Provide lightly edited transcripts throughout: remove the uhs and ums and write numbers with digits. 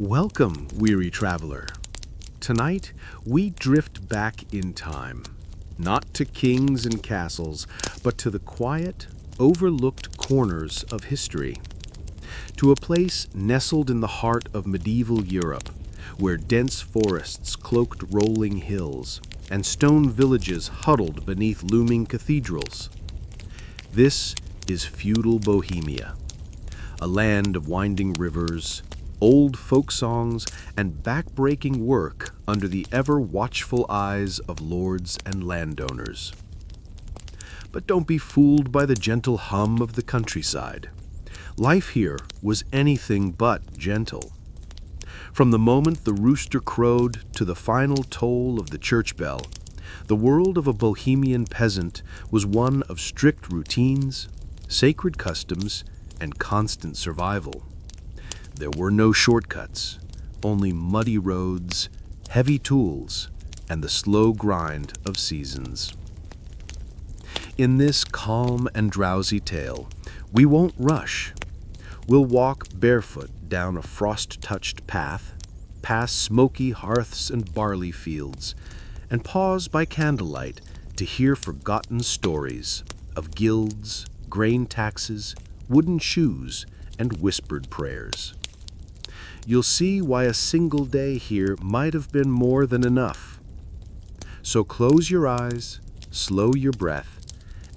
Welcome, weary traveler. Tonight, we drift back in time, not to kings and castles, but to the quiet, overlooked corners of history, to a place nestled in the heart of medieval Europe, where dense forests cloaked rolling hills and stone villages huddled beneath looming cathedrals. This is feudal Bohemia, a land of winding rivers, old folk songs, and backbreaking work under the ever-watchful eyes of lords and landowners. But don't be fooled by the gentle hum of the countryside. Life here was anything but gentle. From the moment the rooster crowed to the final toll of the church bell, the world of a Bohemian peasant was one of strict routines, sacred customs, and constant survival. There were no shortcuts, only muddy roads, heavy tools, and the slow grind of seasons. In this calm and drowsy tale, we won't rush. We'll walk barefoot down a frost-touched path, past smoky hearths and barley fields, and pause by candlelight to hear forgotten stories of guilds, grain taxes, wooden shoes, and whispered prayers. You'll see why a single day here might have been more than enough. So close your eyes, slow your breath,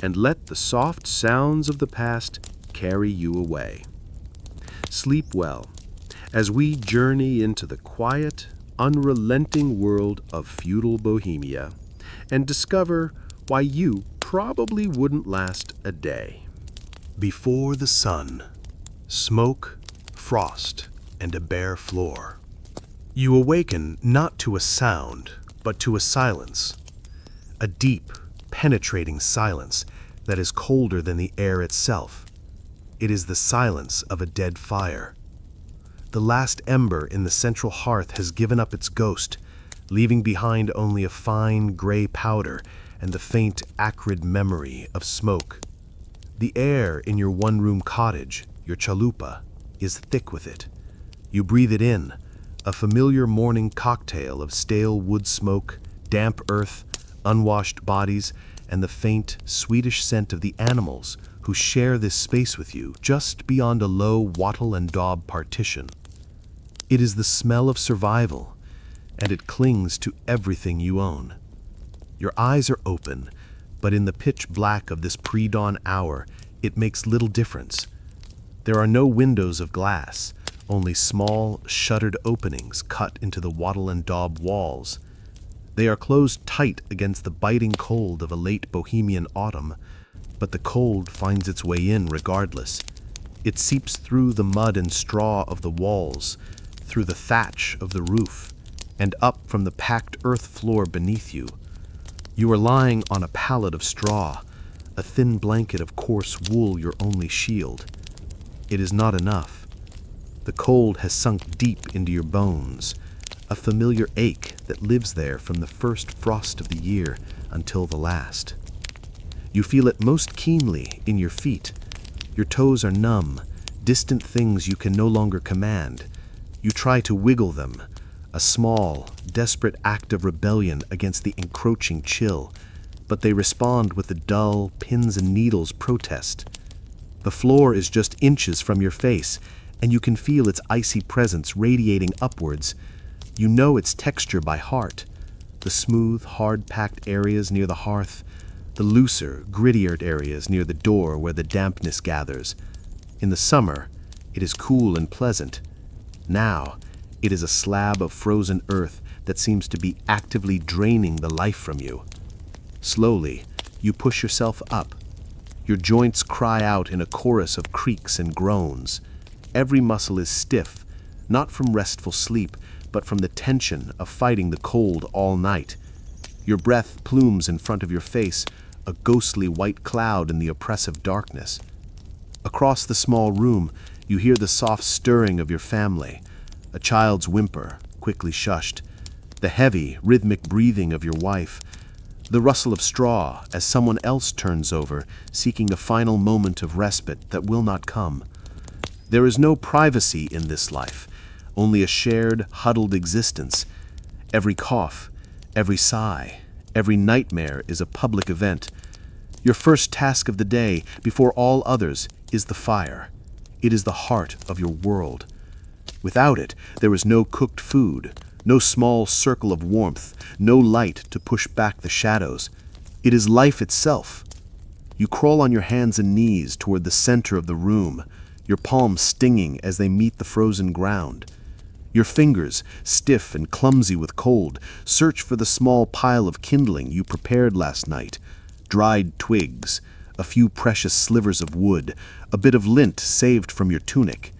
and let the soft sounds of the past carry you away. Sleep well as we journey into the quiet, unrelenting world of feudal Bohemia and discover why you probably wouldn't last a day. Before the sun, smoke, frost, and a bare floor. You awaken not to a sound, but to a silence. A deep, penetrating silence that is colder than the air itself. It is the silence of a dead fire. The last ember in the central hearth has given up its ghost, leaving behind only a fine gray powder and the faint, acrid memory of smoke. The air in your one-room cottage, your chalupa, is thick with it. You breathe it in, a familiar morning cocktail of stale wood smoke, damp earth, unwashed bodies, and the faint, sweetish scent of the animals who share this space with you just beyond a low wattle and daub partition. It is the smell of survival, and it clings to everything you own. Your eyes are open, but in the pitch black of this pre-dawn hour, it makes little difference. There are no windows of glass, only small, shuttered openings cut into the wattle and daub walls. They are closed tight against the biting cold of a late Bohemian autumn, but the cold finds its way in regardless. It seeps through the mud and straw of the walls, through the thatch of the roof, and up from the packed earth floor beneath you. You are lying on a pallet of straw, a thin blanket of coarse wool your only shield. It is not enough. The cold has sunk deep into your bones, a familiar ache that lives there from the first frost of the year until the last. You feel it most keenly in your feet. Your toes are numb, distant things you can no longer command. You try to wiggle them, a small, desperate act of rebellion against the encroaching chill, but they respond with a dull, pins and needles protest. The floor is just inches from your face, and you can feel its icy presence radiating upwards. You know its texture by heart. The smooth, hard-packed areas near the hearth, the looser, grittier areas near the door where the dampness gathers. In the summer, it is cool and pleasant. Now, it is a slab of frozen earth that seems to be actively draining the life from you. Slowly, you push yourself up. Your joints cry out in a chorus of creaks and groans. Every muscle is stiff, not from restful sleep, but from the tension of fighting the cold all night. Your breath plumes in front of your face, a ghostly white cloud in the oppressive darkness. Across the small room, you hear the soft stirring of your family, a child's whimper, quickly shushed, the heavy, rhythmic breathing of your wife, the rustle of straw as someone else turns over, seeking a final moment of respite that will not come. There is no privacy in this life, only a shared, huddled existence. Every cough, every sigh, every nightmare is a public event. Your first task of the day, before all others, is the fire. It is the heart of your world. Without it, there is no cooked food, no small circle of warmth, no light to push back the shadows. It is life itself. You crawl on your hands and knees toward the center of the room, your palms stinging as they meet the frozen ground. Your fingers, stiff and clumsy with cold, search for the small pile of kindling you prepared last night. Dried twigs, a few precious slivers of wood, a bit of lint saved from your tunic.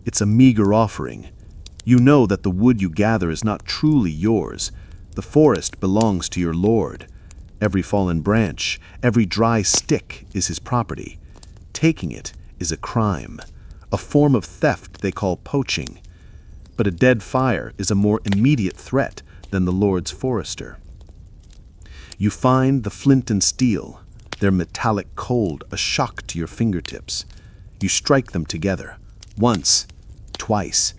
It's a meager offering. You know that the wood you gather is not truly yours. The forest belongs to your lord. Every fallen branch, every dry stick is his property. Taking it is a crime, a form of theft they call poaching. But a dead fire is a more immediate threat than the lord's forester. You find the flint and steel, their metallic cold a shock to your fingertips. You strike them together, once, twice.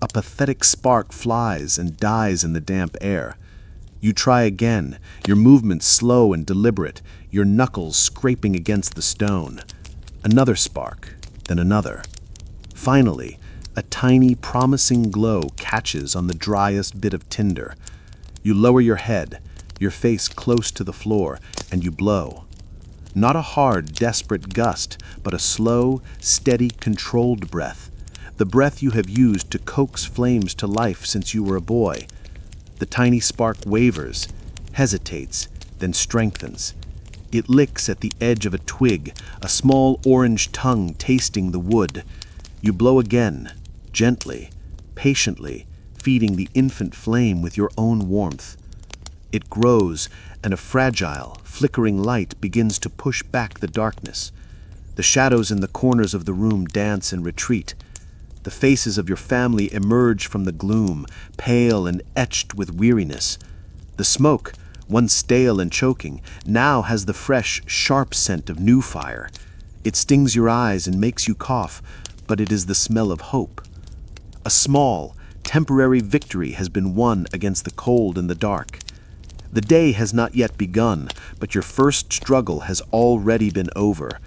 A pathetic spark flies and dies in the damp air. You try again, your movements slow and deliberate, your knuckles scraping against the stone. Another spark, then another. Finally, a tiny, promising glow catches on the driest bit of tinder. You lower your head, your face close to the floor, and you blow. Not a hard, desperate gust, but a slow, steady, controlled breath. The breath you have used to coax flames to life since you were a boy. The tiny spark wavers, hesitates, then strengthens. It licks at the edge of a twig, a small orange tongue tasting the wood. You blow again, gently, patiently, feeding the infant flame with your own warmth. It grows, and a fragile, flickering light begins to push back the darkness. The shadows in the corners of the room dance and retreat. The faces of your family emerge from the gloom, pale and etched with weariness. The smoke, once stale and choking, now has the fresh, sharp scent of new fire. It stings your eyes and makes you cough, but it is the smell of hope. A small, temporary victory has been won against the cold and the dark. The day has not yet begun, but your first struggle has already been over.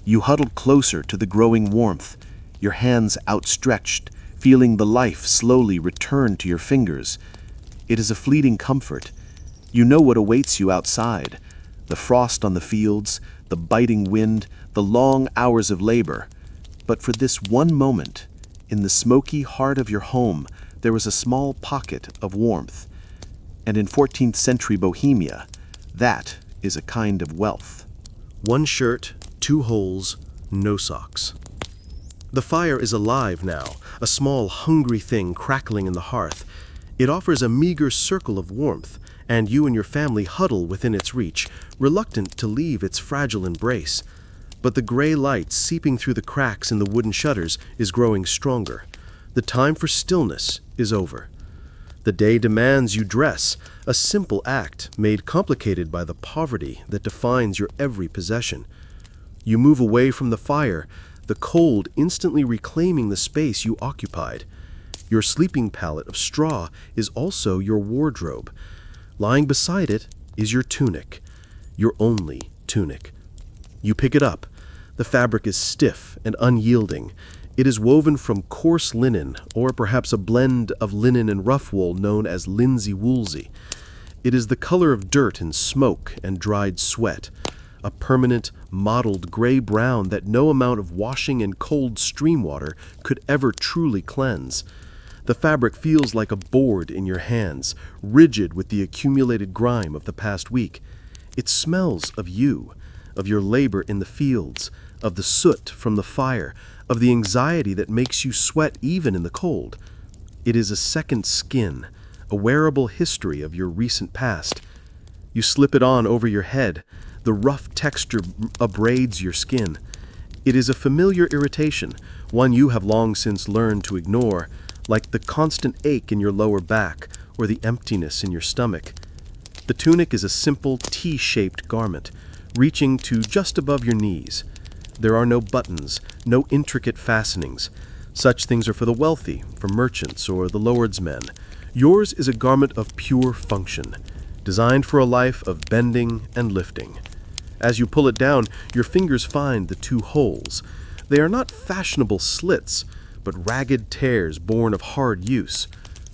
You huddle closer to the growing warmth, your hands outstretched, feeling the life slowly return to your fingers. It is a fleeting comfort. You know what awaits you outside: the frost on the fields, the biting wind, the long hours of labor. But for this one moment, in the smoky heart of your home, there was a small pocket of warmth. And in 14th century Bohemia, that is a kind of wealth. One shirt, 2 holes, no socks. The fire is alive now, a small, hungry thing crackling in the hearth. It offers a meager circle of warmth, and you and your family huddle within its reach, reluctant to leave its fragile embrace. But the gray light seeping through the cracks in the wooden shutters is growing stronger. The time for stillness is over. The day demands you dress, a simple act made complicated by the poverty that defines your every possession. You move away from the fire, the cold instantly reclaiming the space you occupied. Your sleeping pallet of straw is also your wardrobe. Lying beside it is your tunic, your only tunic. You pick it up. The fabric is stiff and unyielding. It is woven from coarse linen, or perhaps a blend of linen and rough wool known as linsey-woolsey. It is the color of dirt and smoke and dried sweat, a permanent, mottled gray-brown that no amount of washing and cold stream water could ever truly cleanse. The fabric feels like a board in your hands, rigid with the accumulated grime of the past week. It smells of you, of your labor in the fields, of the soot from the fire, of the anxiety that makes you sweat even in the cold. It is a second skin, a wearable history of your recent past. You slip it on over your head. The rough texture abrades your skin. It is a familiar irritation, one you have long since learned to ignore, like the constant ache in your lower back or the emptiness in your stomach. The tunic is a simple T-shaped garment, reaching to just above your knees. There are no buttons, no intricate fastenings. Such things are for the wealthy, for merchants, or the lordsmen. Yours is a garment of pure function, designed for a life of bending and lifting. As you pull it down, your fingers find the two holes. They are not fashionable slits, but ragged tears born of hard use.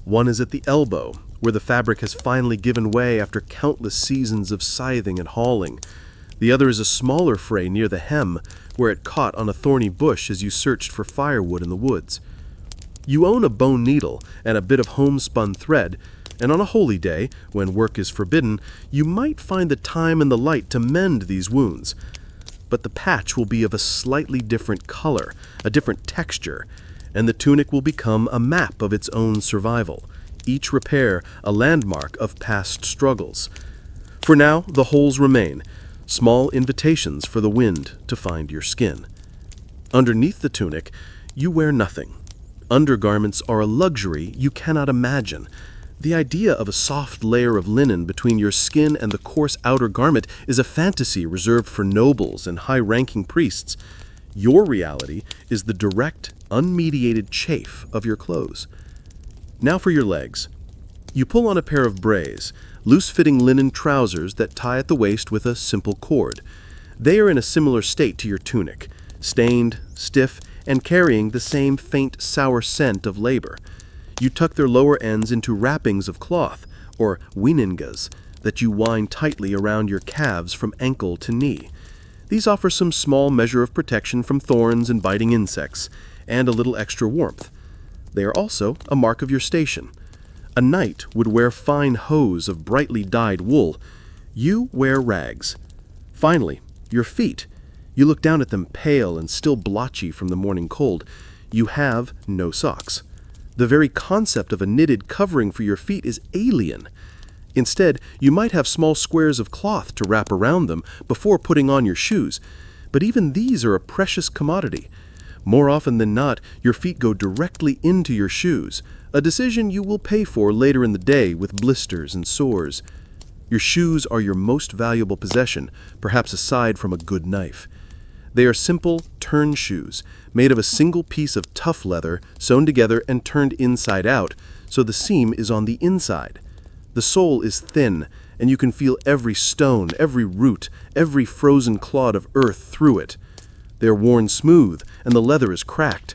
One is at the elbow, where the fabric has finally given way after countless seasons of scything and hauling. The other is a smaller fray near the hem, where it caught on a thorny bush as you searched for firewood in the woods. You own a bone needle and a bit of homespun thread, and on a holy day, when work is forbidden, you might find the time and the light to mend these wounds. But the patch will be of a slightly different color, a different texture, and the tunic will become a map of its own survival, each repair a landmark of past struggles. For now, the holes remain, small invitations for the wind to find your skin. Underneath the tunic, you wear nothing. Undergarments are a luxury you cannot imagine. The idea of a soft layer of linen between your skin and the coarse outer garment is a fantasy reserved for nobles and high-ranking priests. Your reality is the direct, unmediated chafe of your clothes. Now for your legs. You pull on a pair of brays, loose-fitting linen trousers that tie at the waist with a simple cord. They are in a similar state to your tunic, stained, stiff, and carrying the same faint, sour scent of labor. You tuck their lower ends into wrappings of cloth, or winingas, that you wind tightly around your calves from ankle to knee. These offer some small measure of protection from thorns and biting insects, and a little extra warmth. They are also a mark of your station. A knight would wear fine hose of brightly dyed wool. You wear rags. Finally, your feet. You look down at them pale and still blotchy from the morning cold. You have no socks. The very concept of a knitted covering for your feet is alien. Instead, you might have small squares of cloth to wrap around them before putting on your shoes, but even these are a precious commodity. More often than not, your feet go directly into your shoes, a decision you will pay for later in the day with blisters and sores. Your shoes are your most valuable possession, perhaps aside from a good knife. They are simple, turn shoes, made of a single piece of tough leather sewn together and turned inside out, so the seam is on the inside. The sole is thin, and you can feel every stone, every root, every frozen clod of earth through it. They are worn smooth, and the leather is cracked.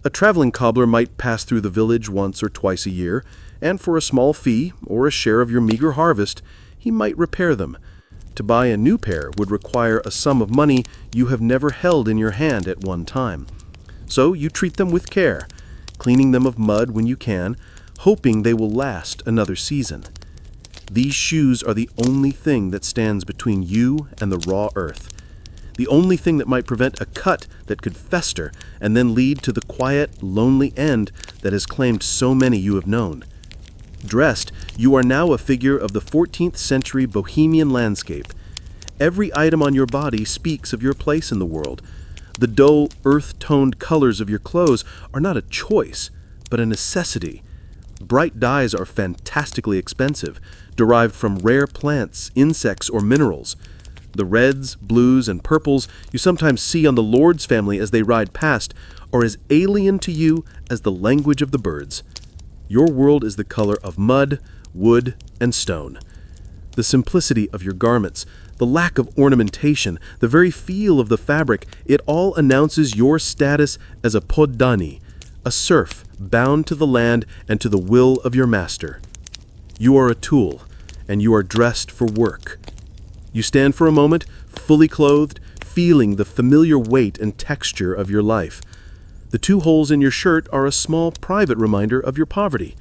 A traveling cobbler might pass through the village once or twice a year, and for a small fee, or a share of your meager harvest, he might repair them. To buy a new pair would require a sum of money you have never held in your hand at one time. So you treat them with care, cleaning them of mud when you can, hoping they will last another season. These shoes are the only thing that stands between you and the raw earth. The only thing that might prevent a cut that could fester and then lead to the quiet, lonely end that has claimed so many you have known. Dressed, you are now a figure of the 14th century Bohemian landscape. Every item on your body speaks of your place in the world. The dull, earth-toned colors of your clothes are not a choice, but a necessity. Bright dyes are fantastically expensive, derived from rare plants, insects, or minerals. The reds, blues, and purples you sometimes see on the lord's family as they ride past are as alien to you as the language of the birds. Your world is the color of mud, wood, and stone. The simplicity of your garments, the lack of ornamentation, the very feel of the fabric, it all announces your status as a poddani, a serf bound to the land and to the will of your master. You are a tool, and you are dressed for work. You stand for a moment, fully clothed, feeling the familiar weight and texture of your life. The two holes in your shirt are a small private reminder of your poverty,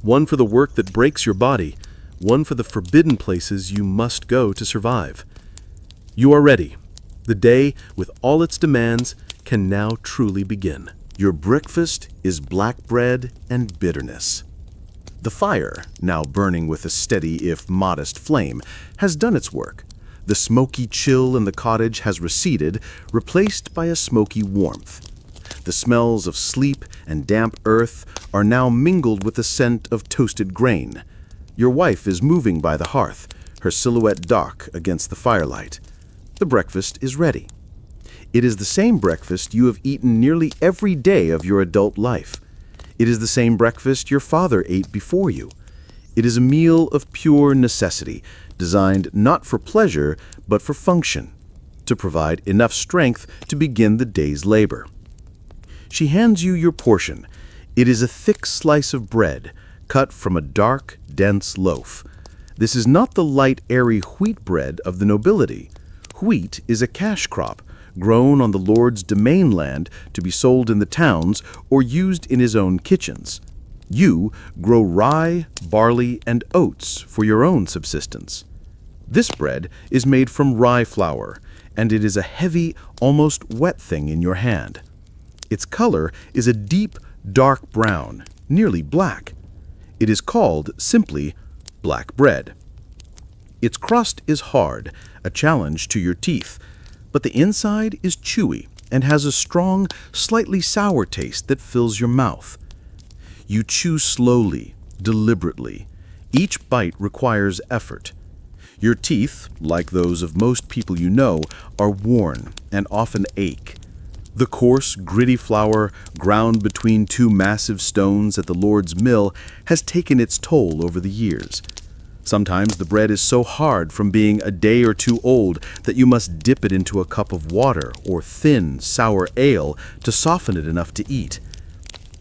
one for the work that breaks your body, one for the forbidden places you must go to survive. You are ready. The day, with all its demands, can now truly begin. Your breakfast is black bread and bitterness. The fire, now burning with a steady if modest flame, has done its work. The smoky chill in the cottage has receded, replaced by a smoky warmth. The smells of sleep and damp earth are now mingled with the scent of toasted grain. Your wife is moving by the hearth, her silhouette dark against the firelight. The breakfast is ready. It is the same breakfast you have eaten nearly every day of your adult life. It is the same breakfast your father ate before you. It is a meal of pure necessity, designed not for pleasure, but for function, to provide enough strength to begin the day's labor. She hands you your portion. It is a thick slice of bread, cut from a dark, dense loaf. This is not the light, airy wheat bread of the nobility. Wheat is a cash crop, grown on the lord's domain land to be sold in the towns or used in his own kitchens. You grow rye, barley, and oats for your own subsistence. This bread is made from rye flour, and it is a heavy, almost wet thing in your hand. Its color is a deep, dark brown, nearly black. It is called simply black bread. Its crust is hard, a challenge to your teeth, but the inside is chewy and has a strong, slightly sour taste that fills your mouth. You chew slowly, deliberately. Each bite requires effort. Your teeth, like those of most people you know, are worn and often ache. The coarse, gritty flour, ground between two massive stones at the Lord's mill, has taken its toll over the years. Sometimes the bread is so hard from being a day or two old that you must dip it into a cup of water or thin, sour ale to soften it enough to eat.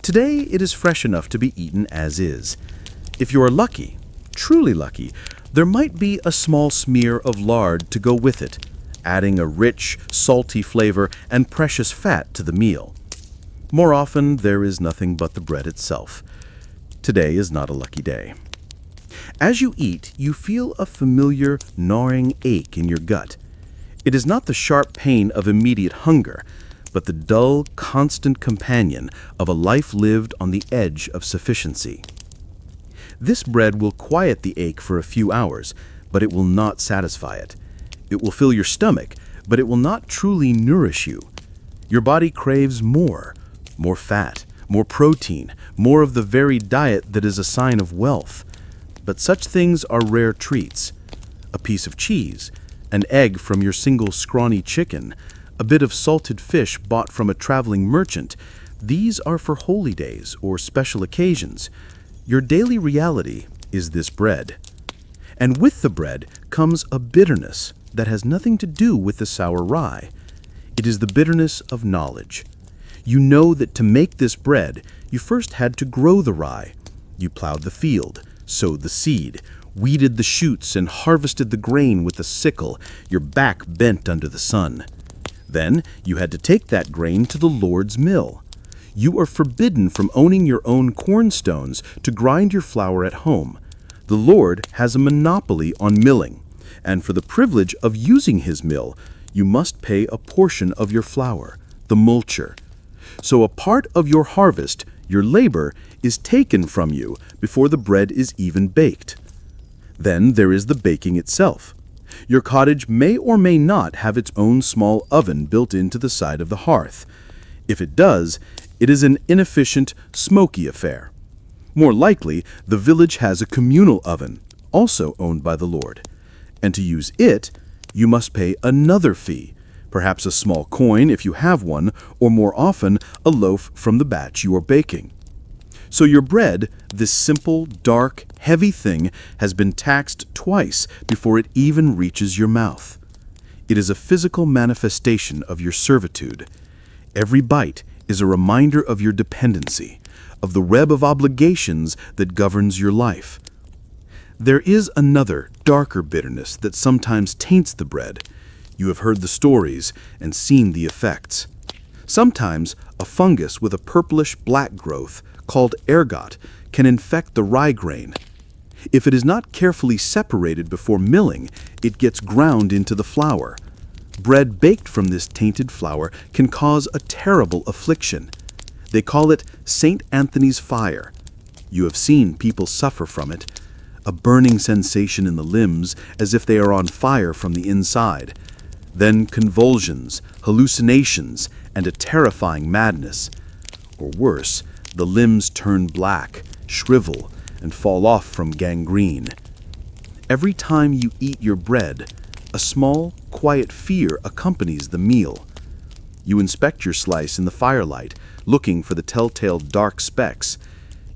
Today it is fresh enough to be eaten as is. If you are lucky, truly lucky, there might be a small smear of lard to go with it, adding a rich, salty flavor and precious fat to the meal. More often, there is nothing but the bread itself. Today is not a lucky day. As you eat, you feel a familiar, gnawing ache in your gut. It is not the sharp pain of immediate hunger, but the dull, constant companion of a life lived on the edge of sufficiency. This bread will quiet the ache for a few hours, but it will not satisfy it. It will fill your stomach, but it will not truly nourish you. Your body craves more fat, more protein, more of the very diet that is a sign of wealth. But such things are rare treats. A piece of cheese, an egg from your single scrawny chicken, a bit of salted fish bought from a traveling merchant, these are for holy days or special occasions. Your daily reality is this bread. And with the bread comes a bitterness that has nothing to do with the sour rye. It is the bitterness of knowledge. You know that to make this bread, you first had to grow the rye. You plowed the field, sowed the seed, weeded the shoots, and harvested the grain with a sickle, your back bent under the sun. Then you had to take that grain to the Lord's mill. You are forbidden from owning your own cornstones to grind your flour at home. The Lord has a monopoly on milling, and for the privilege of using his mill, you must pay a portion of your flour, the multure. So a part of your harvest, your labor, is taken from you before the bread is even baked. Then there is the baking itself. Your cottage may or may not have its own small oven built into the side of the hearth. If it does, it is an inefficient, smoky affair. More likely, the village has a communal oven, also owned by the Lord. And to use it, you must pay another fee, perhaps a small coin if you have one, or more often, a loaf from the batch you are baking. So your bread, this simple, dark, heavy thing, has been taxed twice before it even reaches your mouth. It is a physical manifestation of your servitude. Every bite is a reminder of your dependency, of the web of obligations that governs your life. There is another, darker bitterness that sometimes taints the bread. You have heard the stories and seen the effects. Sometimes a fungus with a purplish black growth, called ergot, can infect the rye grain. If it is not carefully separated before milling, it gets ground into the flour. Bread baked from this tainted flour can cause a terrible affliction. They call it St. Anthony's fire. You have seen people suffer from it. A burning sensation in the limbs as if they are on fire from the inside. Then convulsions, hallucinations, and a terrifying madness. Or worse, the limbs turn black, shrivel, and fall off from gangrene. Every time you eat your bread, a small, quiet fear accompanies the meal. You inspect your slice in the firelight, looking for the telltale dark specks.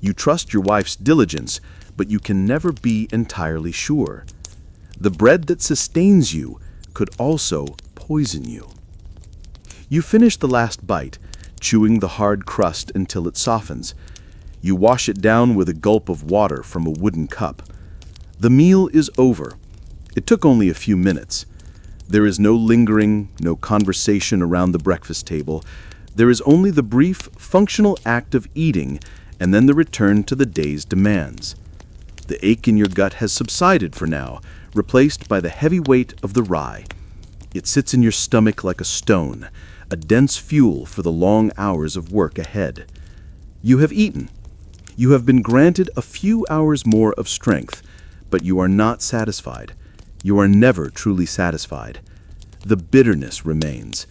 You trust your wife's diligence, but you can never be entirely sure. The bread that sustains you could also poison you. You finish the last bite, chewing the hard crust until it softens. You wash it down with a gulp of water from a wooden cup. The meal is over. It took only a few minutes. There is no lingering, no conversation around the breakfast table. There is only the brief, functional act of eating, and then the return to the day's demands. The ache in your gut has subsided for now, replaced by the heavy weight of the rye. It sits in your stomach like a stone, a dense fuel for the long hours of work ahead. You have eaten. You have been granted a few hours more of strength, but you are not satisfied. You are never truly satisfied. The bitterness remains,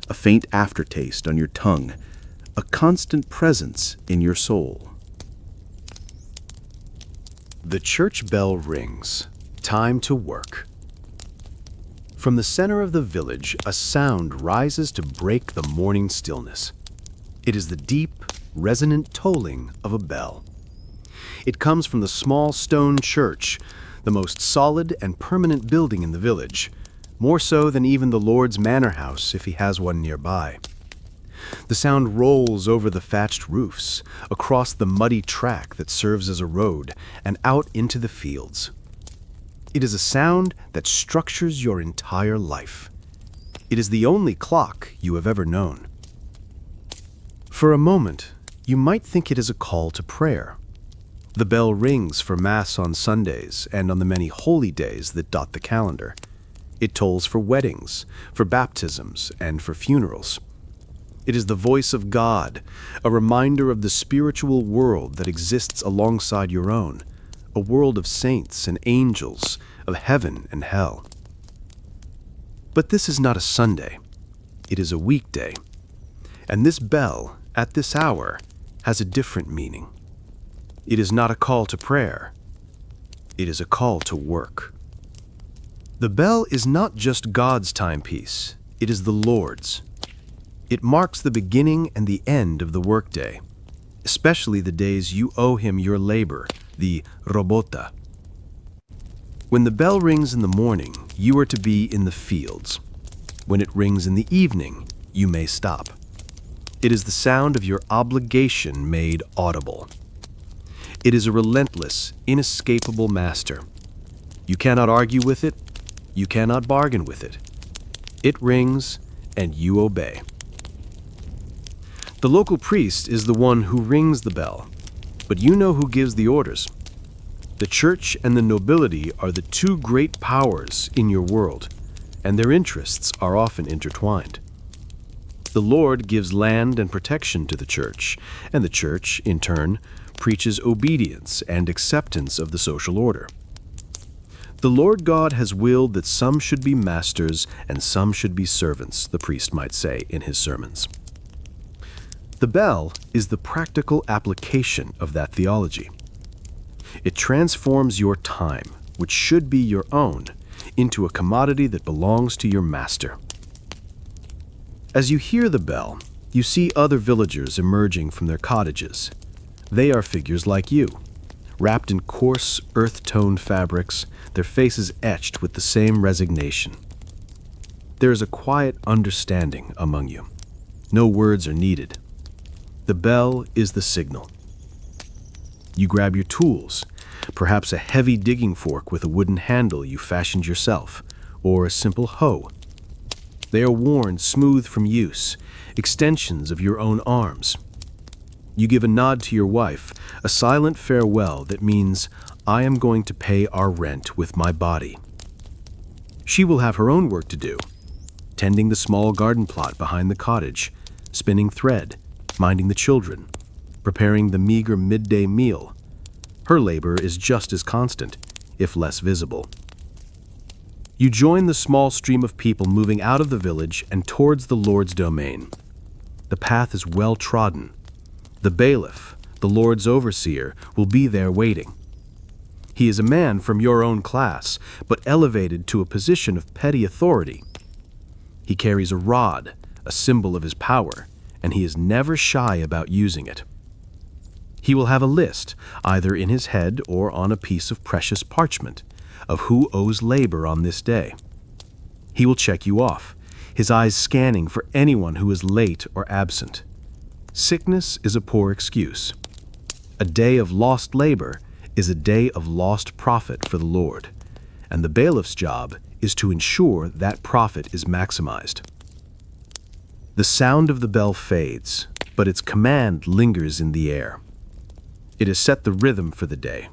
a faint aftertaste on your tongue, a constant presence in your soul. The church bell rings. Time to work. From the center of the village, a sound rises to break the morning stillness. It is the deep, resonant tolling of a bell. It comes from the small stone church, the most solid and permanent building in the village, more so than even the Lord's manor house if he has one nearby. The sound rolls over the thatched roofs, across the muddy track that serves as a road, and out into the fields. It is a sound that structures your entire life. It is the only clock you have ever known. For a moment, you might think it is a call to prayer. The bell rings for Mass on Sundays and on the many holy days that dot the calendar. It tolls for weddings, for baptisms, and for funerals. It is the voice of God, a reminder of the spiritual world that exists alongside your own, a world of saints and angels, of heaven and hell. But this is not a Sunday. It is a weekday. And this bell, at this hour, has a different meaning. It is not a call to prayer. It is a call to work. The bell is not just God's timepiece. It is the Lord's. It marks the beginning and the end of the workday, especially the days you owe him your labor, the robota. When the bell rings in the morning, you are to be in the fields. When it rings in the evening, you may stop. It is the sound of your obligation made audible. It is a relentless, inescapable master. You cannot argue with it. You cannot bargain with it. It rings, and you obey. The local priest is the one who rings the bell, but you know who gives the orders. The church and the nobility are the two great powers in your world, and their interests are often intertwined. The Lord gives land and protection to the church, and the church, in turn, preaches obedience and acceptance of the social order. The Lord God has willed that some should be masters and some should be servants, the priest might say in his sermons. The bell is the practical application of that theology. It transforms your time, which should be your own, into a commodity that belongs to your master. As you hear the bell, you see other villagers emerging from their cottages. They are figures like you, wrapped in coarse, earth-toned fabrics, their faces etched with the same resignation. There is a quiet understanding among you. No words are needed. The bell is the signal. You grab your tools, perhaps a heavy digging fork with a wooden handle you fashioned yourself, or a simple hoe. They are worn smooth from use, extensions of your own arms. You give a nod to your wife, a silent farewell that means, I am going to pay our rent with my body. She will have her own work to do, tending the small garden plot behind the cottage, spinning thread, minding the children, preparing the meager midday meal. Her labor is just as constant, if less visible. You join the small stream of people moving out of the village and towards the Lord's domain. The path is well trodden. The bailiff, the Lord's overseer, will be there waiting. He is a man from your own class, but elevated to a position of petty authority. He carries a rod, a symbol of his power, and he is never shy about using it. He will have a list, either in his head or on a piece of precious parchment, of who owes labor on this day. He will check you off, his eyes scanning for anyone who is late or absent. Sickness is a poor excuse. A day of lost labor is a day of lost profit for the Lord, and the bailiff's job is to ensure that profit is maximized. The sound of the bell fades, but its command lingers in the air. It has set the rhythm for the day.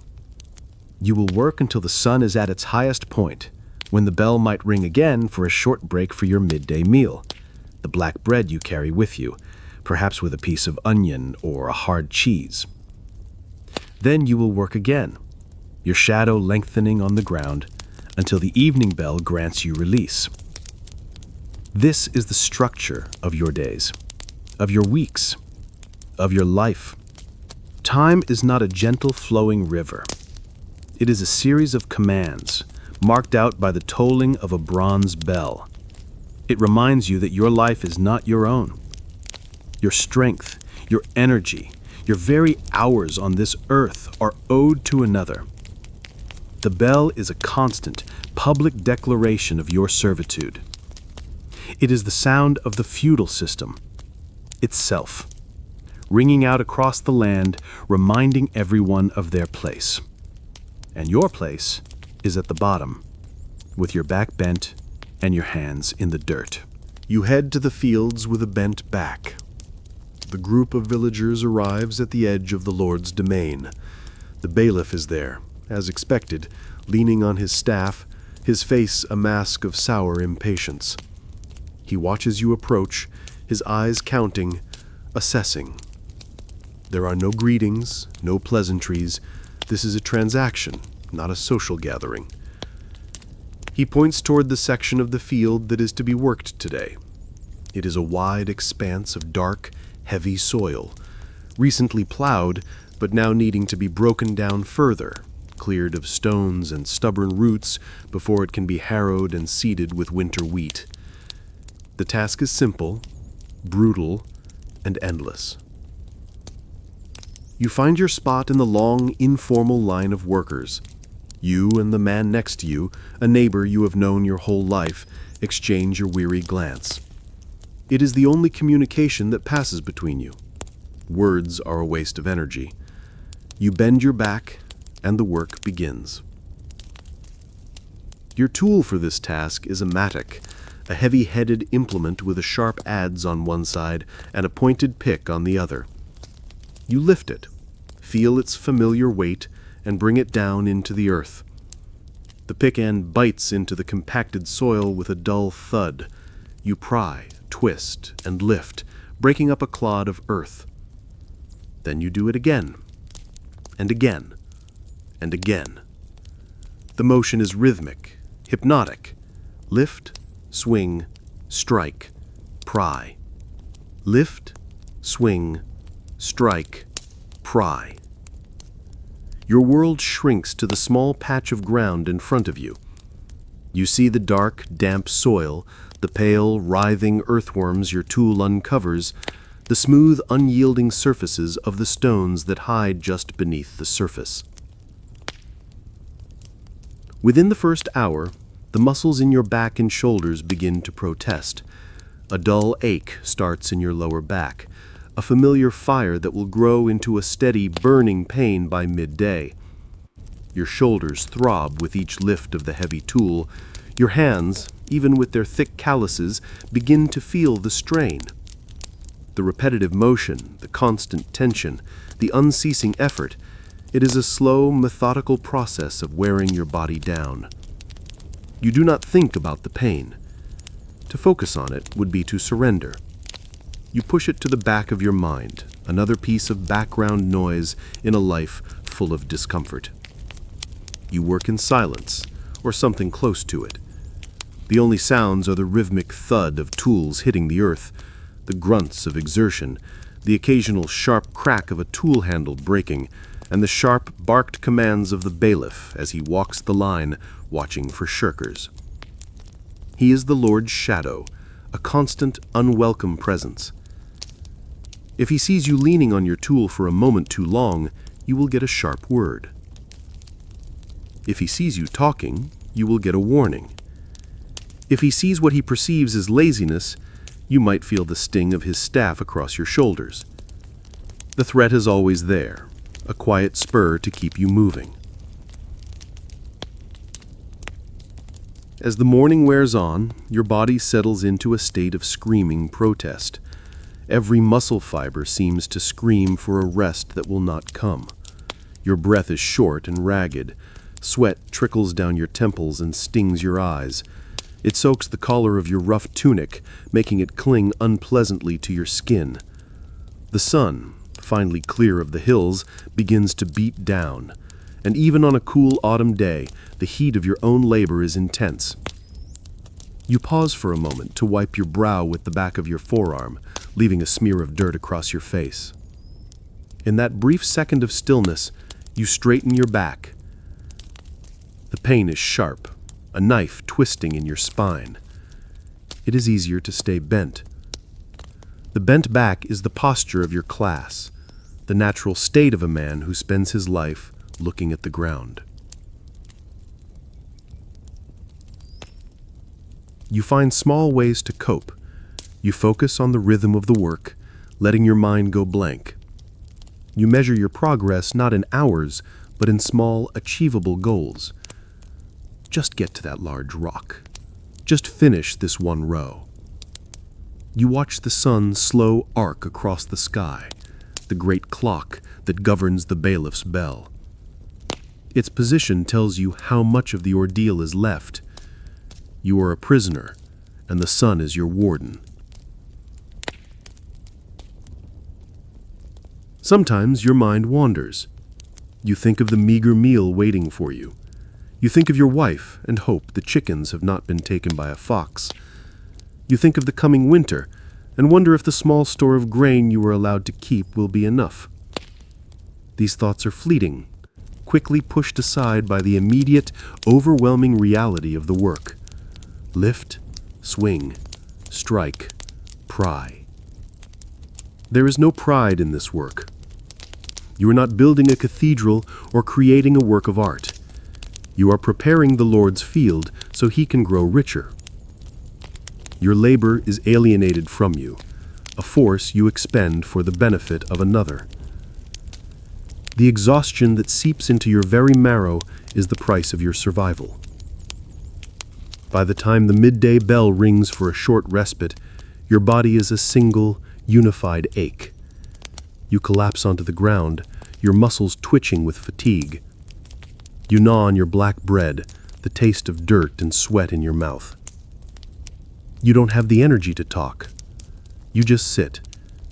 You will work until the sun is at its highest point, when the bell might ring again for a short break for your midday meal, the black bread you carry with you, perhaps with a piece of onion or a hard cheese. Then you will work again, your shadow lengthening on the ground until the evening bell grants you release. This is the structure of your days, of your weeks, of your life. Time is not a gentle flowing river. It is a series of commands, marked out by the tolling of a bronze bell. It reminds you that your life is not your own. Your strength, your energy, your very hours on this earth are owed to another. The bell is a constant, public declaration of your servitude. It is the sound of the feudal system, itself, ringing out across the land, reminding everyone of their place. And your place is at the bottom, with your back bent and your hands in the dirt. You head to the fields with a bent back. The group of villagers arrives at the edge of the Lord's domain. The bailiff is there, as expected, leaning on his staff, his face a mask of sour impatience. He watches you approach, his eyes counting, assessing. There are no greetings, no pleasantries. This is a transaction, not a social gathering. He points toward the section of the field that is to be worked today. It is a wide expanse of dark, heavy soil, recently plowed, but now needing to be broken down further, cleared of stones and stubborn roots before it can be harrowed and seeded with winter wheat. The task is simple, brutal, and endless. You find your spot in the long, informal line of workers. You and the man next to you, a neighbor you have known your whole life, exchange your weary glance. It is the only communication that passes between you. Words are a waste of energy. You bend your back, and the work begins. Your tool for this task is a mattock, a heavy-headed implement with a sharp adze on one side and a pointed pick on the other. You lift it, feel its familiar weight, and bring it down into the earth. The pick end bites into the compacted soil with a dull thud. You pry, twist, and lift, breaking up a clod of earth. Then you do it again, and again, and again. The motion is rhythmic, hypnotic. Lift, swing, strike, pry. Lift, swing, strike, pry. Your world shrinks to the small patch of ground in front of you. You see the dark, damp soil, the pale, writhing earthworms your tool uncovers, the smooth, unyielding surfaces of the stones that hide just beneath the surface. Within the first hour, the muscles in your back and shoulders begin to protest. A dull ache starts in your lower back, a familiar fire that will grow into a steady, burning pain by midday. Your shoulders throb with each lift of the heavy tool. Your hands, even with their thick calluses, begin to feel the strain. The repetitive motion, the constant tension, the unceasing effort, it is a slow, methodical process of wearing your body down. You do not think about the pain. To focus on it would be to surrender. You push it to the back of your mind, another piece of background noise in a life full of discomfort. You work in silence, or something close to it. The only sounds are the rhythmic thud of tools hitting the earth, the grunts of exertion, the occasional sharp crack of a tool handle breaking, and the sharp, barked commands of the bailiff as he walks the line, watching for shirkers. He is the Lord's shadow, a constant, unwelcome presence. If he sees you leaning on your tool for a moment too long, you will get a sharp word. If he sees you talking, you will get a warning. If he sees what he perceives as laziness, you might feel the sting of his staff across your shoulders. The threat is always there, a quiet spur to keep you moving. As the morning wears on, your body settles into a state of screaming protest. Every muscle fiber seems to scream for a rest that will not come. Your breath is short and ragged. Sweat trickles down your temples and stings your eyes. It soaks the collar of your rough tunic, making it cling unpleasantly to your skin. The sun, finally clear of the hills, begins to beat down. And even on a cool autumn day, the heat of your own labor is intense. You pause for a moment to wipe your brow with the back of your forearm, leaving a smear of dirt across your face. In that brief second of stillness, you straighten your back. The pain is sharp, a knife twisting in your spine. It is easier to stay bent. The bent back is the posture of your class, the natural state of a man who spends his life looking at the ground. You find small ways to cope. You focus on the rhythm of the work, letting your mind go blank. You measure your progress not in hours, but in small, achievable goals. Just get to that large rock. Just finish this one row. You watch the sun's slow arc across the sky, the great clock that governs the bailiff's bell. Its position tells you how much of the ordeal is left. You are a prisoner, and the sun is your warden. Sometimes your mind wanders. You think of the meager meal waiting for you. You think of your wife and hope the chickens have not been taken by a fox. You think of the coming winter and wonder if the small store of grain you were allowed to keep will be enough. These thoughts are fleeting, quickly pushed aside by the immediate, overwhelming reality of the work. Lift, swing, strike, pry. There is no pride in this work. You are not building a cathedral or creating a work of art. You are preparing the Lord's field so he can grow richer. Your labor is alienated from you, a force you expend for the benefit of another. The exhaustion that seeps into your very marrow is the price of your survival. By the time the midday bell rings for a short respite, your body is a single, unified ache. You collapse onto the ground, your muscles twitching with fatigue. You gnaw on your black bread, the taste of dirt and sweat in your mouth. You don't have the energy to talk. You just sit,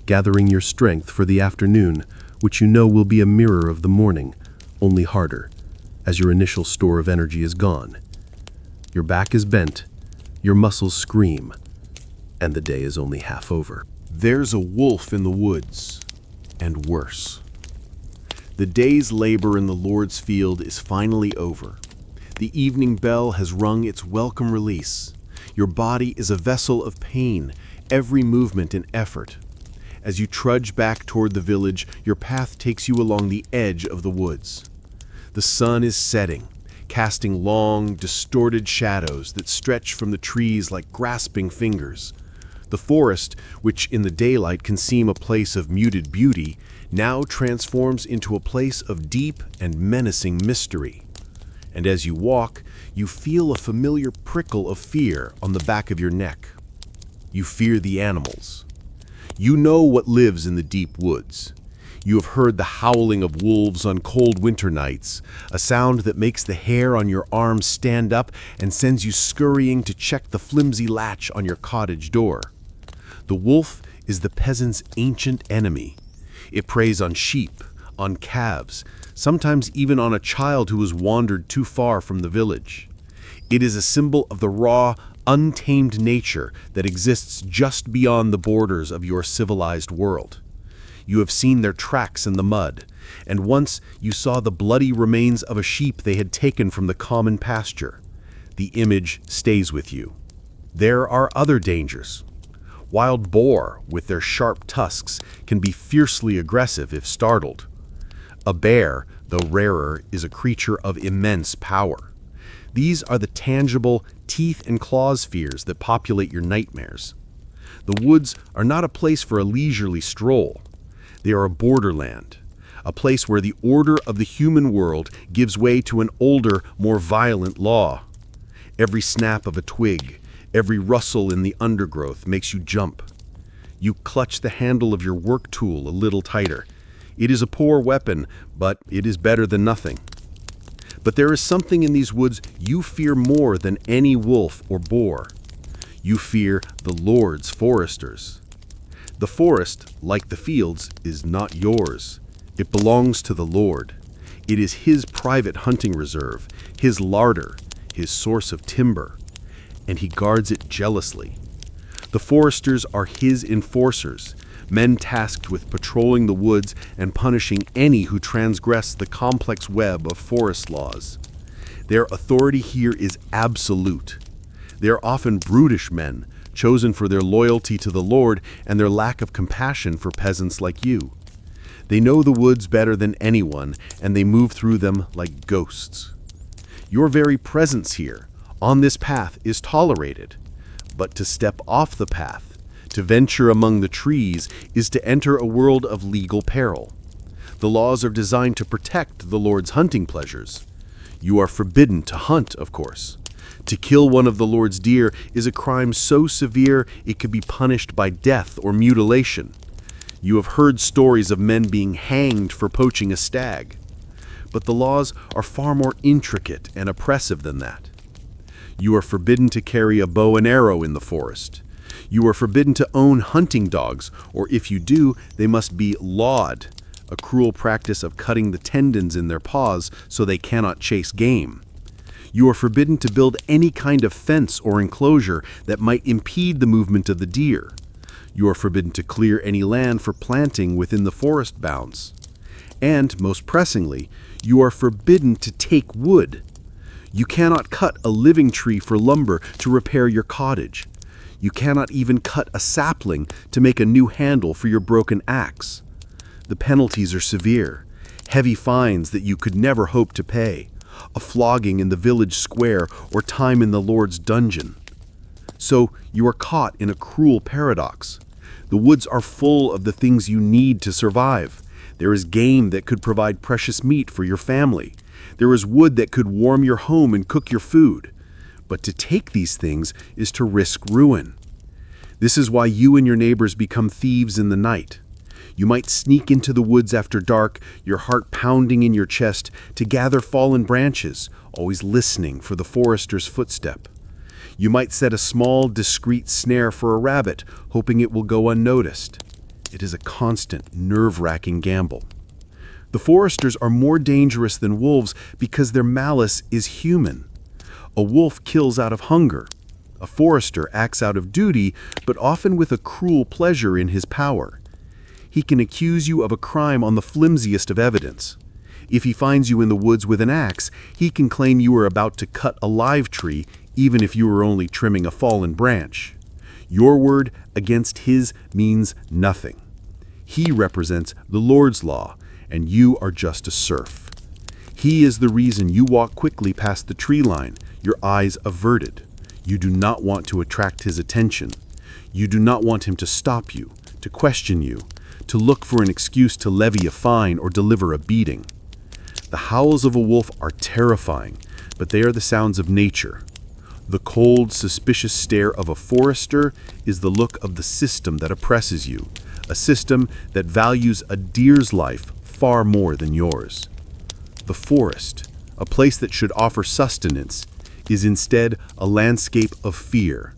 gathering your strength for the afternoon, which you know will be a mirror of the morning, only harder, as your initial store of energy is gone. Your back is bent, your muscles scream, and the day is only half over. There's a wolf in the woods, and worse. The day's labor in the Lord's field is finally over. The evening bell has rung its welcome release. Your body is a vessel of pain, every movement an effort. As you trudge back toward the village, your path takes you along the edge of the woods. The sun is setting, casting long, distorted shadows that stretch from the trees like grasping fingers. The forest, which in the daylight can seem a place of muted beauty, now transforms into a place of deep and menacing mystery. And as you walk, you feel a familiar prickle of fear on the back of your neck. You fear the animals. You know what lives in the deep woods. You have heard the howling of wolves on cold winter nights, a sound that makes the hair on your arms stand up and sends you scurrying to check the flimsy latch on your cottage door. The wolf is the peasant's ancient enemy. It preys on sheep, on calves, sometimes even on a child who has wandered too far from the village. It is a symbol of the raw, untamed nature that exists just beyond the borders of your civilized world. You have seen their tracks in the mud, and once you saw the bloody remains of a sheep they had taken from the common pasture. The image stays with you. There are other dangers, Wild boar, with their sharp tusks, can be fiercely aggressive if startled. A bear, though rarer, is a creature of immense power. These are the tangible teeth and claws fears that populate your nightmares. The woods are not a place for a leisurely stroll. They are a borderland, a place where the order of the human world gives way to an older, more violent law. Every snap of a twig, every rustle in the undergrowth makes you jump. You clutch the handle of your work tool a little tighter. It is a poor weapon, but it is better than nothing. But there is something in these woods you fear more than any wolf or boar. You fear the Lord's foresters. The forest, like the fields, is not yours. It belongs to the Lord. It is His private hunting reserve, His larder, His source of timber, and He guards it jealously. The foresters are His enforcers, men tasked with patrolling the woods and punishing any who transgress the complex web of forest laws. Their authority here is absolute. They are often brutish men, chosen for their loyalty to the Lord and their lack of compassion for peasants like you. They know the woods better than anyone, and they move through them like ghosts. Your very presence here, on this path, is tolerated. But to step off the path, to venture among the trees, is to enter a world of legal peril. The laws are designed to protect the Lord's hunting pleasures. You are forbidden to hunt, of course. To kill one of the Lord's deer is a crime so severe it could be punished by death or mutilation. You have heard stories of men being hanged for poaching a stag. But the laws are far more intricate and oppressive than that. You are forbidden to carry a bow and arrow in the forest. You are forbidden to own hunting dogs, or if you do, they must be lawed, a cruel practice of cutting the tendons in their paws so they cannot chase game. You are forbidden to build any kind of fence or enclosure that might impede the movement of the deer. You are forbidden to clear any land for planting within the forest bounds. And, most pressingly, you are forbidden to take wood. You cannot cut a living tree for lumber to repair your cottage. You cannot even cut a sapling to make a new handle for your broken axe. The penalties are severe, heavy fines that you could never hope to pay, a flogging in the village square or time in the Lord's dungeon. So you are caught in a cruel paradox. The woods are full of the things you need to survive. There is game that could provide precious meat for your family. There is wood that could warm your home and cook your food. But to take these things is to risk ruin. This is why you and your neighbors become thieves in the night. You might sneak into the woods after dark, your heart pounding in your chest, to gather fallen branches, always listening for the forester's footstep. You might set a small, discreet snare for a rabbit, hoping it will go unnoticed. It is a constant, nerve-wracking gamble. The foresters are more dangerous than wolves because their malice is human. A wolf kills out of hunger. A forester acts out of duty, but often with a cruel pleasure in his power. He can accuse you of a crime on the flimsiest of evidence. If he finds you in the woods with an axe, he can claim you were about to cut a live tree, even if you were only trimming a fallen branch. Your word against his means nothing. He represents the Lord's law, and you are just a serf. He is the reason you walk quickly past the tree line, your eyes averted. You do not want to attract his attention. You do not want him to stop you, to question you, to look for an excuse to levy a fine or deliver a beating. The howls of a wolf are terrifying, but they are the sounds of nature. The cold, suspicious stare of a forester is the look of the system that oppresses you, a system that values a deer's life far more than yours. The forest, a place that should offer sustenance, is instead a landscape of fear,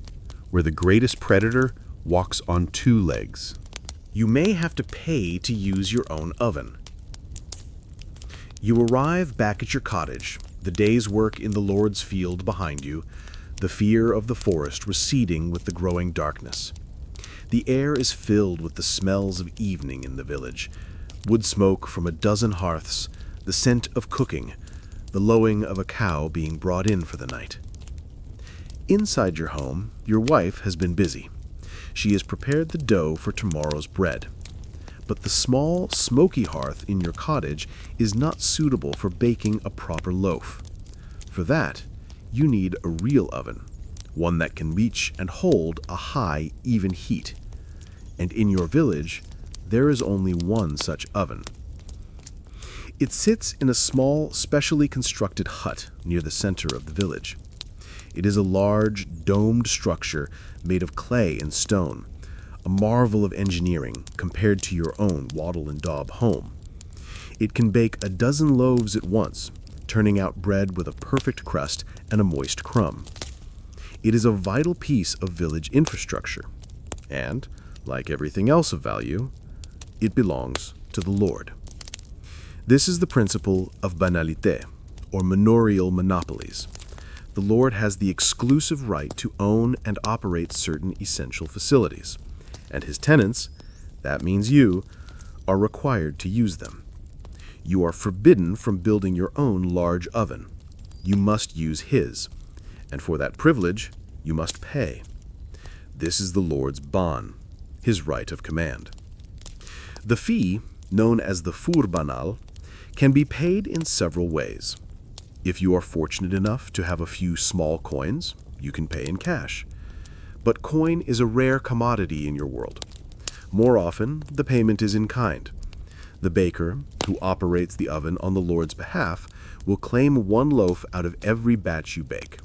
where the greatest predator walks on two legs. You may have to pay to use your own oven. You arrive back at your cottage, the day's work in the Lord's field behind you, the fear of the forest receding with the growing darkness. The air is filled with the smells of evening in the village, wood smoke from a dozen hearths, the scent of cooking, the lowing of a cow being brought in for the night. Inside your home, your wife has been busy. She has prepared the dough for tomorrow's bread. But the small, smoky hearth in your cottage is not suitable for baking a proper loaf. For that, you need a real oven, one that can reach and hold a high, even heat. And in your village, there is only one such oven. It sits in a small, specially constructed hut near the center of the village. It is a large, domed structure made of clay and stone, a marvel of engineering compared to your own wattle and daub home. It can bake a dozen loaves at once, turning out bread with a perfect crust and a moist crumb. It is a vital piece of village infrastructure, and, like everything else of value, it belongs to the Lord. This is the principle of banalité, or manorial monopolies. The Lord has the exclusive right to own and operate certain essential facilities, and his tenants, that means you, are required to use them. You are forbidden from building your own large oven. You must use his, and for that privilege, you must pay. This is the Lord's ban, his right of command. The fee, known as the furbanal, can be paid in several ways. If you are fortunate enough to have a few small coins, you can pay in cash. But coin is a rare commodity in your world. More often, the payment is in kind. The baker, who operates the oven on the Lord's behalf, will claim one loaf out of every batch you bake.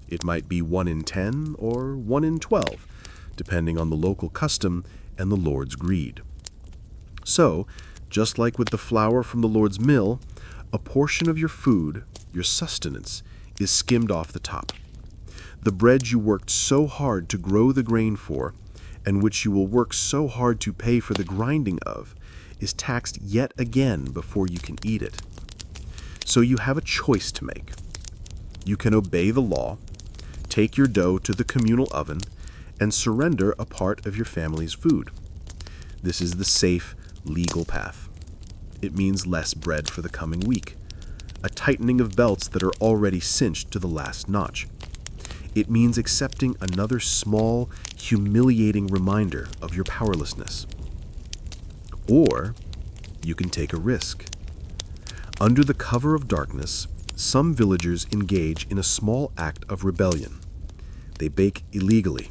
It might be 1 in 10 or 1 in 12, depending on the local custom and the Lord's greed. So, just like with the flour from the Lord's mill, a portion of your food, your sustenance, is skimmed off the top. The bread you worked so hard to grow the grain for, and which you will work so hard to pay for the grinding of, is taxed yet again before you can eat it. So you have a choice to make. You can obey the law, take your dough to the communal oven, and surrender a part of your family's food. This is the safe, legal path. It means less bread for the coming week, a tightening of belts that are already cinched to the last notch. It means accepting another small, humiliating reminder of your powerlessness. Or you can take a risk. Under the cover of darkness, some villagers engage in a small act of rebellion. They bake illegally.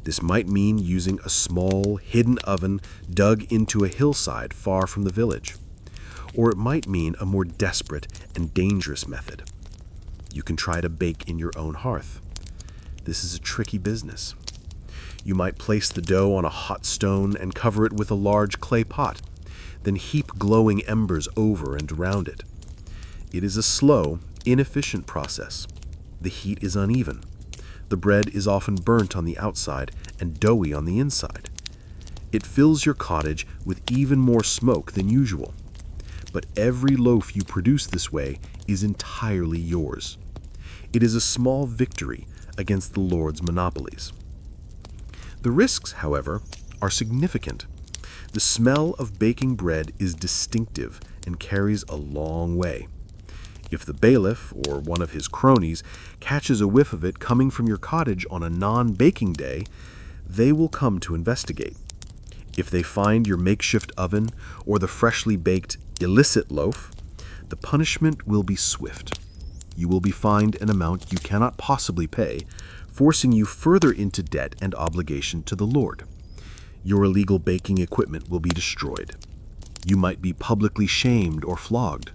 This might mean using a small, hidden oven dug into a hillside far from the village. Or it might mean a more desperate and dangerous method. You can try to bake in your own hearth. This is a tricky business. You might place the dough on a hot stone and cover it with a large clay pot, then heap glowing embers over and around it. It is a slow, inefficient process. The heat is uneven. The bread is often burnt on the outside and doughy on the inside. It fills your cottage with even more smoke than usual. But every loaf you produce this way is entirely yours. It is a small victory against the Lord's monopolies. The risks, however, are significant. The smell of baking bread is distinctive and carries a long way. If the bailiff or one of his cronies catches a whiff of it coming from your cottage on a non-baking day, they will come to investigate. If they find your makeshift oven or the freshly baked illicit loaf, the punishment will be swift. You will be fined an amount you cannot possibly pay, forcing you further into debt and obligation to the Lord. Your illegal baking equipment will be destroyed. You might be publicly shamed or flogged.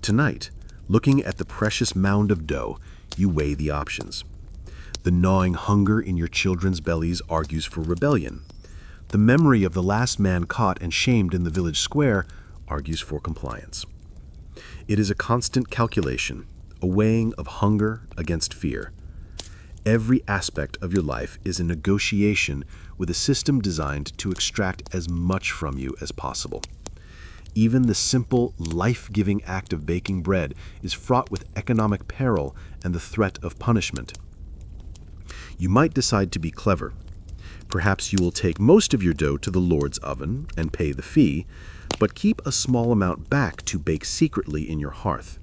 Tonight, looking at the precious mound of dough, you weigh the options. The gnawing hunger in your children's bellies argues for rebellion. The memory of the last man caught and shamed in the village square argues for compliance. It is a constant calculation, a weighing of hunger against fear. Every aspect of your life is a negotiation with a system designed to extract as much from you as possible. Even the simple, life-giving act of baking bread is fraught with economic peril and the threat of punishment. You might decide to be clever. Perhaps you will take most of your dough to the Lord's oven and pay the fee, but keep a small amount back to bake secretly in your hearth.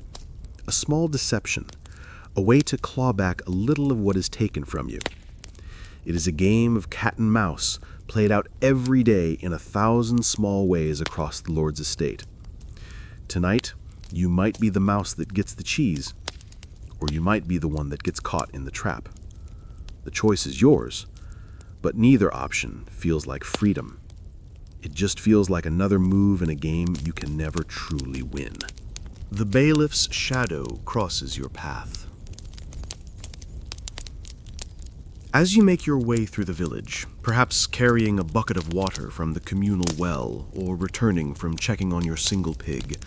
A small deception, a way to claw back a little of what is taken from you. It is a game of cat and mouse, played out every day in 1,000 small ways across the Lord's estate. Tonight, you might be the mouse that gets the cheese, or you might be the one that gets caught in the trap. The choice is yours, but neither option feels like freedom. It just feels like another move in a game you can never truly win. The bailiff's shadow crosses your path. As you make your way through the village, perhaps carrying a bucket of water from the communal well or returning from checking on your single pig,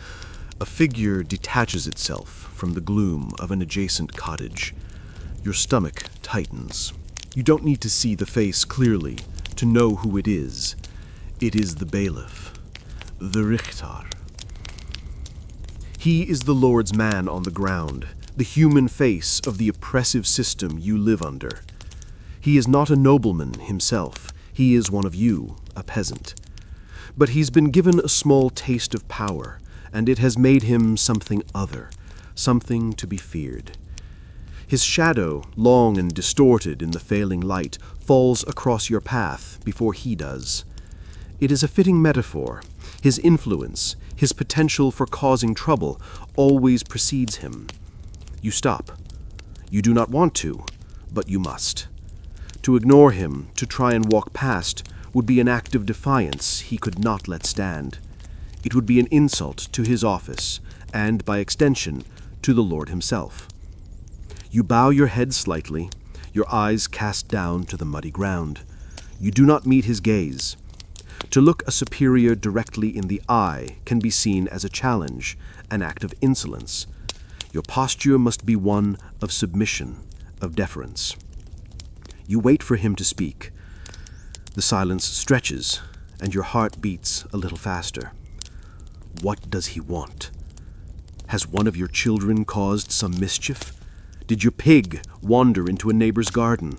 a figure detaches itself from the gloom of an adjacent cottage. Your stomach tightens. You don't need to see the face clearly to know who it is. It is the bailiff, the Richter. He is the Lord's man on the ground, the human face of the oppressive system you live under. He is not a nobleman himself. He is one of you, a peasant. But he's been given a small taste of power, and it has made him something other, something to be feared. His shadow, long and distorted in the failing light, falls across your path before he does. It is a fitting metaphor. His influence, his potential for causing trouble, always precedes him. You stop. You do not want to, but you must. To ignore him, to try and walk past, would be an act of defiance he could not let stand. It would be an insult to his office, and, by extension, to the Lord himself. You bow your head slightly, your eyes cast down to the muddy ground. You do not meet his gaze. To look a superior directly in the eye can be seen as a challenge, an act of insolence. Your posture must be one of submission, of deference. You wait for him to speak. The silence stretches, and your heart beats a little faster. What does he want? Has one of your children caused some mischief? Did your pig wander into a neighbor's garden?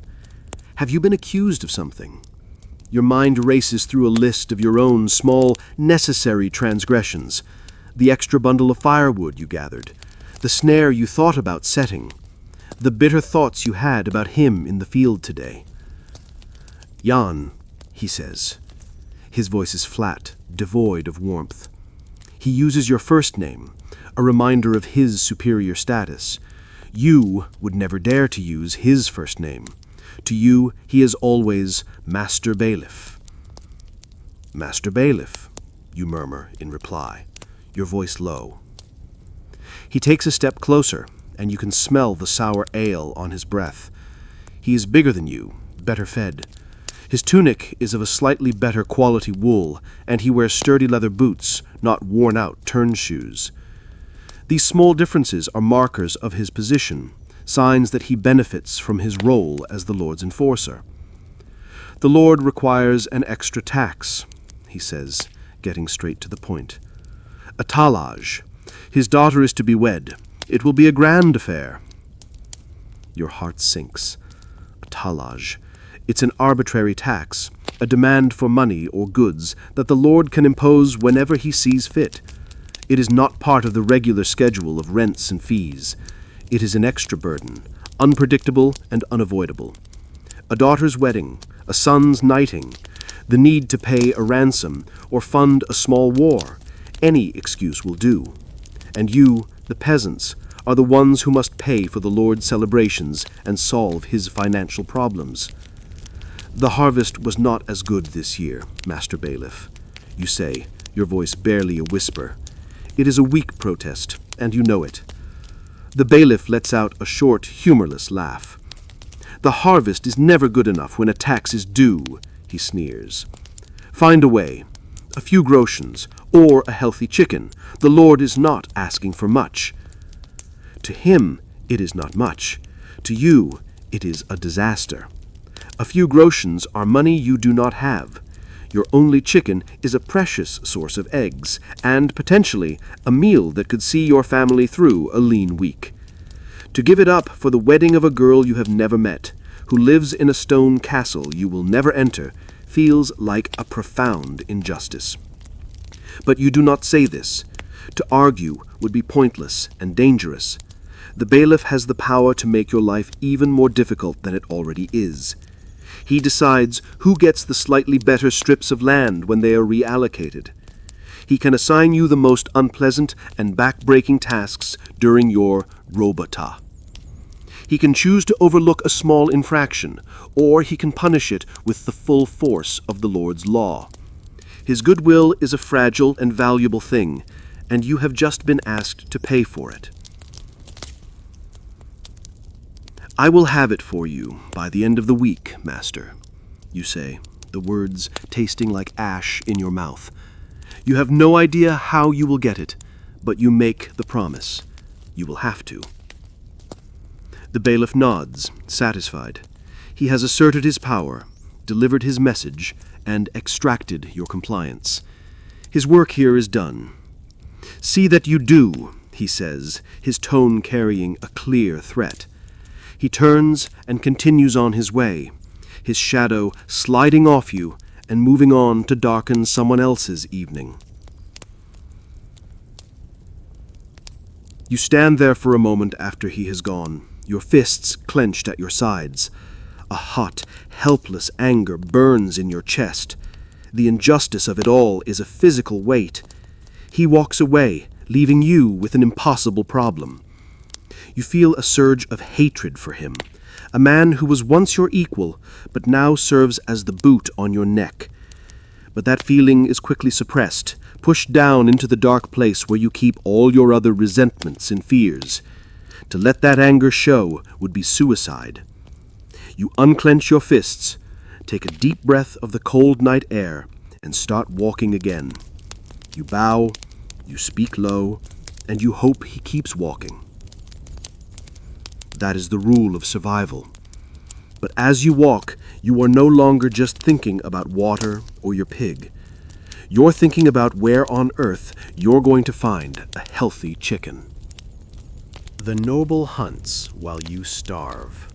Have you been accused of something? Your mind races through a list of your own small, necessary transgressions. The extra bundle of firewood you gathered, the snare you thought about setting, the bitter thoughts you had about him in the field today. Jan, he says. His voice is flat, devoid of warmth. He uses your first name, a reminder of his superior status. You would never dare to use his first name. To you, he is always Master Bailiff. Master Bailiff, you murmur in reply, your voice low. He takes a step closer, and you can smell the sour ale on his breath. He is bigger than you, better fed. His tunic is of a slightly better quality wool, and he wears sturdy leather boots, not worn-out turn shoes. These small differences are markers of his position, signs that he benefits from his role as the Lord's enforcer. The Lord requires an extra tax, he says, getting straight to the point. A talage. His daughter is to be wed. It will be a grand affair. Your heart sinks. A talage. It's an arbitrary tax, a demand for money or goods that the Lord can impose whenever he sees fit. It is not part of the regular schedule of rents and fees. It is an extra burden, unpredictable and unavoidable. A daughter's wedding, a son's knighting, the need to pay a ransom or fund a small war. Any excuse will do. And you, the peasants, are the ones who must pay for the Lord's celebrations and solve his financial problems. The harvest was not as good this year, Master Bailiff. You say, your voice barely a whisper. It is a weak protest, and you know it. The bailiff lets out a short, humorless laugh. The harvest is never good enough when a tax is due, he sneers. Find a way. A few groschens, or a healthy chicken. The Lord is not asking for much. To him, it is not much. To you, it is a disaster. A few groschens are money you do not have. Your only chicken is a precious source of eggs, and potentially a meal that could see your family through a lean week. To give it up for the wedding of a girl you have never met, who lives in a stone castle you will never enter, feels like a profound injustice. But you do not say this. To argue would be pointless and dangerous. The bailiff has the power to make your life even more difficult than it already is. He decides who gets the slightly better strips of land when they are reallocated. He can assign you the most unpleasant and back-breaking tasks during your robota. He can choose to overlook a small infraction, or he can punish it with the full force of the Lord's law. His goodwill is a fragile and valuable thing, and you have just been asked to pay for it. "I will have it for you by the end of the week, master," you say, the words tasting like ash in your mouth. You have no idea how you will get it, but you make the promise. You will have to. The bailiff nods, satisfied. He has asserted his power, delivered his message, and extracted your compliance. His work here is done. "See that you do," he says, his tone carrying a clear threat. He turns and continues on his way, his shadow sliding off you and moving on to darken someone else's evening. You stand there for a moment after he has gone, your fists clenched at your sides. A hot, helpless anger burns in your chest. The injustice of it all is a physical weight. He walks away, leaving you with an impossible problem. You feel a surge of hatred for him, a man who was once your equal, but now serves as the boot on your neck. But that feeling is quickly suppressed, pushed down into the dark place where you keep all your other resentments and fears. To let that anger show would be suicide. You unclench your fists, take a deep breath of the cold night air, and start walking again. You bow, you speak low, and you hope he keeps walking. That is the rule of survival. But as you walk, you are no longer just thinking about water or your pig. You're thinking about where on earth you're going to find a healthy chicken. The noble hunts while you starve.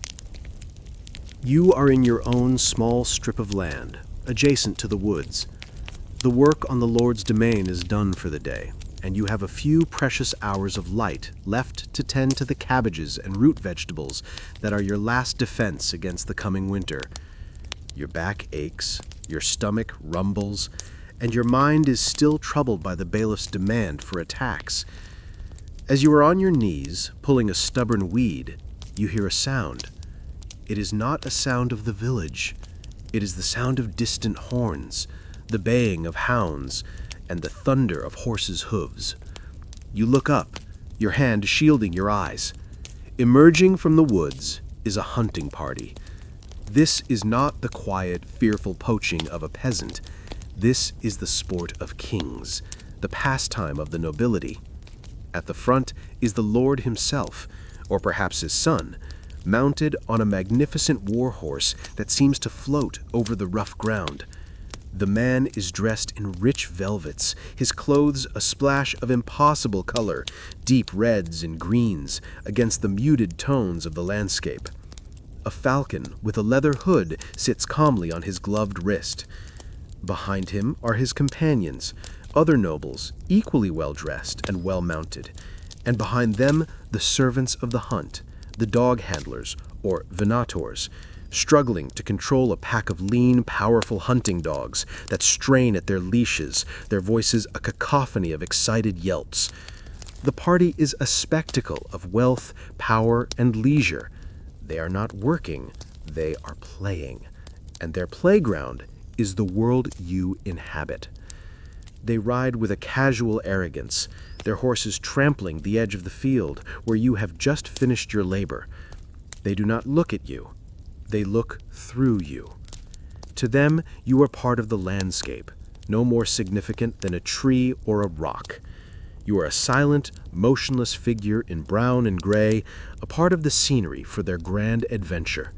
You are in your own small strip of land, adjacent to the woods. The work on the Lord's domain is done for the day, and you have a few precious hours of light left to tend to the cabbages and root vegetables that are your last defense against the coming winter. Your back aches, your stomach rumbles, and your mind is still troubled by the bailiff's demand for a tax. As you are on your knees, pulling a stubborn weed, you hear a sound. It is not a sound of the village. It is the sound of distant horns, the baying of hounds, and the thunder of horses' hooves. You look up, your hand shielding your eyes. Emerging from the woods is a hunting party. This is not the quiet, fearful poaching of a peasant. This is the sport of kings, the pastime of the nobility. At the front is the Lord himself, or perhaps his son, mounted on a magnificent war horse that seems to float over the rough ground. The man is dressed in rich velvets, his clothes a splash of impossible color, deep reds and greens against the muted tones of the landscape. A falcon with a leather hood sits calmly on his gloved wrist. Behind him are his companions, other nobles, equally well-dressed and well-mounted, and behind them the servants of the hunt, the dog handlers, or venators, struggling to control a pack of lean, powerful hunting dogs that strain at their leashes, their voices a cacophony of excited yelps. The party is a spectacle of wealth, power, and leisure. They are not working, they are playing, and their playground is the world you inhabit. They ride with a casual arrogance, their horses trampling the edge of the field where you have just finished your labor. They do not look at you. They look through you. To them, you are part of the landscape, no more significant than a tree or a rock. You are a silent, motionless figure in brown and gray, a part of the scenery for their grand adventure.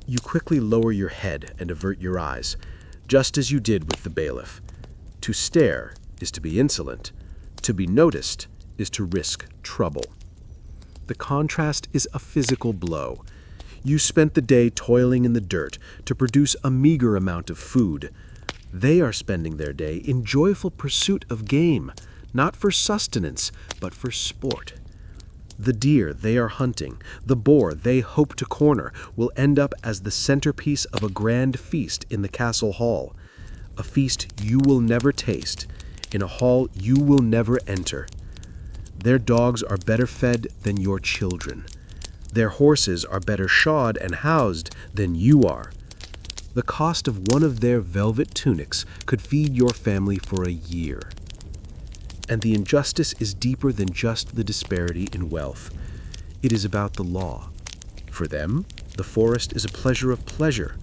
You quickly lower your head and avert your eyes, just as you did with the bailiff. To stare is to be insolent. To be noticed is to risk trouble. The contrast is a physical blow. You spent the day toiling in the dirt to produce a meager amount of food. They are spending their day in joyful pursuit of game, not for sustenance, but for sport. The deer they are hunting, the boar they hope to corner, will end up as the centerpiece of a grand feast in the castle hall. A feast you will never taste, in a hall you will never enter. Their dogs are better fed than your children. Their horses are better shod and housed than you are. The cost of one of their velvet tunics could feed your family for a year. And the injustice is deeper than just the disparity in wealth. It is about the law. For them, the forest is a pleasure of pleasure.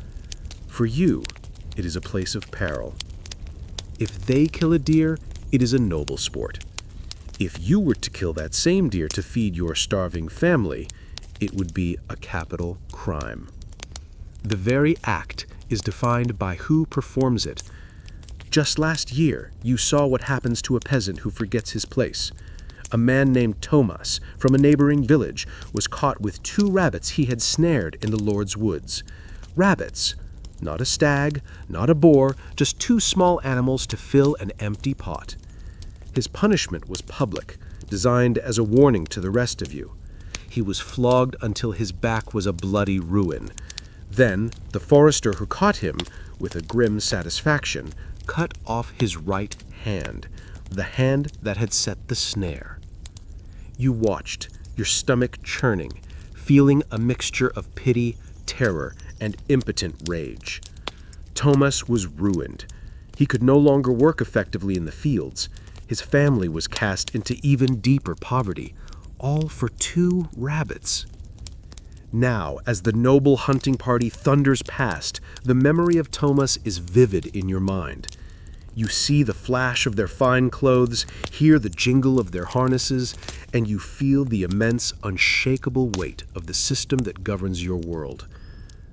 For you, it is a place of peril. If they kill a deer, it is a noble sport. If you were to kill that same deer to feed your starving family, it would be a capital crime. The very act is defined by who performs it. Just last year, you saw what happens to a peasant who forgets his place. A man named Thomas from a neighboring village was caught with 2 rabbits he had snared in the Lord's woods. Rabbits, not a stag, not a boar, just 2 small animals to fill an empty pot. His punishment was public, designed as a warning to the rest of you. He was flogged until his back was a bloody ruin. Then the forester who caught him, with a grim satisfaction, cut off his right hand, the hand that had set the snare. You watched, your stomach churning, feeling a mixture of pity, terror, and impotent rage. Thomas was ruined. He could no longer work effectively in the fields. His family was cast into even deeper poverty, all for 2 rabbits. Now, as the noble hunting party thunders past, the memory of Thomas is vivid in your mind. You see the flash of their fine clothes, hear the jingle of their harnesses, and you feel the immense, unshakable weight of the system that governs your world.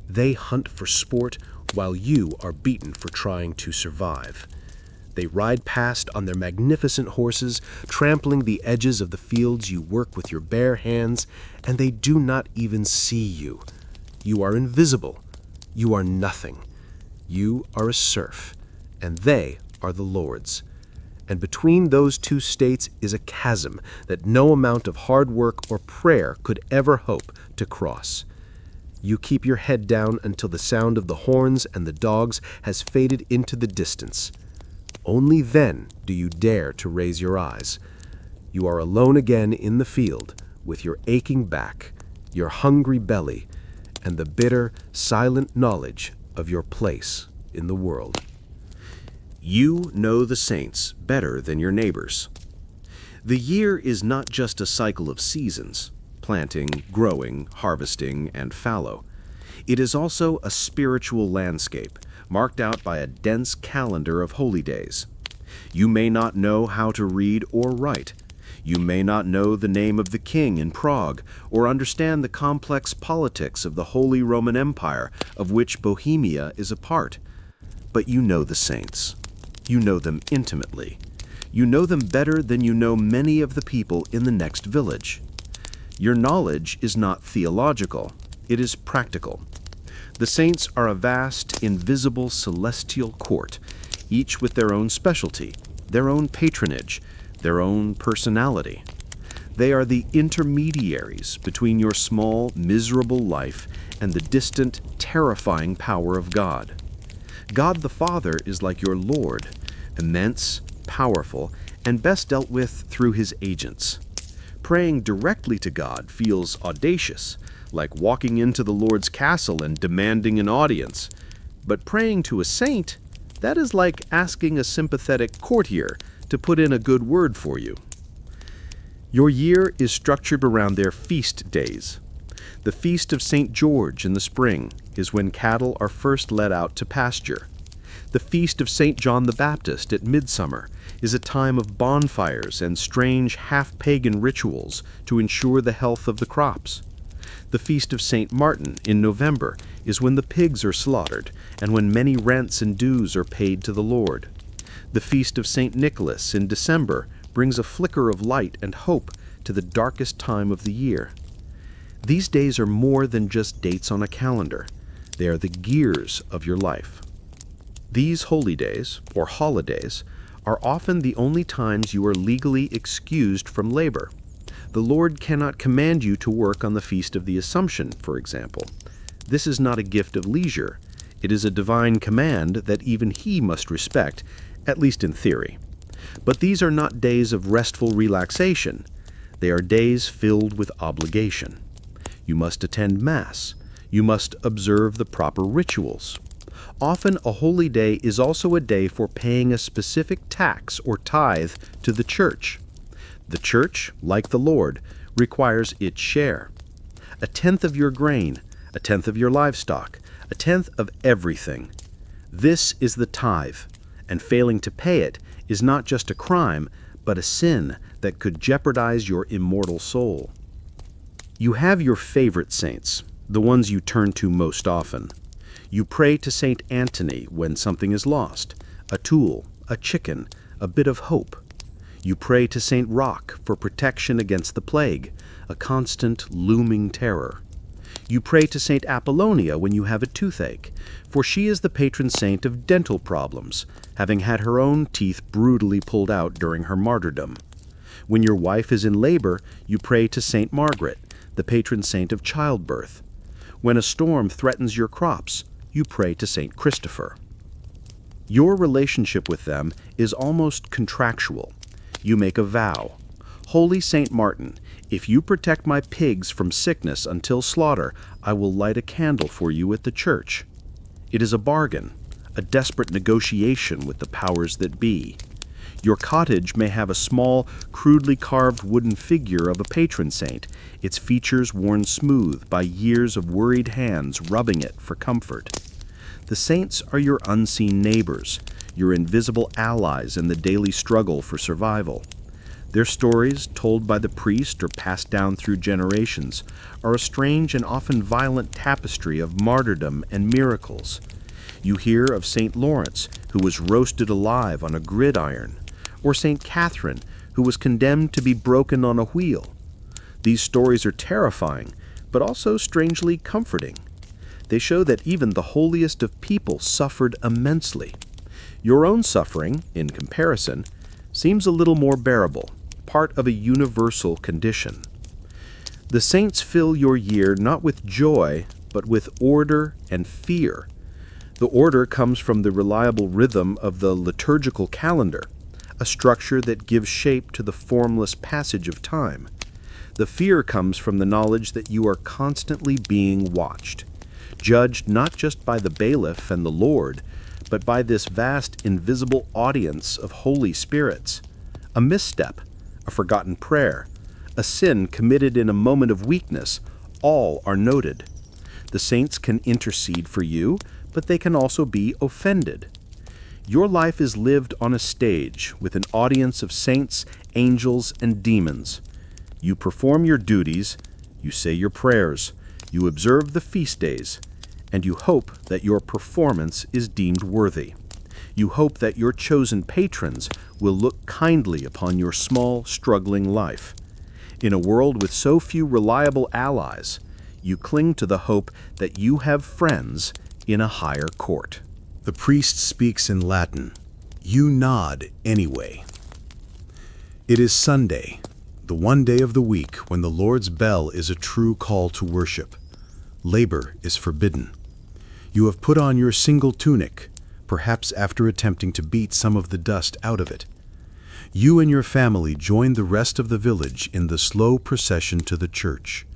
They hunt for sport while you are beaten for trying to survive. They ride past on their magnificent horses, trampling the edges of the fields you work with your bare hands, and they do not even see you. You are invisible. You are nothing. You are a serf, and they are the lords. And between those 2 states is a chasm that no amount of hard work or prayer could ever hope to cross. You keep your head down until the sound of the horns and the dogs has faded into the distance. Only then do you dare to raise your eyes. You are alone again in the field, with your aching back, your hungry belly, and the bitter, silent knowledge of your place in the world. You know the saints better than your neighbors. The year is not just a cycle of seasons, planting, growing, harvesting, and fallow. It is also a spiritual landscape, marked out by a dense calendar of holy days. You may not know how to read or write. You may not know the name of the king in Prague or understand the complex politics of the Holy Roman Empire, of which Bohemia is a part. But you know the saints. You know them intimately. You know them better than you know many of the people in the next village. Your knowledge is not theological, it is practical. The saints are a vast, invisible celestial court, each with their own specialty, their own patronage, their own personality. They are the intermediaries between your small, miserable life and the distant, terrifying power of God. God the Father is like your Lord, immense, powerful, and best dealt with through his agents. Praying directly to God feels audacious, like walking into the Lord's castle and demanding an audience. But praying to a saint, that is like asking a sympathetic courtier to put in a good word for you. Your year is structured around their feast days. The Feast of St. George in the spring is when cattle are first led out to pasture. The Feast of St. John the Baptist at midsummer is a time of bonfires and strange half-pagan rituals to ensure the health of the crops. The Feast of St. Martin in November is when the pigs are slaughtered and when many rents and dues are paid to the Lord. The Feast of St. Nicholas in December brings a flicker of light and hope to the darkest time of the year. These days are more than just dates on a calendar. They are the gears of your life. These holy days, or holidays, are often the only times you are legally excused from labor. The Lord cannot command you to work on the Feast of the Assumption, for example. This is not a gift of leisure. It is a divine command that even He must respect, at least in theory. But these are not days of restful relaxation. They are days filled with obligation. You must attend Mass. You must observe the proper rituals. Often a holy day is also a day for paying a specific tax or tithe to the church. The church, like the Lord, requires its share. A tenth of your grain, a tenth of your livestock, a tenth of everything. This is the tithe, and failing to pay it is not just a crime, but a sin that could jeopardize your immortal soul. You have your favorite saints, the ones you turn to most often. You pray to Saint Anthony when something is lost, a tool, a chicken, a bit of hope. You pray to Saint Roch for protection against the plague, a constant looming terror. You pray to Saint Apollonia when you have a toothache, for she is the patron saint of dental problems, having had her own teeth brutally pulled out during her martyrdom. When your wife is in labor, you pray to Saint Margaret, the patron saint of childbirth. When a storm threatens your crops, you pray to Saint Christopher. Your relationship with them is almost contractual. You make a vow. Holy Saint Martin, if you protect my pigs from sickness until slaughter, I will light a candle for you at the church. It is a bargain, a desperate negotiation with the powers that be. Your cottage may have a small, crudely carved wooden figure of a patron saint, its features worn smooth by years of worried hands rubbing it for comfort. The saints are your unseen neighbors, your invisible allies in the daily struggle for survival. Their stories, told by the priest or passed down through generations, are a strange and often violent tapestry of martyrdom and miracles. You hear of St. Lawrence, who was roasted alive on a gridiron, or St. Catherine, who was condemned to be broken on a wheel. These stories are terrifying, but also strangely comforting. They show that even the holiest of people suffered immensely. Your own suffering, in comparison, seems a little more bearable, part of a universal condition. The saints fill your year not with joy, but with order and fear. The order comes from the reliable rhythm of the liturgical calendar, a structure that gives shape to the formless passage of time. The fear comes from the knowledge that you are constantly being watched, judged not just by the bailiff and the Lord, but by this vast invisible audience of holy spirits. A misstep, a forgotten prayer, a sin committed in a moment of weakness, all are noted. The saints can intercede for you, but they can also be offended. Your life is lived on a stage with an audience of saints, angels, and demons. You perform your duties, you say your prayers, you observe the feast days, and you hope that your performance is deemed worthy. You hope that your chosen patrons will look kindly upon your small, struggling life. In a world with so few reliable allies, you cling to the hope that you have friends in a higher court. The priest speaks in Latin. You nod anyway. It is Sunday, the one day of the week when the Lord's bell is a true call to worship. Labor is forbidden. You have put on your single tunic, perhaps after attempting to beat some of the dust out of it. You and your family join the rest of the village in the slow procession to the church.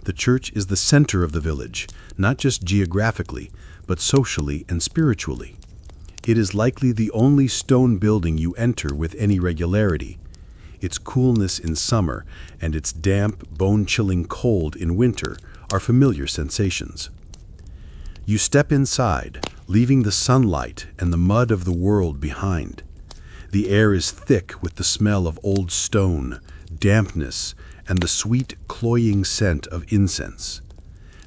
The church is the center of the village, not just geographically, but socially and spiritually. It is likely the only stone building you enter with any regularity. Its coolness in summer and its damp, bone-chilling cold in winter are familiar sensations. You step inside, leaving the sunlight and the mud of the world behind. The air is thick with the smell of old stone, dampness, and the sweet, cloying scent of incense.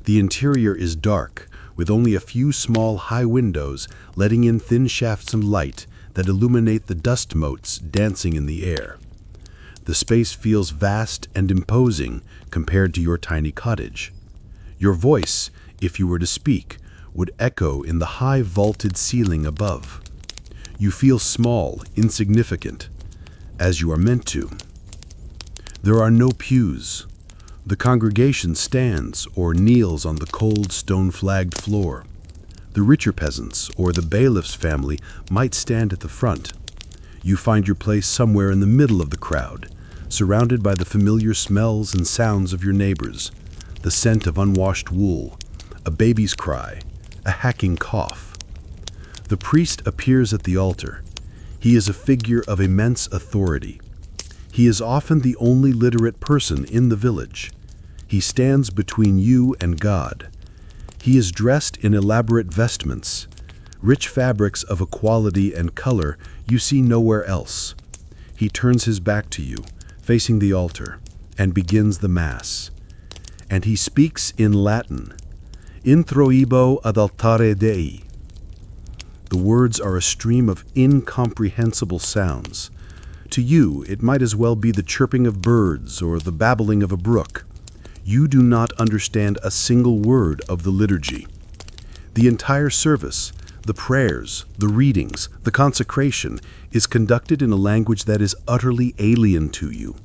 The interior is dark, with only a few small high windows letting in thin shafts of light that illuminate the dust motes dancing in the air. The space feels vast and imposing compared to your tiny cottage. Your voice, if you were to speak, would echo in the high vaulted ceiling above. You feel small, insignificant, as you are meant to. There are no pews. The congregation stands or kneels on the cold stone-flagged floor. The richer peasants or the bailiff's family might stand at the front. You find your place somewhere in the middle of the crowd, surrounded by the familiar smells and sounds of your neighbors, the scent of unwashed wool, a baby's cry, a hacking cough. The priest appears at the altar. He is a figure of immense authority. He is often the only literate person in the village. He stands between you and God. He is dressed in elaborate vestments, rich fabrics of a quality and color you see nowhere else. He turns his back to you, facing the altar, and begins the Mass. And he speaks in Latin, Introibo ad altare Dei. The words are a stream of incomprehensible sounds. To you, it might as well be the chirping of birds or the babbling of a brook. You do not understand a single word of the liturgy. The entire service, the prayers, the readings, the consecration, is conducted in a language that is utterly alien to you.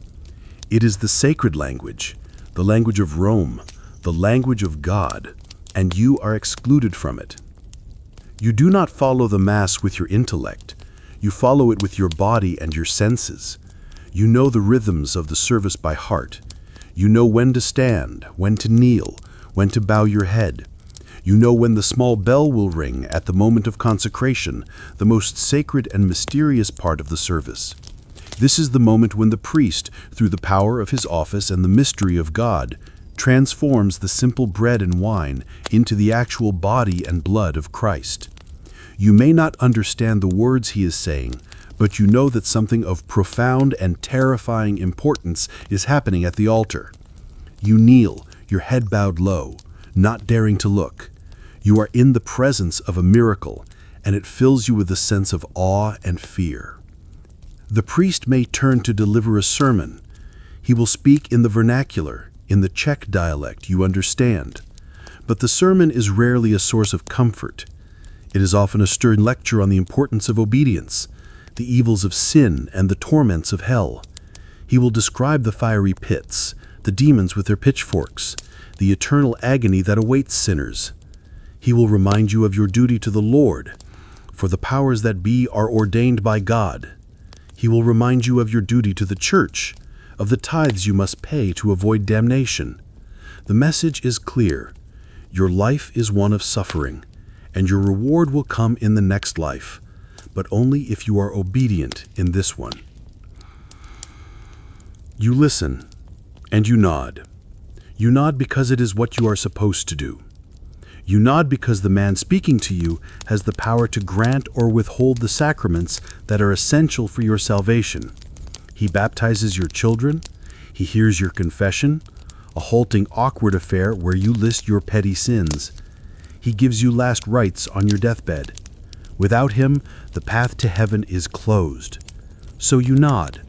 It is the sacred language, the language of Rome, the language of God, and you are excluded from it. You do not follow the Mass with your intellect. You follow it with your body and your senses. You know the rhythms of the service by heart. You know when to stand, when to kneel, when to bow your head. You know when the small bell will ring at the moment of consecration, the most sacred and mysterious part of the service. This is the moment when the priest, through the power of his office and the mystery of God, transforms the simple bread and wine into the actual body and blood of Christ. You may not understand the words he is saying, but you know that something of profound and terrifying importance is happening at the altar. You kneel, your head bowed low, not daring to look. You are in the presence of a miracle, and it fills you with a sense of awe and fear. The priest may turn to deliver a sermon. He will speak in the vernacular, in the Czech dialect you understand. But the sermon is rarely a source of comfort. It is often a stern lecture on the importance of obedience, the evils of sin, and the torments of hell. He will describe the fiery pits, the demons with their pitchforks, the eternal agony that awaits sinners. He will remind you of your duty to the Lord, for the powers that be are ordained by God. He will remind you of your duty to the church, of the tithes you must pay to avoid damnation. The message is clear. Your life is one of suffering, and your reward will come in the next life, but only if you are obedient in this one. You listen, and you nod. You nod because it is what you are supposed to do. You nod because the man speaking to you has the power to grant or withhold the sacraments that are essential for your salvation. He baptizes your children. He hears your confession, a halting, awkward affair where you list your petty sins. He gives you last rites on your deathbed. Without him, the path to heaven is closed. So you nod,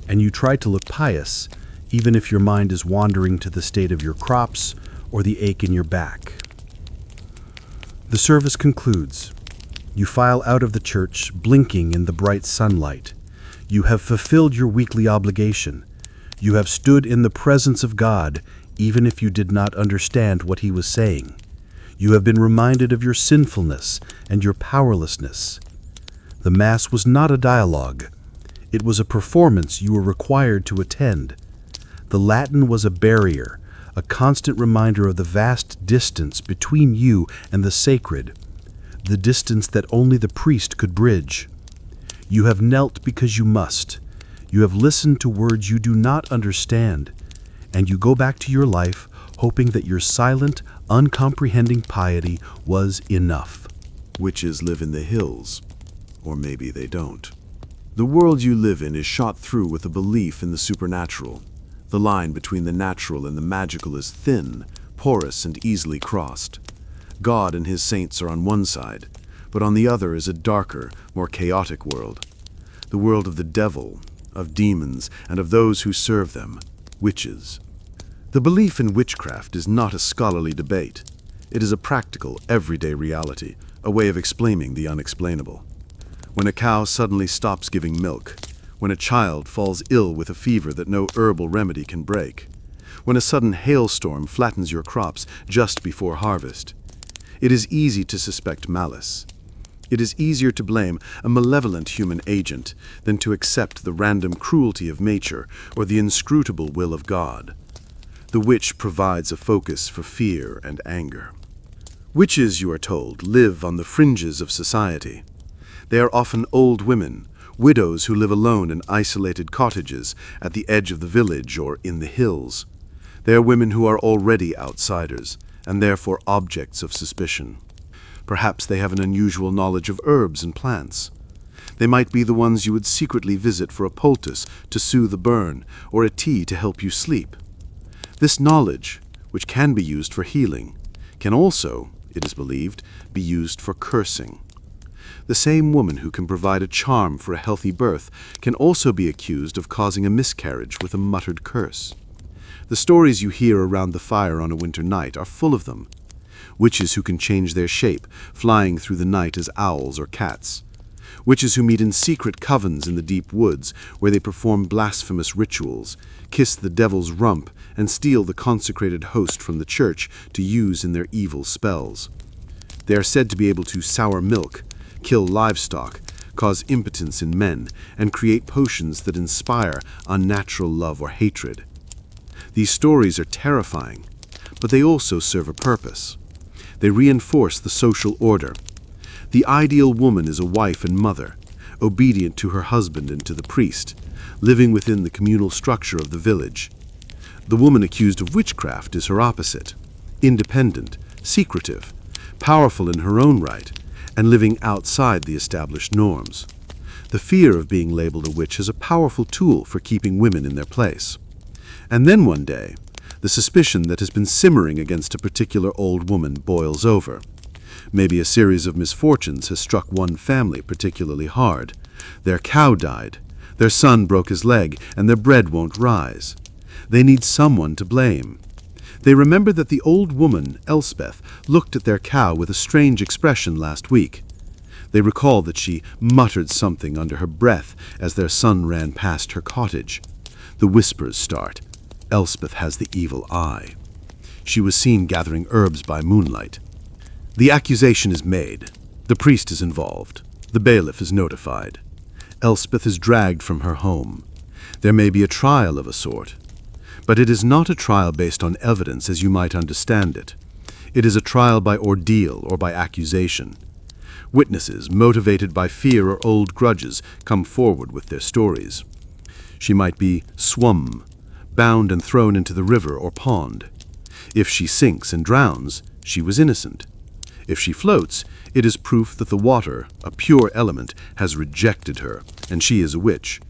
and you try to look pious, even if your mind is wandering to the state of your crops or the ache in your back. The service concludes. You file out of the church, blinking in the bright sunlight. You have fulfilled your weekly obligation. You have stood in the presence of God, even if you did not understand what he was saying. You have been reminded of your sinfulness and your powerlessness. The Mass was not a dialogue. It was a performance you were required to attend. The Latin was a barrier, a constant reminder of the vast distance between you and the sacred, the distance that only the priest could bridge. You have knelt because you must. You have listened to words you do not understand, and you go back to your life hoping that your silent, uncomprehending piety was enough. Witches live in the hills, or maybe they don't. The world you live in is shot through with a belief in the supernatural. The line between the natural and the magical is thin, porous, and easily crossed. God and his saints are on one side, but on the other is a darker, more chaotic world. The world of the devil, of demons, and of those who serve them, witches. The belief in witchcraft is not a scholarly debate. It is a practical, everyday reality, a way of explaining the unexplainable. When a cow suddenly stops giving milk, when a child falls ill with a fever that no herbal remedy can break, when a sudden hailstorm flattens your crops just before harvest. It is easy to suspect malice. It is easier to blame a malevolent human agent than to accept the random cruelty of nature or the inscrutable will of God. The witch provides a focus for fear and anger. Witches, you are told, live on the fringes of society. They are often old women, widows who live alone in isolated cottages at the edge of the village or in the hills. They are women who are already outsiders, and therefore objects of suspicion. Perhaps they have an unusual knowledge of herbs and plants. They might be the ones you would secretly visit for a poultice to soothe a burn or a tea to help you sleep. This knowledge, which can be used for healing, can also, it is believed, be used for cursing. The same woman who can provide a charm for a healthy birth can also be accused of causing a miscarriage with a muttered curse. The stories you hear around the fire on a winter night are full of them. Witches who can change their shape, flying through the night as owls or cats. Witches who meet in secret covens in the deep woods, where they perform blasphemous rituals, kiss the devil's rump, and steal the consecrated host from the church to use in their evil spells. They are said to be able to sour milk, kill livestock, cause impotence in men, and create potions that inspire unnatural love or hatred. These stories are terrifying, but they also serve a purpose. They reinforce the social order. The ideal woman is a wife and mother, obedient to her husband and to the priest, living within the communal structure of the village. The woman accused of witchcraft is her opposite, independent, secretive, powerful in her own right, and living outside the established norms. The fear of being labeled a witch is a powerful tool for keeping women in their place. And then one day, the suspicion that has been simmering against a particular old woman boils over. Maybe a series of misfortunes has struck one family particularly hard. Their cow died, their son broke his leg, and their bread won't rise. They need someone to blame. They remember that the old woman, Elspeth, looked at their cow with a strange expression last week. They recall that she muttered something under her breath as their son ran past her cottage. The whispers start. Elspeth has the evil eye. She was seen gathering herbs by moonlight. The accusation is made. The priest is involved. The bailiff is notified. Elspeth is dragged from her home. There may be a trial of a sort. But it is not a trial based on evidence as you might understand it. It is a trial by ordeal or by accusation. Witnesses, motivated by fear or old grudges, come forward with their stories. She might be swum, bound and thrown into the river or pond. If she sinks and drowns, she was innocent. If she floats, it is proof that the water, a pure element, has rejected her, and she is a witch.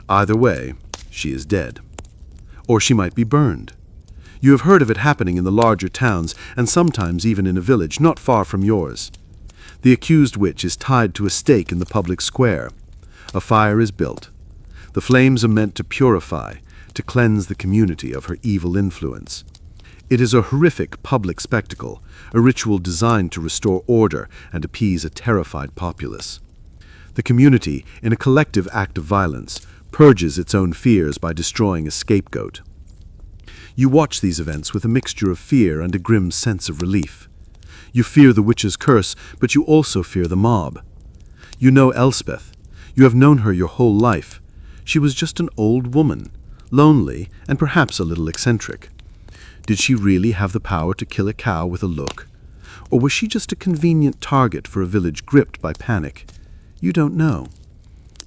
Either way, she is dead. Or she might be burned. You have heard of it happening in the larger towns, and sometimes even in a village not far from yours. The accused witch is tied to a stake in the public square. A fire is built. The flames are meant to purify, to cleanse the community of her evil influence. It is a horrific public spectacle, a ritual designed to restore order and appease a terrified populace. The community, in a collective act of violence, purges its own fears by destroying a scapegoat. You watch these events with a mixture of fear and a grim sense of relief. You fear the witch's curse, but you also fear the mob. You know Elspeth. You have known her your whole life. She was just an old woman, lonely and perhaps a little eccentric. Did she really have the power to kill a cow with a look? Or was she just a convenient target for a village gripped by panic? You don't know.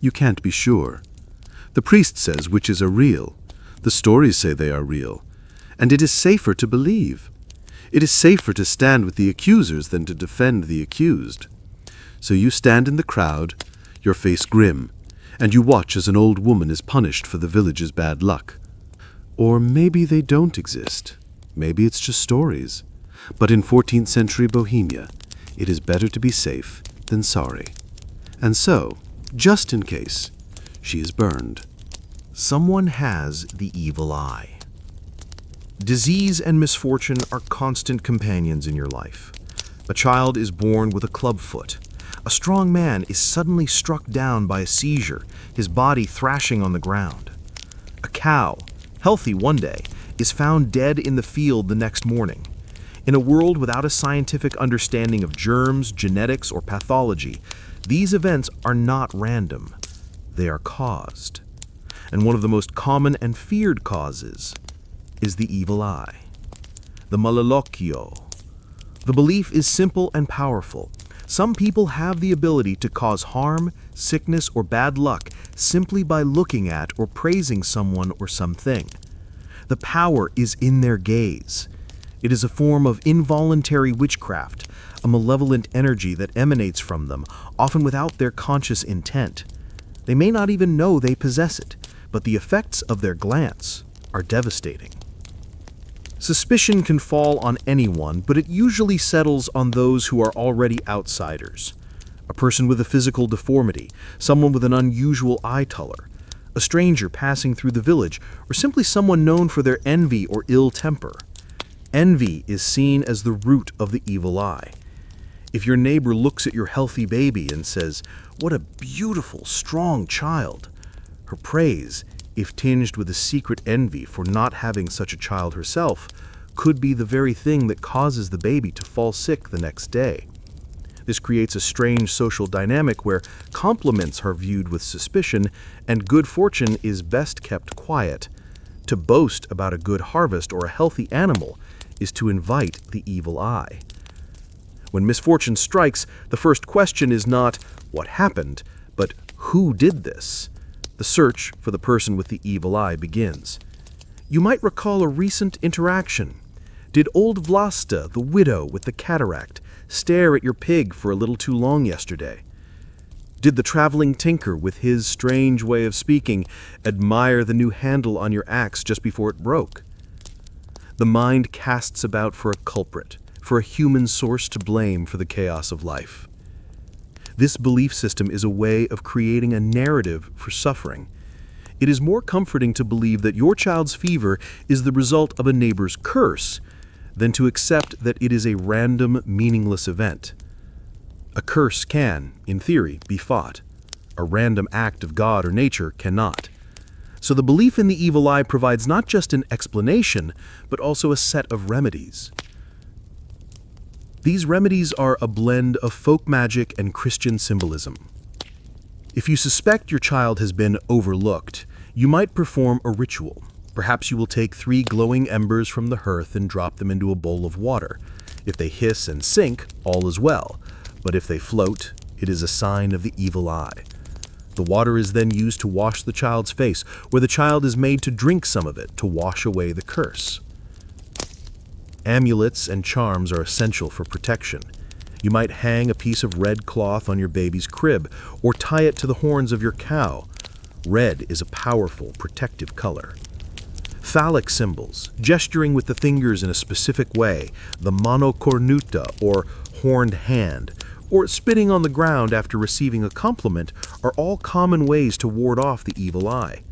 You can't be sure. The priest says witches are real. The stories say they are real. And it is safer to believe. It is safer to stand with the accusers than to defend the accused. So you stand in the crowd, your face grim, and you watch as an old woman is punished for the village's bad luck. Or maybe they don't exist. Maybe it's just stories. But in 14th century Bohemia, it is better to be safe than sorry. And so, just in case, she is burned. Someone has the evil eye. Disease and misfortune are constant companions in your life. A child is born with a club foot. A strong man is suddenly struck down by a seizure, his body thrashing on the ground. A cow, healthy one day, is found dead in the field the next morning. In a world without a scientific understanding of germs, genetics, or pathology, these events are not random. They are caused. And one of the most common and feared causes is the evil eye, the malilocchio. The belief is simple and powerful. Some people have the ability to cause harm, sickness, or bad luck simply by looking at or praising someone or something. The power is in their gaze. It is a form of involuntary witchcraft, a malevolent energy that emanates from them, often without their conscious intent. They may not even know they possess it, but the effects of their glance are devastating. Suspicion can fall on anyone, but it usually settles on those who are already outsiders. A person with a physical deformity, someone with an unusual eye color, a stranger passing through the village, or simply someone known for their envy or ill temper. Envy is seen as the root of the evil eye. If your neighbor looks at your healthy baby and says, "What a beautiful, strong child," her praise, if tinged with a secret envy for not having such a child herself, could be the very thing that causes the baby to fall sick the next day. This creates a strange social dynamic where compliments are viewed with suspicion and good fortune is best kept quiet. To boast about a good harvest or a healthy animal is to invite the evil eye. When misfortune strikes, the first question is not what happened, but who did this? The search for the person with the evil eye begins. You might recall a recent interaction. Did old Vlasta, the widow with the cataract, stare at your pig for a little too long yesterday? Did the traveling tinker, with his strange way of speaking, admire the new handle on your axe just before it broke? The mind casts about for a culprit, for a human source to blame for the chaos of life. This belief system is a way of creating a narrative for suffering. It is more comforting to believe that your child's fever is the result of a neighbor's curse than to accept that it is a random, meaningless event. A curse can, in theory, be fought. A random act of God or nature cannot. So the belief in the evil eye provides not just an explanation, but also a set of remedies. These remedies are a blend of folk magic and Christian symbolism. If you suspect your child has been overlooked, you might perform a ritual. Perhaps you will take 3 glowing embers from the hearth and drop them into a bowl of water. If they hiss and sink, all is well, but if they float, it is a sign of the evil eye. The water is then used to wash the child's face, where the child is made to drink some of it to wash away the curse. Amulets and charms are essential for protection. You might hang a piece of red cloth on your baby's crib or tie it to the horns of your cow. Red is a powerful, protective color. Phallic symbols, gesturing with the fingers in a specific way, the mano cornuta or horned hand, or spitting on the ground after receiving a compliment are all common ways to ward off the evil eye.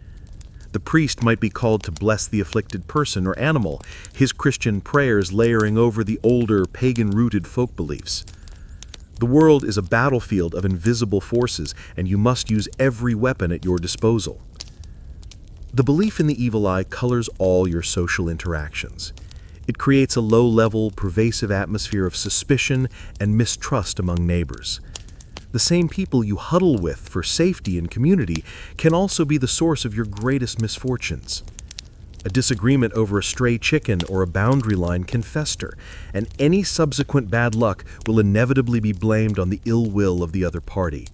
The priest might be called to bless the afflicted person or animal, his Christian prayers layering over the older, pagan-rooted folk beliefs. The world is a battlefield of invisible forces, and you must use every weapon at your disposal. The belief in the evil eye colors all your social interactions. It creates a low-level, pervasive atmosphere of suspicion and mistrust among neighbors. The same people you huddle with for safety and community can also be the source of your greatest misfortunes. A disagreement over a stray chicken or a boundary line can fester, and any subsequent bad luck will inevitably be blamed on the ill will of the other party.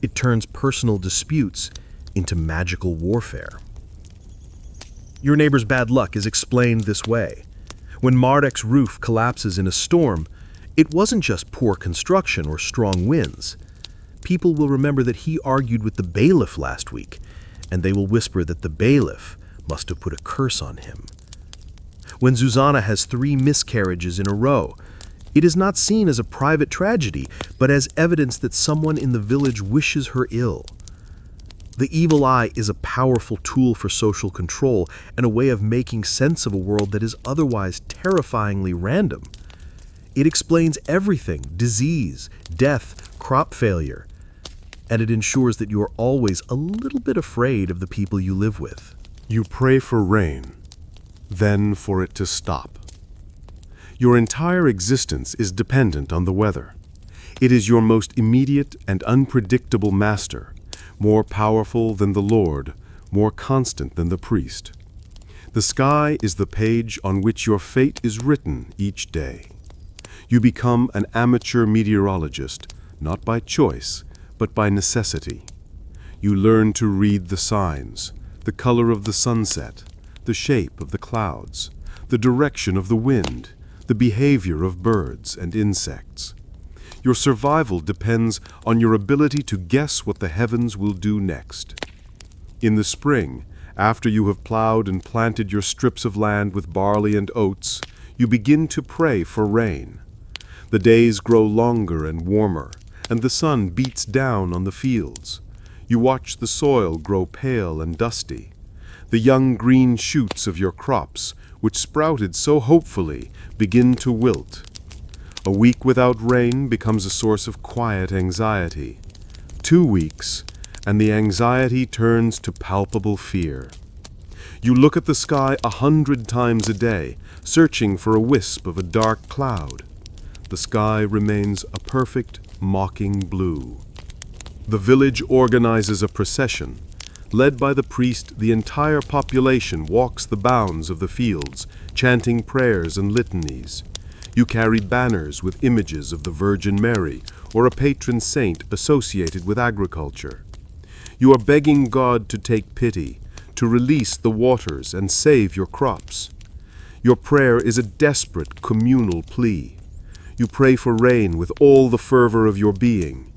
It turns personal disputes into magical warfare. Your neighbor's bad luck is explained this way. When Mardek's roof collapses in a storm, it wasn't just poor construction or strong winds. People will remember that he argued with the bailiff last week, and they will whisper that the bailiff must have put a curse on him. When Zuzana has 3 miscarriages in a row, it is not seen as a private tragedy, but as evidence that someone in the village wishes her ill. The evil eye is a powerful tool for social control and a way of making sense of a world that is otherwise terrifyingly random. It explains everything: disease, death, crop failure, and it ensures that you are always a little bit afraid of the people you live with. You pray for rain, then for it to stop. Your entire existence is dependent on the weather. It is your most immediate and unpredictable master, more powerful than the Lord, more constant than the priest. The sky is the page on which your fate is written each day. You become an amateur meteorologist, not by choice, but by necessity. You learn to read the signs, the color of the sunset, the shape of the clouds, the direction of the wind, the behavior of birds and insects. Your survival depends on your ability to guess what the heavens will do next. In the spring, after you have plowed and planted your strips of land with barley and oats, you begin to pray for rain. The days grow longer and warmer, and the sun beats down on the fields. You watch the soil grow pale and dusty. The young green shoots of your crops, which sprouted so hopefully, begin to wilt. A week without rain becomes a source of quiet anxiety. 2 weeks, and the anxiety turns to palpable fear. You look at the sky 100 times a day, searching for a wisp of a dark cloud. The sky remains a perfect, mocking blue. The village organizes a procession. Led by the priest, the entire population walks the bounds of the fields, chanting prayers and litanies. You carry banners with images of the Virgin Mary or a patron saint associated with agriculture. You are begging God to take pity, to release the waters and save your crops. Your prayer is a desperate communal plea. You pray for rain with all the fervor of your being.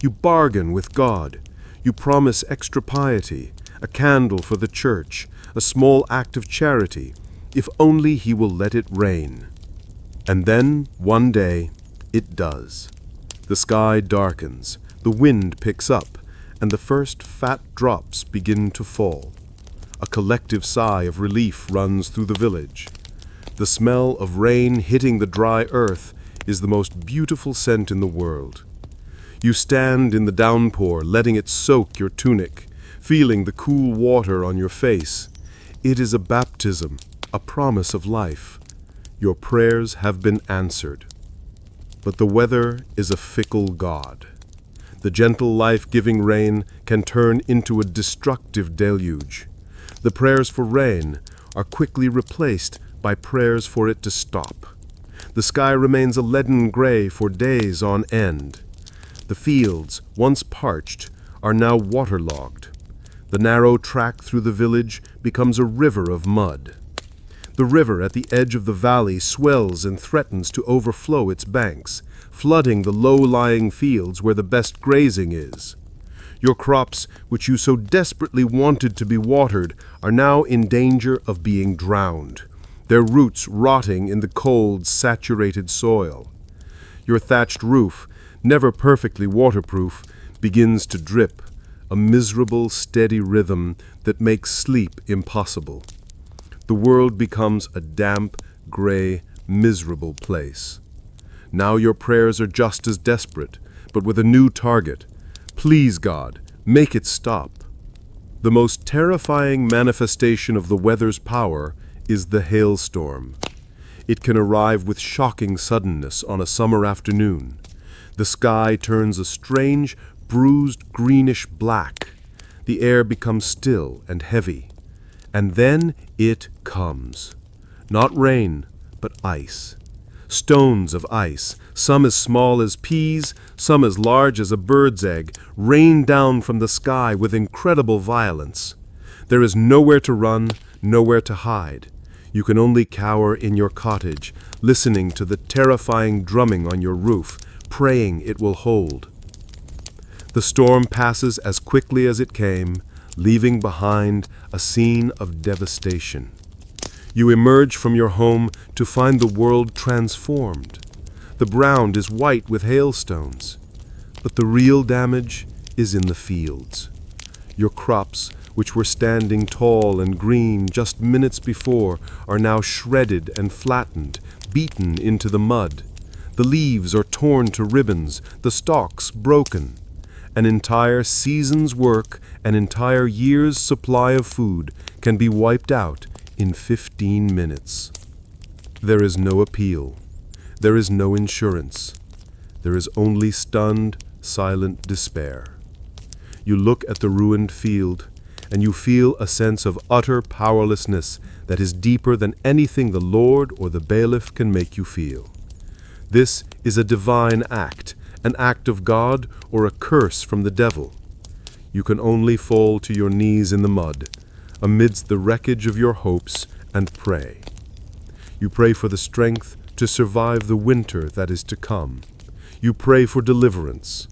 You bargain with God. You promise extra piety, a candle for the church, a small act of charity, if only He will let it rain. And then, one day, it does. The sky darkens, the wind picks up, and the first fat drops begin to fall. A collective sigh of relief runs through the village. The smell of rain hitting the dry earth is the most beautiful scent in the world. You stand in the downpour, letting it soak your tunic, feeling the cool water on your face. It is a baptism, a promise of life. Your prayers have been answered. But the weather is a fickle god. The gentle life-giving rain can turn into a destructive deluge. The prayers for rain are quickly replaced by prayers for it to stop. The sky remains a leaden gray for days on end. The fields, once parched, are now waterlogged. The narrow track through the village becomes a river of mud. The river at the edge of the valley swells and threatens to overflow its banks, flooding the low-lying fields where the best grazing is. Your crops, which you so desperately wanted to be watered, are now in danger of being drowned, their roots rotting in the cold, saturated soil. Your thatched roof, never perfectly waterproof, begins to drip, a miserable, steady rhythm that makes sleep impossible. The world becomes a damp, gray, miserable place. Now your prayers are just as desperate, but with a new target. Please, God, make it stop. The most terrifying manifestation of the weather's power is the hailstorm. It can arrive with shocking suddenness on a summer afternoon. The sky turns a strange, bruised greenish black. The air becomes still and heavy. And then it comes. Not rain, but ice. Stones of ice, some as small as peas, some as large as a bird's egg, rain down from the sky with incredible violence. There is nowhere to run, nowhere to hide. You can only cower in your cottage, listening to the terrifying drumming on your roof, praying it will hold. The storm passes as quickly as it came, leaving behind a scene of devastation. You emerge from your home to find the world transformed. The ground is white with hailstones, but the real damage is in the fields. Your crops, which were standing tall and green just minutes before, are now shredded and flattened, beaten into the mud. The leaves are torn to ribbons, the stalks broken. An entire season's work, an entire year's supply of food can be wiped out in 15 minutes. There is no appeal. There is no insurance. There is only stunned, silent despair. You look at the ruined field, and you feel a sense of utter powerlessness that is deeper than anything the Lord or the bailiff can make you feel. This is a divine act, an act of God or a curse from the devil. You can only fall to your knees in the mud, amidst the wreckage of your hopes, and pray. You pray for the strength to survive the winter that is to come. You pray for deliverance.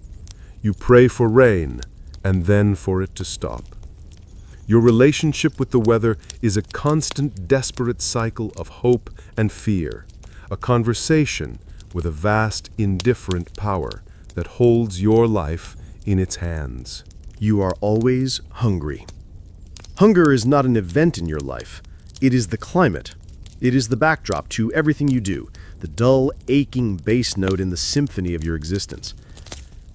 You pray for rain, and then for it to stop. Your relationship with the weather is a constant, desperate cycle of hope and fear, a conversation with a vast, indifferent power that holds your life in its hands. You are always hungry. Hunger is not an event in your life. It is the climate. It is the backdrop to everything you do, the dull, aching bass note in the symphony of your existence.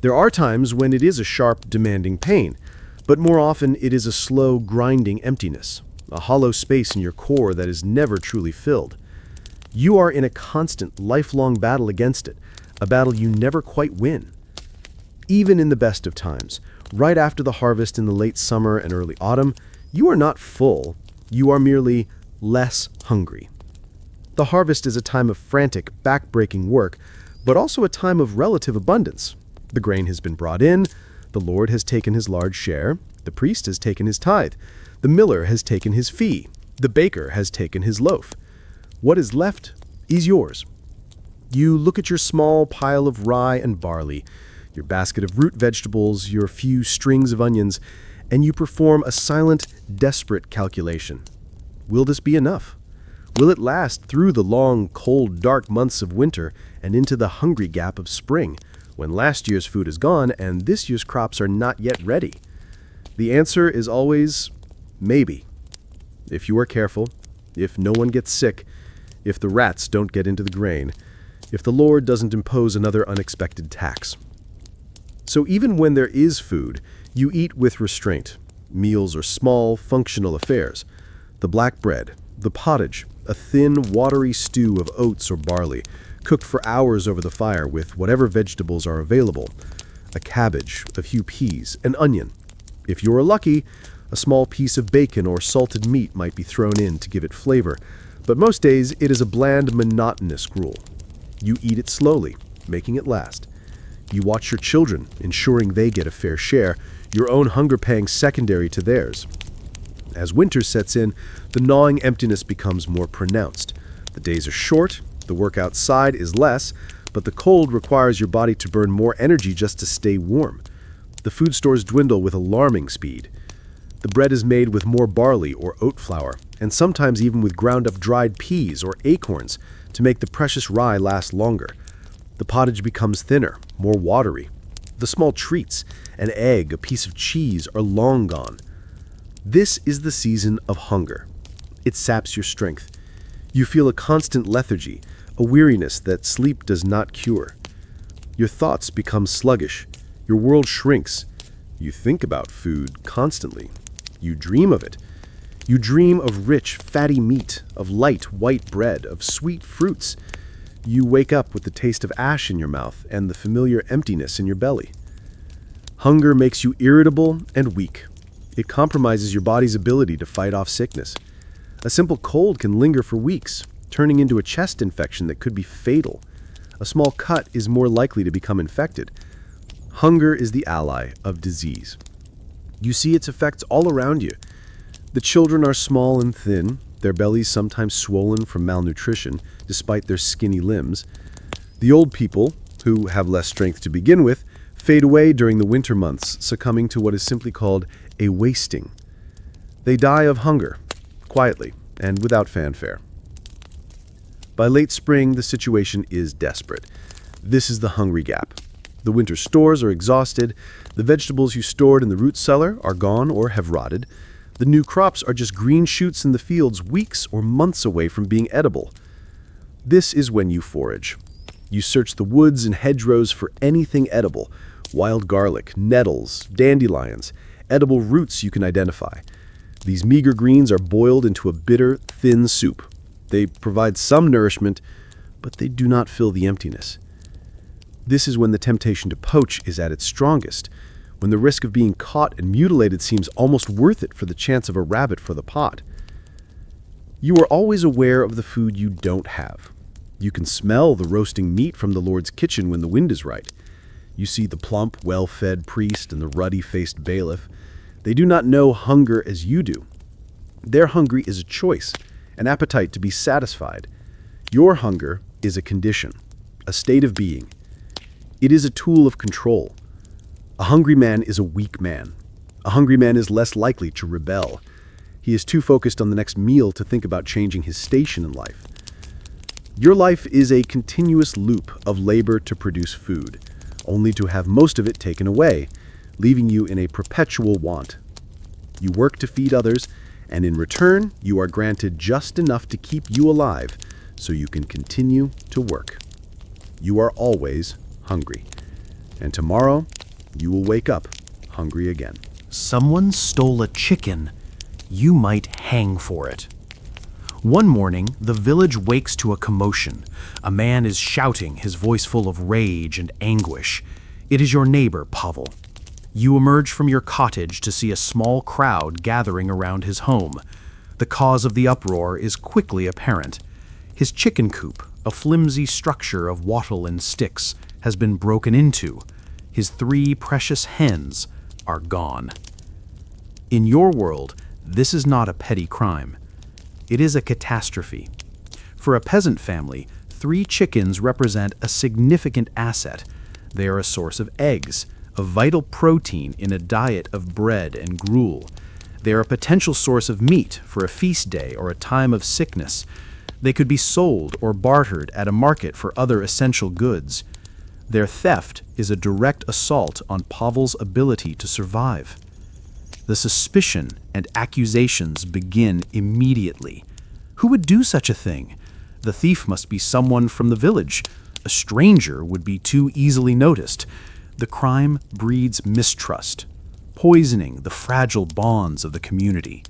There are times when it is a sharp, demanding pain, but more often it is a slow, grinding emptiness, a hollow space in your core that is never truly filled. You are in a constant, lifelong battle against it, a battle you never quite win. Even in the best of times, right after the harvest in the late summer and early autumn, you are not full, you are merely less hungry. The harvest is a time of frantic, back-breaking work, but also a time of relative abundance. The grain has been brought in, the Lord has taken his large share, the priest has taken his tithe, the miller has taken his fee, the baker has taken his loaf. What is left is yours. You look at your small pile of rye and barley, your basket of root vegetables, your few strings of onions, and you perform a silent, desperate calculation. Will this be enough? Will it last through the long, cold, dark months of winter and into the hungry gap of spring, when last year's food is gone and this year's crops are not yet ready? The answer is always maybe. If you are careful, if no one gets sick, if the rats don't get into the grain, if the Lord doesn't impose another unexpected tax. So even when there is food, you eat with restraint. Meals are small, functional affairs. The black bread, the pottage, a thin, watery stew of oats or barley, cooked for hours over the fire with whatever vegetables are available. A cabbage, a few peas, an onion. If you are lucky, a small piece of bacon or salted meat might be thrown in to give it flavor, but most days it is a bland, monotonous gruel. You eat it slowly, making it last. You watch your children, ensuring they get a fair share, your own hunger pang secondary to theirs. As winter sets in, the gnawing emptiness becomes more pronounced. The days are short, the work outside is less, but the cold requires your body to burn more energy just to stay warm. The food stores dwindle with alarming speed. The bread is made with more barley or oat flour, and sometimes even with ground-up dried peas or acorns to make the precious rye last longer. The pottage becomes thinner, more watery. The small treats, an egg, a piece of cheese, are long gone. This is the season of hunger. It saps your strength. You feel a constant lethargy, a weariness that sleep does not cure. Your thoughts become sluggish. Your world shrinks. You think about food constantly. You dream of it. You dream of rich, fatty meat, of light, white bread, of sweet fruits. You wake up with the taste of ash in your mouth and the familiar emptiness in your belly. Hunger makes you irritable and weak. It compromises your body's ability to fight off sickness. A simple cold can linger for weeks, turning into a chest infection that could be fatal. A small cut is more likely to become infected. Hunger is the ally of disease. You see its effects all around you. The children are small and thin, their bellies sometimes swollen from malnutrition, despite their skinny limbs. The old people, who have less strength to begin with, fade away during the winter months, succumbing to what is simply called a wasting. They die of hunger, quietly and without fanfare. By late spring, the situation is desperate. This is the hungry gap. The winter stores are exhausted. The vegetables you stored in the root cellar are gone or have rotted. The new crops are just green shoots in the fields weeks or months away from being edible. This is when you forage. You search the woods and hedgerows for anything edible: wild garlic, nettles, dandelions, edible roots you can identify. These meager greens are boiled into a bitter, thin soup. They provide some nourishment, but they do not fill the emptiness. This is when the temptation to poach is at its strongest, when the risk of being caught and mutilated seems almost worth it for the chance of a rabbit for the pot. You are always aware of the food you don't have. You can smell the roasting meat from the Lord's kitchen when the wind is right. You see the plump, well-fed priest and the ruddy-faced bailiff. They do not know hunger as you do. Their hunger is a choice, an appetite to be satisfied. Your hunger is a condition, a state of being. It is a tool of control. A hungry man is a weak man. A hungry man is less likely to rebel. He is too focused on the next meal to think about changing his station in life. Your life is a continuous loop of labor to produce food, only to have most of it taken away, leaving you in a perpetual want. You work to feed others, and in return, you are granted just enough to keep you alive so you can continue to work. You are always hungry, and tomorrow you will wake up hungry again. Someone stole a chicken. You might hang for it. One morning, the village wakes to a commotion. A man is shouting, his voice full of rage and anguish. It is your neighbor, Pavel. You emerge from your cottage to see a small crowd gathering around his home. The cause of the uproar is quickly apparent. His chicken coop, a flimsy structure of wattle and sticks, has been broken into. His 3 precious hens are gone. In your world, this is not a petty crime. It is a catastrophe. For a peasant family, 3 chickens represent a significant asset. They are a source of eggs, a vital protein in a diet of bread and gruel. They are a potential source of meat for a feast day or a time of sickness. They could be sold or bartered at a market for other essential goods. Their theft is a direct assault on Pavel's ability to survive. The suspicion and accusations begin immediately. Who would do such a thing? The thief must be someone from the village. A stranger would be too easily noticed. The crime breeds mistrust, poisoning the fragile bonds of the community.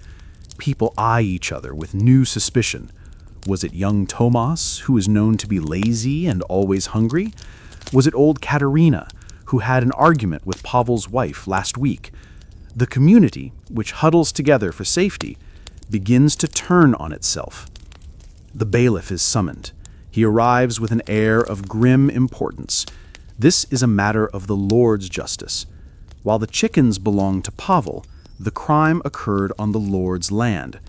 People eye each other with new suspicion. Was it young Tomas, who is known to be lazy and always hungry? Was it old Katerina, who had an argument with Pavel's wife last week? The community, which huddles together for safety, begins to turn on itself. The bailiff is summoned. He arrives with an air of grim importance. This is a matter of the Lord's justice. While the chickens belong to Pavel, the crime occurred on the Lord's land,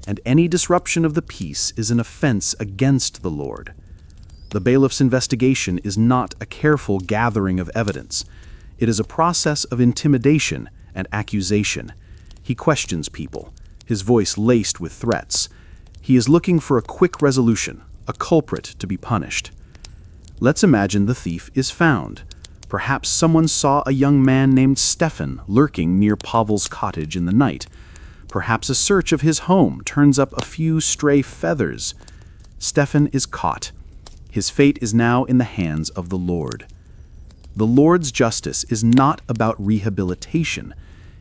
and any disruption of the peace is an offense against the Lord. The bailiff's investigation is not a careful gathering of evidence. It is a process of intimidation and accusation. He questions people, his voice laced with threats. He is looking for a quick resolution, a culprit to be punished. Let's imagine the thief is found. Perhaps someone saw a young man named Stefan lurking near Pavel's cottage in the night. Perhaps a search of his home turns up a few stray feathers. Stefan is caught. His fate is now in the hands of the Lord. The Lord's justice is not about rehabilitation.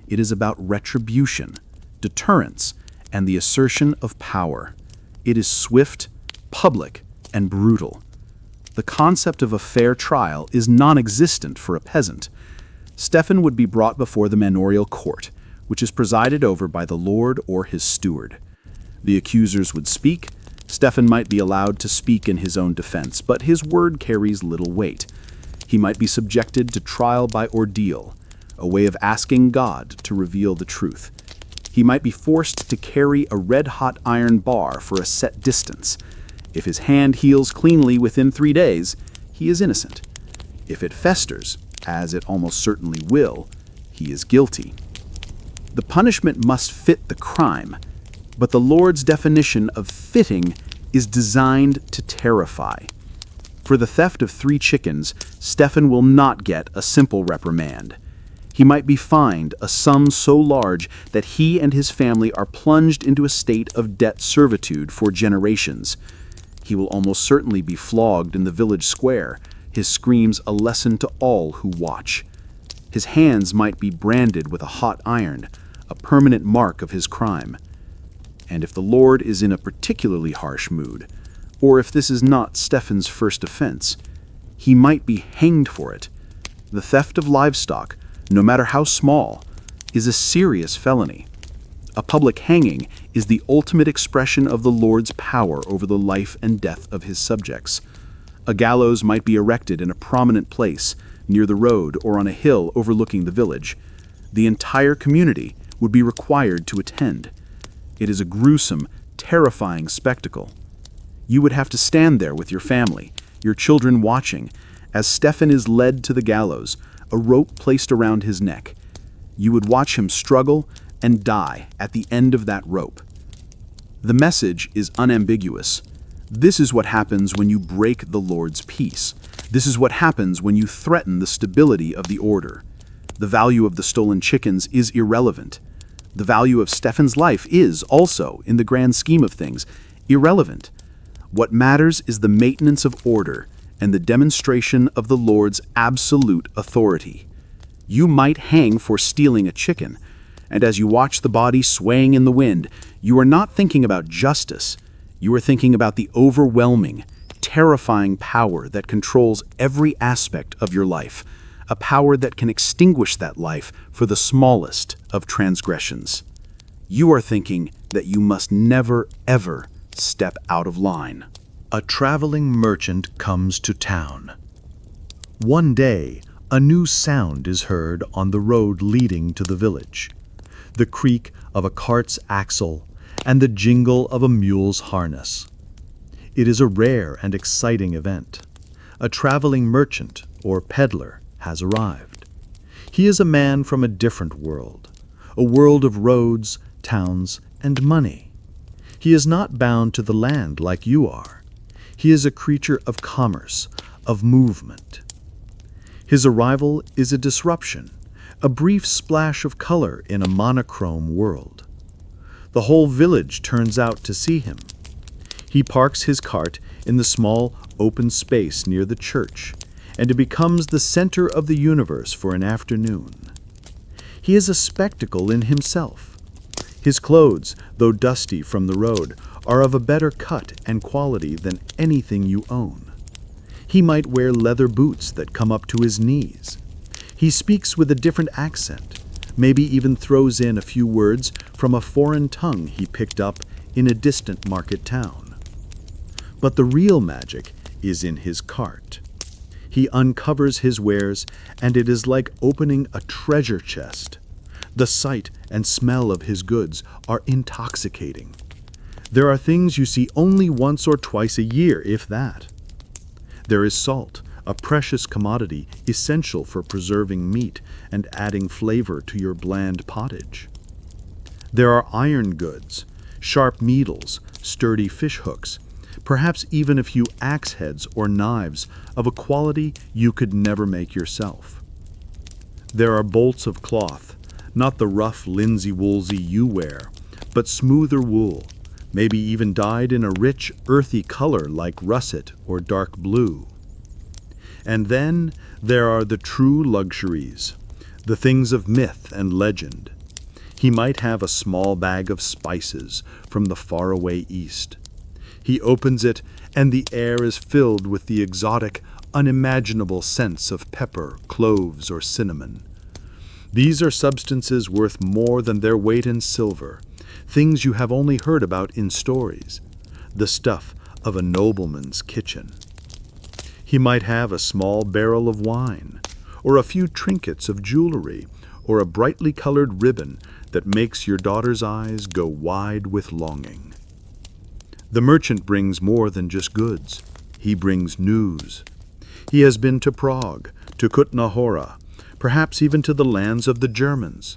It is about retribution, deterrence, and the assertion of power. It is swift, public, and brutal. The concept of a fair trial is non-existent for a peasant. Stefan would be brought before the manorial court, which is presided over by the Lord or his steward. The accusers would speak. Stefan might be allowed to speak in his own defense, but his word carries little weight. He might be subjected to trial by ordeal, a way of asking God to reveal the truth. He might be forced to carry a red-hot iron bar for a set distance. If his hand heals cleanly within 3 days, he is innocent. If it festers, as it almost certainly will, he is guilty. The punishment must fit the crime, but the Lord's definition of fitting is designed to terrify. For the theft of 3 chickens, Stefan will not get a simple reprimand. He might be fined a sum so large that he and his family are plunged into a state of debt servitude for generations. He will almost certainly be flogged in the village square, his screams a lesson to all who watch. His hands might be branded with a hot iron, a permanent mark of his crime. And if the Lord is in a particularly harsh mood, or if this is not Stephen's first offense, he might be hanged for it. The theft of livestock, no matter how small, is a serious felony. A public hanging is the ultimate expression of the Lord's power over the life and death of his subjects. A gallows might be erected in a prominent place, near the road or on a hill overlooking the village. The entire community would be required to attend. It is a gruesome, terrifying spectacle. You would have to stand there with your family, your children watching, as Stephen is led to the gallows, a rope placed around his neck. You would watch him struggle and die at the end of that rope. The message is unambiguous. This is what happens when you break the Lord's peace. This is what happens when you threaten the stability of the order. The value of the stolen chickens is irrelevant. The value of Stephen's life is also, in the grand scheme of things, irrelevant. What matters is the maintenance of order and the demonstration of the Lord's absolute authority. You might hang for stealing a chicken, and as you watch the body swaying in the wind, you are not thinking about justice. You are thinking about the overwhelming, terrifying power that controls every aspect of your life, a power that can extinguish that life for the smallest of transgressions. You are thinking that you must never, ever step out of line. A traveling merchant comes to town. One day, a new sound is heard on the road leading to the village. The creak of a cart's axle and the jingle of a mule's harness. It is a rare and exciting event. A traveling merchant, or peddler, has arrived. He is a man from a different world, a world of roads, towns, and money. He is not bound to the land like you are. He is a creature of commerce, of movement. His arrival is a disruption, a brief splash of color in a monochrome world. The whole village turns out to see him. He parks his cart in the small open space near the church, and it becomes the center of the universe for an afternoon. He is a spectacle in himself. His clothes, though dusty from the road, are of a better cut and quality than anything you own. He might wear leather boots that come up to his knees. He speaks with a different accent, maybe even throws in a few words from a foreign tongue he picked up in a distant market town. But the real magic is in his cart. He uncovers his wares, and it is like opening a treasure chest. The sight and smell of his goods are intoxicating. There are things you see only once or twice a year, if that. There is salt, a precious commodity essential for preserving meat and adding flavor to your bland pottage. There are iron goods, sharp needles, sturdy fish hooks, perhaps even a few axe heads or knives of a quality you could never make yourself. There are bolts of cloth, not the rough linsey-woolsey you wear, but smoother wool, maybe even dyed in a rich, earthy color like russet or dark blue. And then there are the true luxuries, the things of myth and legend. He might have a small bag of spices from the faraway East. He opens it, and the air is filled with the exotic, unimaginable scents of pepper, cloves, or cinnamon. These are substances worth more than their weight in silver, things you have only heard about in stories, the stuff of a nobleman's kitchen. He might have a small barrel of wine, or a few trinkets of jewelry, or a brightly colored ribbon that makes your daughter's eyes go wide with longing. The merchant brings more than just goods. He brings news. He has been to Prague, to Kutna-Hora, perhaps even to the lands of the Germans.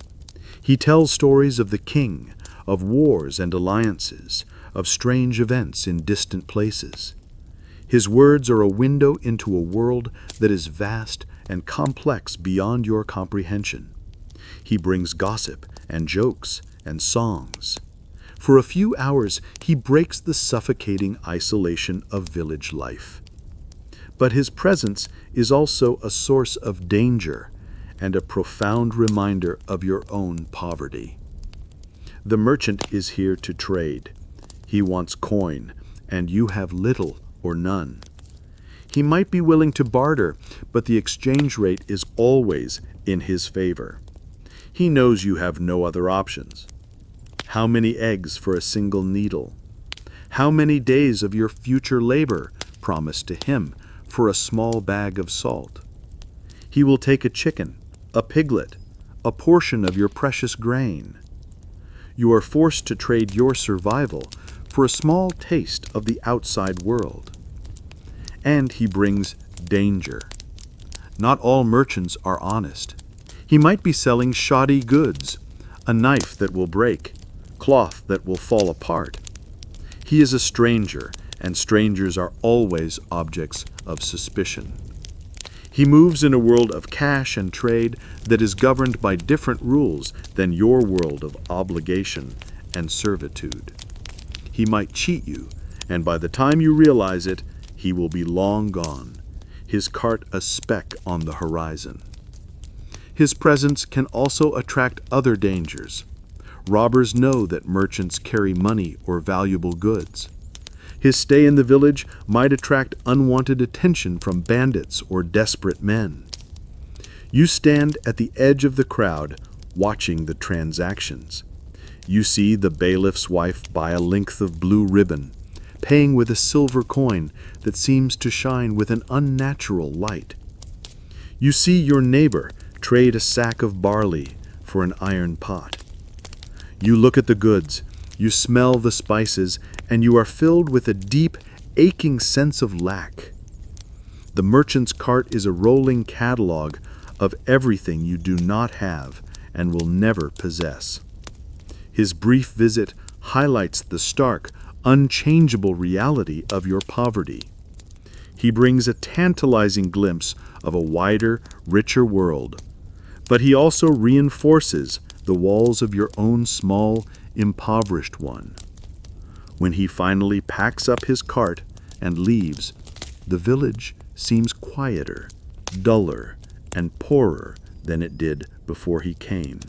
He tells stories of the king, of wars and alliances, of strange events in distant places. His words are a window into a world that is vast and complex beyond your comprehension. He brings gossip and jokes and songs. For a few hours, he breaks the suffocating isolation of village life. But his presence is also a source of danger and a profound reminder of your own poverty. The merchant is here to trade. He wants coin, and you have little or none. He might be willing to barter, but the exchange rate is always in his favor. He knows you have no other options. How many eggs for a single needle? How many days of your future labor promised to him for a small bag of salt? He will take a chicken, a piglet, a portion of your precious grain. You are forced to trade your survival for a small taste of the outside world. And he brings danger. Not all merchants are honest. He might be selling shoddy goods, a knife that will break, cloth that will fall apart. He is a stranger, and strangers are always objects of suspicion. He moves in a world of cash and trade that is governed by different rules than your world of obligation and servitude. He might cheat you, and by the time you realize it, he will be long gone, his cart a speck on the horizon. His presence can also attract other dangers. Robbers know that merchants carry money or valuable goods. His stay in the village might attract unwanted attention from bandits or desperate men. You stand at the edge of the crowd, watching the transactions. You see the bailiff's wife buy a length of blue ribbon, paying with a silver coin that seems to shine with an unnatural light. You see your neighbor trade a sack of barley for an iron pot. You look at the goods, you smell the spices, and you are filled with a deep, aching sense of lack. The merchant's cart is a rolling catalog of everything you do not have and will never possess. His brief visit highlights the stark, unchangeable reality of your poverty. He brings a tantalizing glimpse of a wider, richer world, but he also reinforces the walls of your own small, impoverished one. When he finally packs up his cart and leaves, the village seems quieter, duller, and poorer than it did before he came.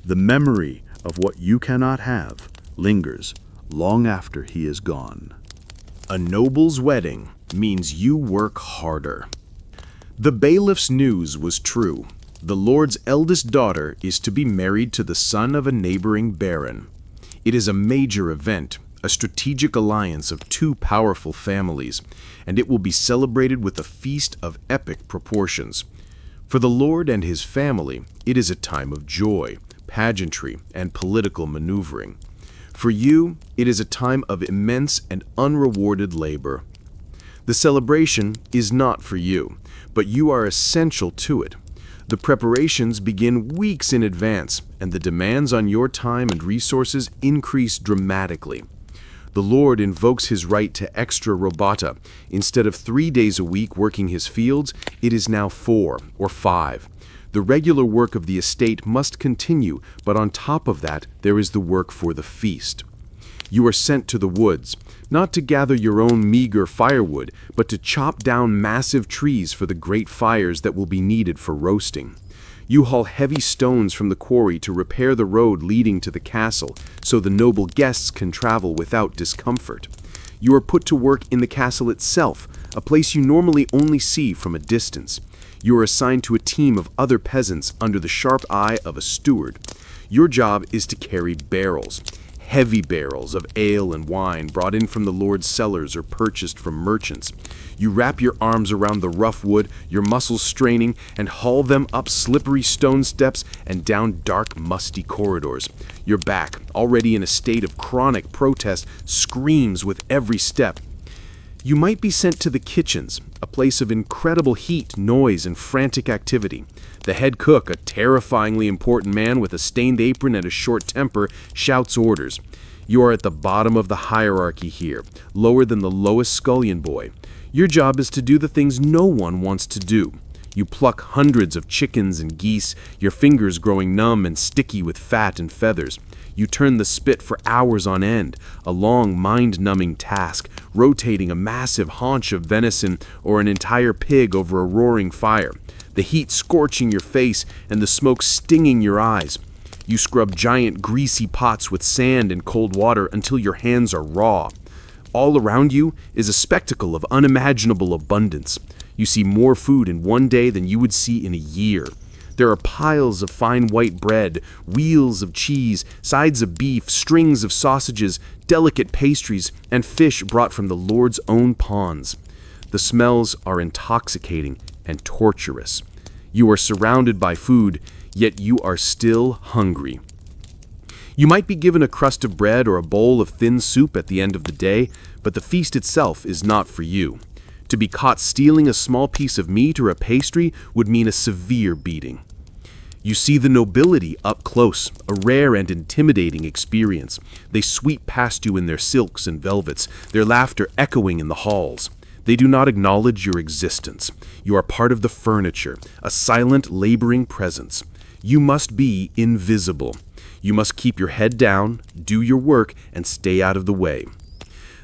The memory of what you cannot have lingers long after he is gone. A noble's wedding means you work harder. The bailiff's news was true. The lord's eldest daughter is to be married to the son of a neighboring baron. It is a major event, a strategic alliance of two powerful families, and it will be celebrated with a feast of epic proportions. For the lord and his family, it is a time of joy, pageantry, and political maneuvering. For you, it is a time of immense and unrewarded labor. The celebration is not for you, but you are essential to it. The preparations begin weeks in advance, and the demands on your time and resources increase dramatically. The Lord invokes his right to extra robata. Instead of 3 days a week working his fields, it is now 4 or 5. The regular work of the estate must continue, but on top of that, there is the work for the feast. You are sent to the woods, not to gather your own meager firewood, but to chop down massive trees for the great fires that will be needed for roasting. You haul heavy stones from the quarry to repair the road leading to the castle, so the noble guests can travel without discomfort. You are put to work in the castle itself, a place you normally only see from a distance. You are assigned to a team of other peasants under the sharp eye of a steward. Your job is to carry barrels, heavy barrels of ale and wine brought in from the lord's cellars or purchased from merchants. You wrap your arms around the rough wood, your muscles straining, and haul them up slippery stone steps and down dark, musty corridors. Your back, already in a state of chronic protest, screams with every step. You might be sent to the kitchens, a place of incredible heat, noise, and frantic activity. The head cook, a terrifyingly important man with a stained apron and a short temper, shouts orders. You are at the bottom of the hierarchy here, lower than the lowest scullion boy. Your job is to do the things no one wants to do. You pluck hundreds of chickens and geese, your fingers growing numb and sticky with fat and feathers. You turn the spit for hours on end, a long, mind-numbing task, rotating a massive haunch of venison or an entire pig over a roaring fire, the heat scorching your face and the smoke stinging your eyes. You scrub giant greasy pots with sand and cold water until your hands are raw. All around you is a spectacle of unimaginable abundance. You see more food in one day than you would see in a year. There are piles of fine white bread, wheels of cheese, sides of beef, strings of sausages, delicate pastries, and fish brought from the Lord's own ponds. The smells are intoxicating and torturous. You are surrounded by food, yet you are still hungry. You might be given a crust of bread or a bowl of thin soup at the end of the day, but the feast itself is not for you. To be caught stealing a small piece of meat or a pastry would mean a severe beating. You see the nobility up close, a rare and intimidating experience. They sweep past you in their silks and velvets, their laughter echoing in the halls. They do not acknowledge your existence. You are part of the furniture, a silent, laboring presence. You must be invisible. You must keep your head down, do your work, and stay out of the way.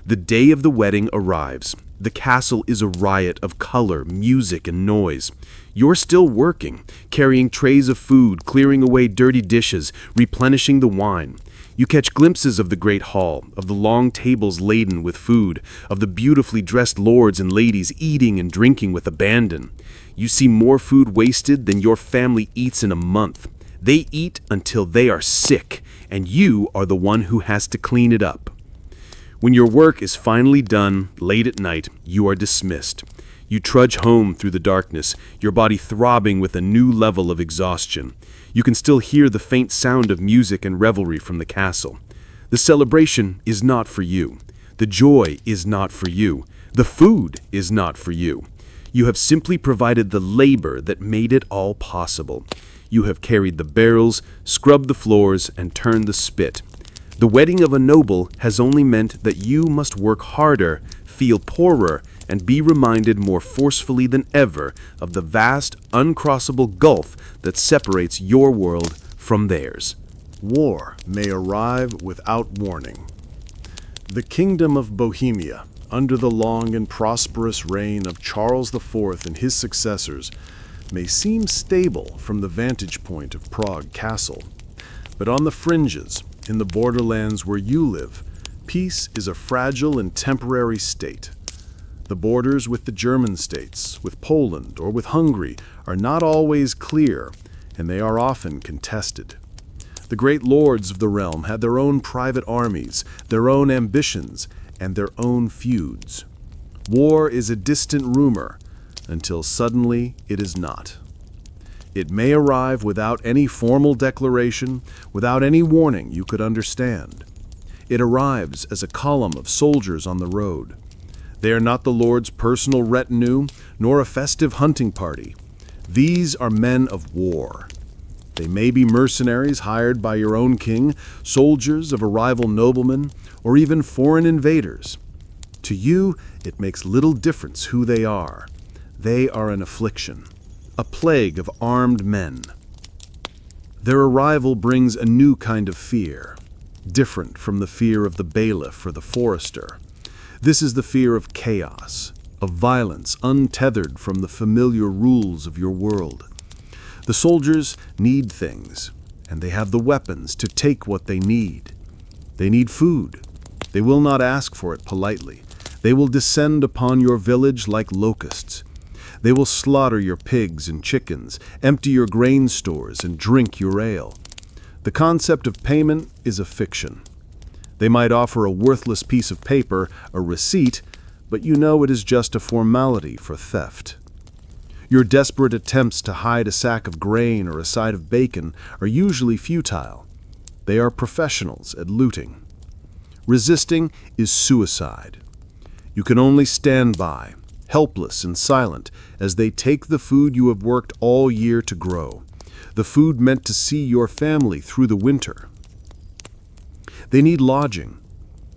The day of the wedding arrives. The castle is a riot of color, music, and noise. You're still working, carrying trays of food, clearing away dirty dishes, replenishing the wine. You catch glimpses of the great hall, of the long tables laden with food, of the beautifully dressed lords and ladies eating and drinking with abandon. You see more food wasted than your family eats in a month. They eat until they are sick, and you are the one who has to clean it up. When your work is finally done, late at night, you are dismissed. You trudge home through the darkness, your body throbbing with a new level of exhaustion. You can still hear the faint sound of music and revelry from the castle. The celebration is not for you. The joy is not for you. The food is not for you. You have simply provided the labor that made it all possible. You have carried the barrels, scrubbed the floors, and turned the spit. The wedding of a noble has only meant that you must work harder, feel poorer, and be reminded more forcefully than ever of the vast, uncrossable gulf that separates your world from theirs. War may arrive without warning. The kingdom of Bohemia, under the long and prosperous reign of Charles IV and his successors, may seem stable from the vantage point of Prague Castle. But on the fringes, in the borderlands where you live, peace is a fragile and temporary state. The borders with the German states, with Poland, or with Hungary are not always clear, and they are often contested. The great lords of the realm had their own private armies, their own ambitions, and their own feuds. War is a distant rumor, until suddenly it is not. It may arrive without any formal declaration, without any warning you could understand. It arrives as a column of soldiers on the road. They are not the Lord's personal retinue, nor a festive hunting party. These are men of war. They may be mercenaries hired by your own king, soldiers of a rival nobleman, or even foreign invaders. To you, it makes little difference who they are. They are an affliction, a plague of armed men. Their arrival brings a new kind of fear, different from the fear of the bailiff or the forester. This is the fear of chaos, of violence untethered from the familiar rules of your world. The soldiers need things, and they have the weapons to take what they need. They need food. They will not ask for it politely. They will descend upon your village like locusts. They will slaughter your pigs and chickens, empty your grain stores, and drink your ale. The concept of payment is a fiction. They might offer a worthless piece of paper, a receipt, but you know it is just a formality for theft. Your desperate attempts to hide a sack of grain or a side of bacon are usually futile. They are professionals at looting. Resisting is suicide. You can only stand by, helpless and silent, as they take the food you have worked all year to grow, the food meant to see your family through the winter. They need lodging.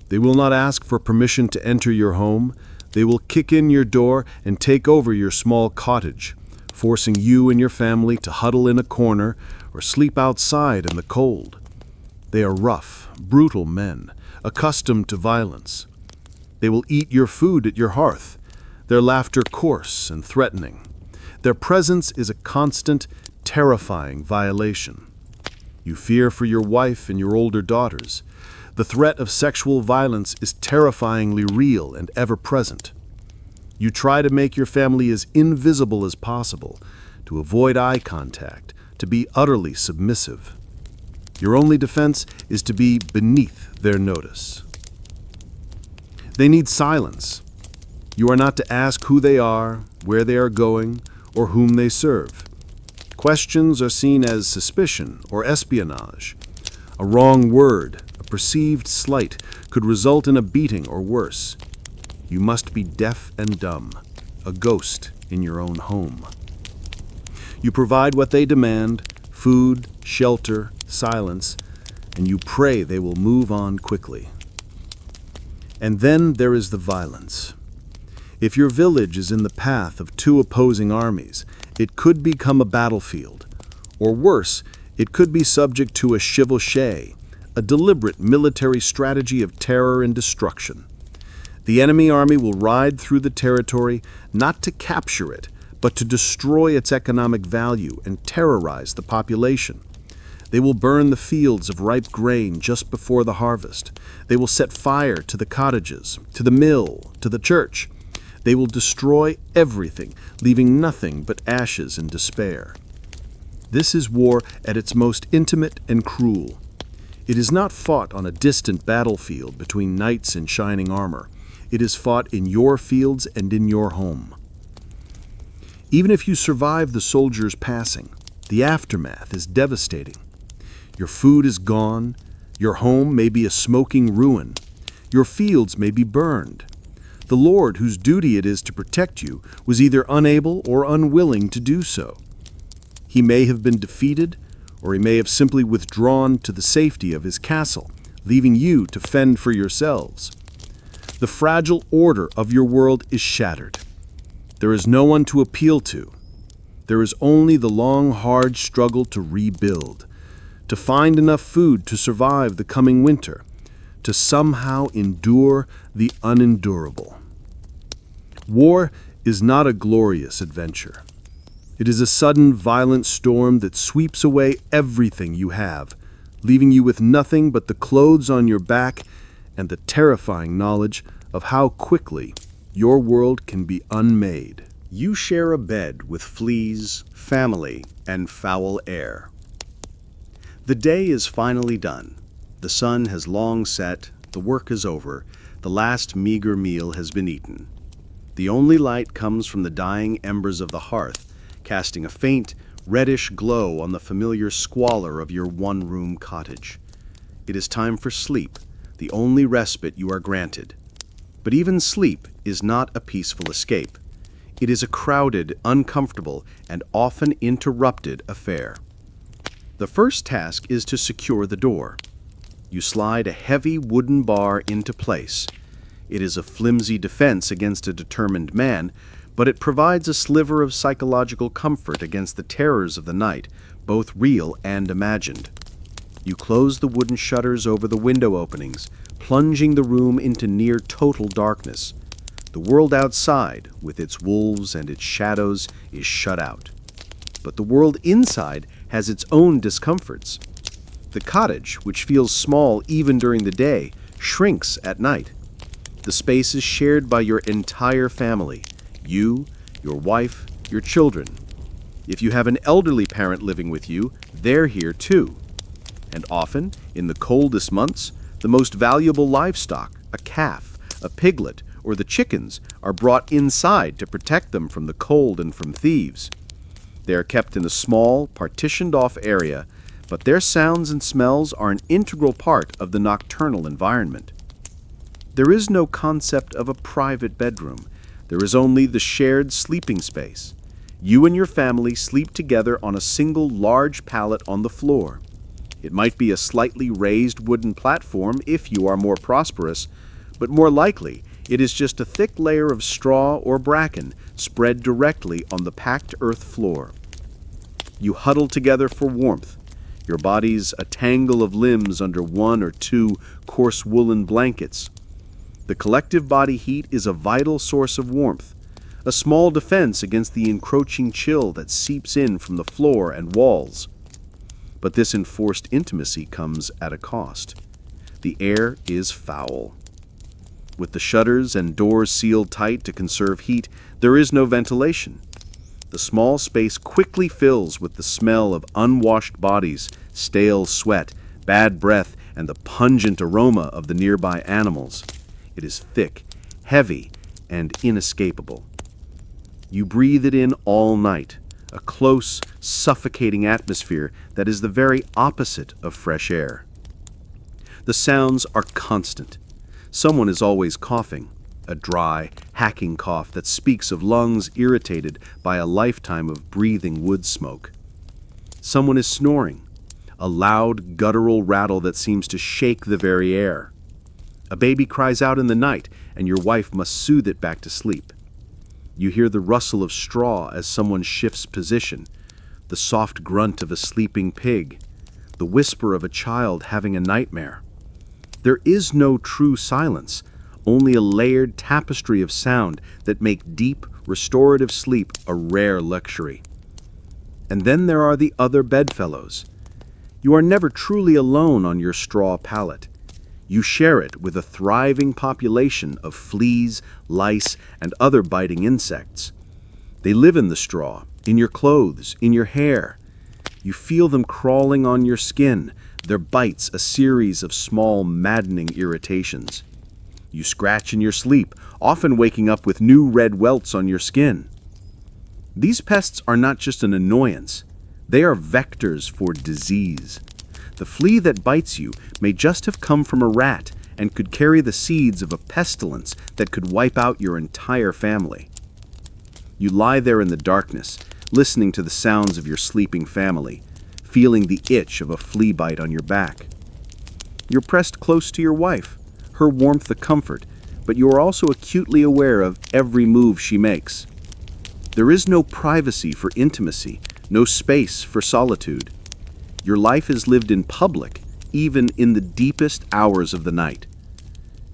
They will not ask for permission to enter your home. They will kick in your door and take over your small cottage, forcing you and your family to huddle in a corner or sleep outside in the cold. They are rough, brutal men, accustomed to violence. They will eat your food at your hearth, their laughter coarse and threatening. Their presence is a constant, terrifying violation. You fear for your wife and your older daughters. The threat of sexual violence is terrifyingly real and ever-present. You try to make your family as invisible as possible, to avoid eye contact, to be utterly submissive. Your only defense is to be beneath their notice. They need silence. You are not to ask who they are, where they are going, or whom they serve. Questions are seen as suspicion or espionage. A wrong word, a perceived slight, could result in a beating or worse. You must be deaf and dumb, a ghost in your own home. You provide what they demand, food, shelter, silence, and you pray they will move on quickly. And then there is the violence. If your village is in the path of two opposing armies, it could become a battlefield. Or worse, it could be subject to a chevauchée, a deliberate military strategy of terror and destruction. The enemy army will ride through the territory not to capture it, but to destroy its economic value and terrorize the population. They will burn the fields of ripe grain just before the harvest. They will set fire to the cottages, to the mill, to the church. They will destroy everything, leaving nothing but ashes and despair. This is war at its most intimate and cruel. It is not fought on a distant battlefield between knights in shining armor. It is fought in your fields and in your home. Even if you survive the soldiers' passing, the aftermath is devastating. Your food is gone, your home may be a smoking ruin, your fields may be burned. The Lord, whose duty it is to protect you, was either unable or unwilling to do so. He may have been defeated, or he may have simply withdrawn to the safety of his castle, leaving you to fend for yourselves. The fragile order of your world is shattered. There is no one to appeal to. There is only the long, hard struggle to rebuild, to find enough food to survive the coming winter, to somehow endure the unendurable. War is not a glorious adventure. It is a sudden, violent storm that sweeps away everything you have, leaving you with nothing but the clothes on your back and the terrifying knowledge of how quickly your world can be unmade. You share a bed with fleas, family, and foul air. The day is finally done. The sun has long set, the work is over, the last meager meal has been eaten. The only light comes from the dying embers of the hearth, casting a faint, reddish glow on the familiar squalor of your one-room cottage. It is time for sleep, the only respite you are granted. But even sleep is not a peaceful escape. It is a crowded, uncomfortable, and often interrupted affair. The first task is to secure the door. You slide a heavy wooden bar into place. It is a flimsy defense against a determined man, but it provides a sliver of psychological comfort against the terrors of the night, both real and imagined. You close the wooden shutters over the window openings, plunging the room into near total darkness. The world outside, with its wolves and its shadows, is shut out. But the world inside has its own discomforts. The cottage, which feels small even during the day, shrinks at night. The space is shared by your entire family, you, your wife, your children. If you have an elderly parent living with you, they're here too. And often, in the coldest months, the most valuable livestock, a calf, a piglet, or the chickens, are brought inside to protect them from the cold and from thieves. They are kept in a small, partitioned-off area, but their sounds and smells are an integral part of the nocturnal environment. There is no concept of a private bedroom. There is only the shared sleeping space. You and your family sleep together on a single large pallet on the floor. It might be a slightly raised wooden platform if you are more prosperous, but more likely It is just a thick layer of straw or bracken spread directly on the packed earth floor. You huddle together for warmth, your bodies a tangle of limbs under one or two coarse woolen blankets. The collective body heat is a vital source of warmth, a small defense against the encroaching chill that seeps in from the floor and walls. But this enforced intimacy comes at a cost. The air is foul. With the shutters and doors sealed tight to conserve heat, there is no ventilation. The small space quickly fills with the smell of unwashed bodies, stale sweat, bad breath, and the pungent aroma of the nearby animals. It is thick, heavy, and inescapable. You breathe it in all night, a close, suffocating atmosphere that is the very opposite of fresh air. The sounds are constant. Someone is always coughing, a dry, hacking cough that speaks of lungs irritated by a lifetime of breathing wood smoke. Someone is snoring, a loud, guttural rattle that seems to shake the very air. A baby cries out in the night, and your wife must soothe it back to sleep. You hear the rustle of straw as someone shifts position, the soft grunt of a sleeping pig, the whisper of a child having a nightmare. There is no true silence, only a layered tapestry of sound that make deep, restorative sleep a rare luxury. And then there are the other bedfellows. You are never truly alone on your straw pallet. You share it with a thriving population of fleas, lice, and other biting insects. They live in the straw, in your clothes, in your hair. You feel them crawling on your skin, their bites a series of small, maddening irritations. You scratch in your sleep, often waking up with new red welts on your skin. These pests are not just an annoyance. They are vectors for disease. The flea that bites you may just have come from a rat and could carry the seeds of a pestilence that could wipe out your entire family. You lie there in the darkness, listening to the sounds of your sleeping family, feeling the itch of a flea bite on your back. You're pressed close to your wife, her warmth a comfort, but you are also acutely aware of every move she makes. There is no privacy for intimacy, no space for solitude. Your life is lived in public, even in the deepest hours of the night.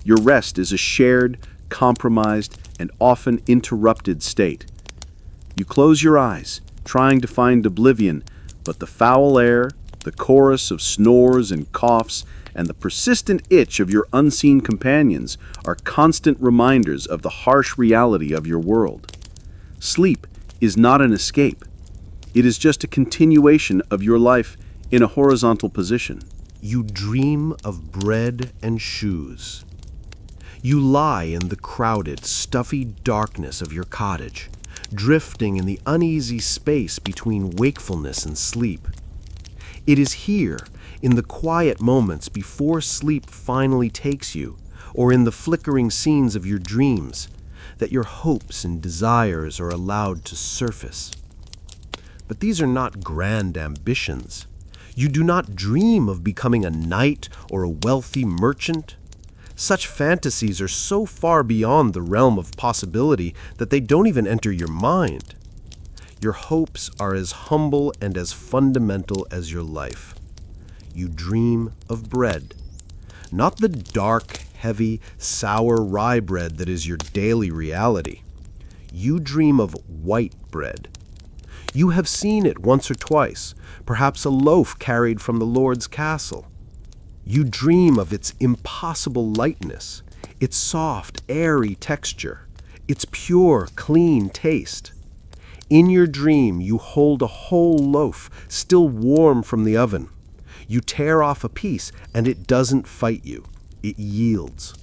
Your rest is a shared, compromised, and often interrupted state. You close your eyes, trying to find oblivion, but the foul air, the chorus of snores and coughs, and the persistent itch of your unseen companions are constant reminders of the harsh reality of your world. Sleep is not an escape. It is just a continuation of your life in a horizontal position. You dream of bread and shoes. You lie in the crowded, stuffy darkness of your cottage, drifting in the uneasy space between wakefulness and sleep. It is here, in the quiet moments before sleep finally takes you, or in the flickering scenes of your dreams, that your hopes and desires are allowed to surface. But these are not grand ambitions. You do not dream of becoming a knight or a wealthy merchant. Such fantasies are so far beyond the realm of possibility that they don't even enter your mind. Your hopes are as humble and as fundamental as your life. You dream of bread, not the dark, heavy, sour rye bread that is your daily reality. You dream of white bread. You have seen it once or twice, perhaps a loaf carried from the Lord's castle. You dream of its impossible lightness, its soft, airy texture, its pure, clean taste. In your dream, you hold a whole loaf, still warm from the oven. You tear off a piece, and it doesn't fight you. It yields.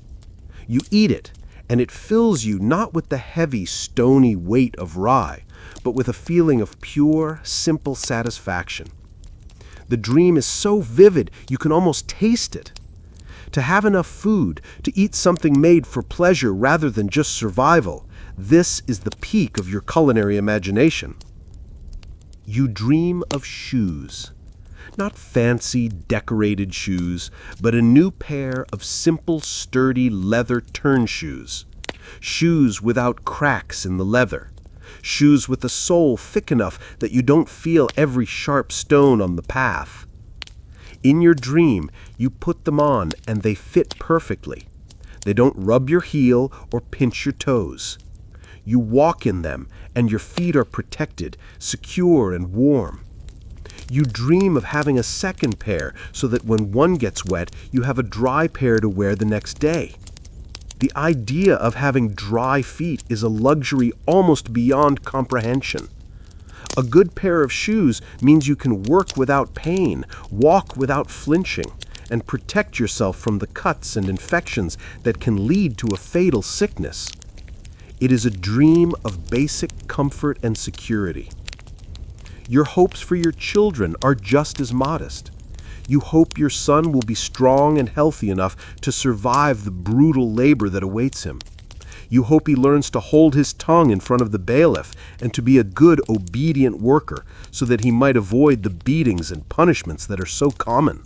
You eat it, and it fills you not with the heavy, stony weight of rye, but with a feeling of pure, simple satisfaction. The dream is so vivid you can almost taste it. To have enough food, to eat something made for pleasure rather than just survival, this is the peak of your culinary imagination. You dream of shoes. Not fancy, decorated shoes, but a new pair of simple, sturdy leather turn shoes. shoes without cracks in the leather, shoes with a sole thick enough that you don't feel every sharp stone on the path. In your dream, you put them on and they fit perfectly. They don't rub your heel or pinch your toes. You walk in them and your feet are protected, secure and warm. You dream of having a second pair so that when one gets wet, you have a dry pair to wear the next day. The idea of having dry feet is a luxury almost beyond comprehension. A good pair of shoes means you can work without pain, walk without flinching, and protect yourself from the cuts and infections that can lead to a fatal sickness. It is a dream of basic comfort and security. Your hopes for your children are just as modest. You hope your son will be strong and healthy enough to survive the brutal labor that awaits him. You hope he learns to hold his tongue in front of the bailiff and to be a good, obedient worker so that he might avoid the beatings and punishments that are so common.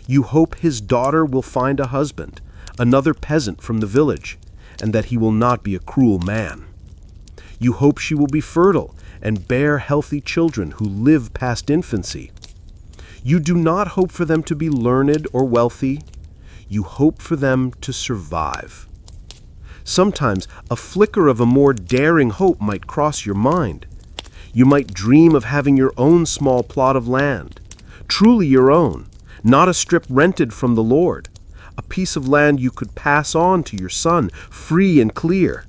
You hope his daughter will find a husband, another peasant from the village, and that he will not be a cruel man. You hope she will be fertile and bear healthy children who live past infancy. You do not hope for them to be learned or wealthy. You hope for them to survive. Sometimes a flicker of a more daring hope might cross your mind. You might dream of having your own small plot of land, truly your own, not a strip rented from the Lord, a piece of land you could pass on to your son, free and clear.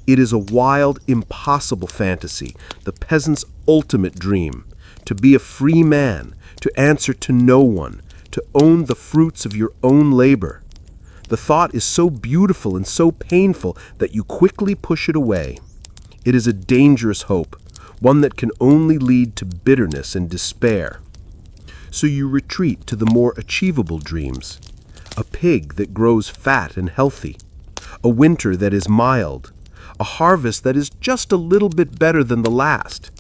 It is a wild, impossible fantasy, the peasant's ultimate dream, to be a free man, to answer to no one, to own the fruits of your own labor. The thought is so beautiful and so painful that you quickly push it away. It is a dangerous hope, one that can only lead to bitterness and despair. So you retreat to the more achievable dreams. A pig that grows fat and healthy, a winter that is mild, a harvest that is just a little bit better than the last.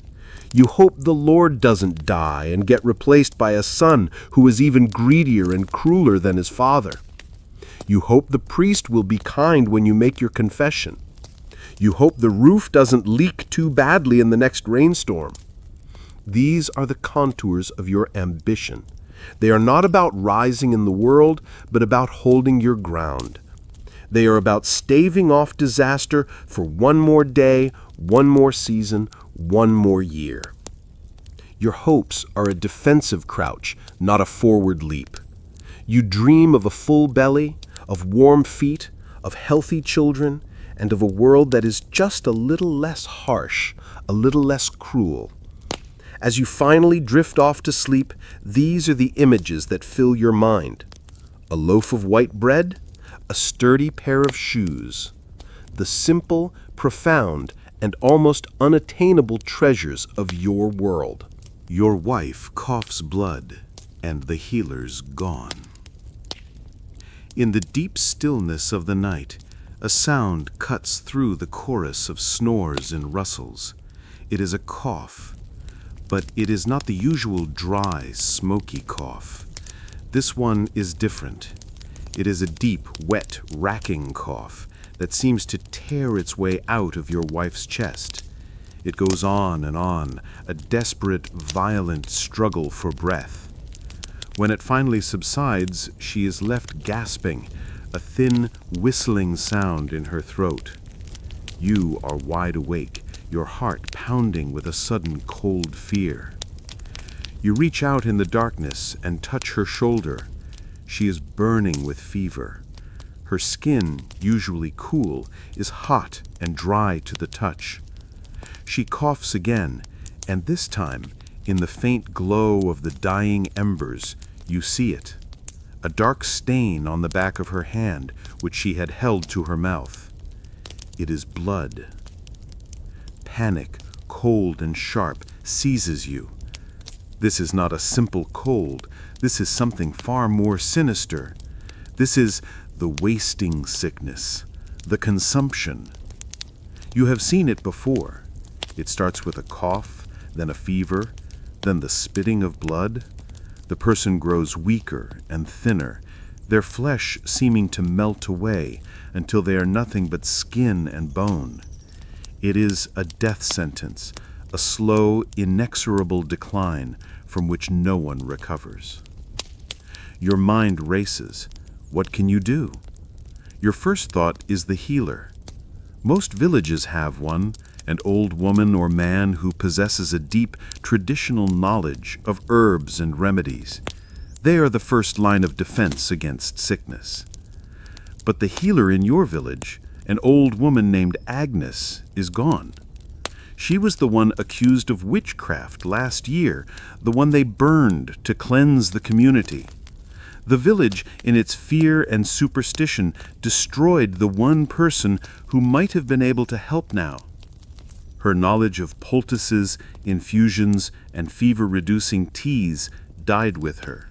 You hope the Lord doesn't die and get replaced by a son who is even greedier and crueler than his father. You hope the priest will be kind when you make your confession. You hope the roof doesn't leak too badly in the next rainstorm. These are the contours of your ambition. They are not about rising in the world, but about holding your ground. They are about staving off disaster for one more day, one more season, one more year. Your hopes are a defensive crouch, not a forward leap. You dream of a full belly, of warm feet, of healthy children, and of a world that is just a little less harsh, a little less cruel. As you finally drift off to sleep, these are the images that fill your mind. A loaf of white bread, a sturdy pair of shoes, the simple, profound, and almost unattainable treasures of your world. Your wife coughs blood, and the healer's gone. In the deep stillness of the night, a sound cuts through the chorus of snores and rustles. It is a cough, but it is not the usual dry, smoky cough. This one is different. It is a deep, wet, racking cough that seems to tear its way out of your wife's chest. It goes on, a desperate, violent struggle for breath. When it finally subsides, she is left gasping, a thin, whistling sound in her throat. You are wide awake, your heart pounding with a sudden cold fear. You reach out in the darkness and touch her shoulder. She is burning with fever. Her skin, usually cool, is hot and dry to the touch. She coughs again, and this time, in the faint glow of the dying embers, you see it. A dark stain on the back of her hand, which she had held to her mouth. It is blood. Panic, cold and sharp, seizes you. This is not a simple cold. This is something far more sinister. This is the wasting sickness, the consumption. You have seen it before. It starts with a cough, then a fever, then the spitting of blood. The person grows weaker and thinner, their flesh seeming to melt away until they are nothing but skin and bone. It is a death sentence, a slow, inexorable decline from which no one recovers. Your mind races. What can you do? Your first thought is the healer. Most villages have one, an old woman or man who possesses a deep traditional knowledge of herbs and remedies. They are the first line of defense against sickness. But the healer in your village, an old woman named Agnes, is gone. She was the one accused of witchcraft last year, the one they burned to cleanse the community. The village, in its fear and superstition, destroyed the one person who might have been able to help now. Her knowledge of poultices, infusions, and fever-reducing teas died with her.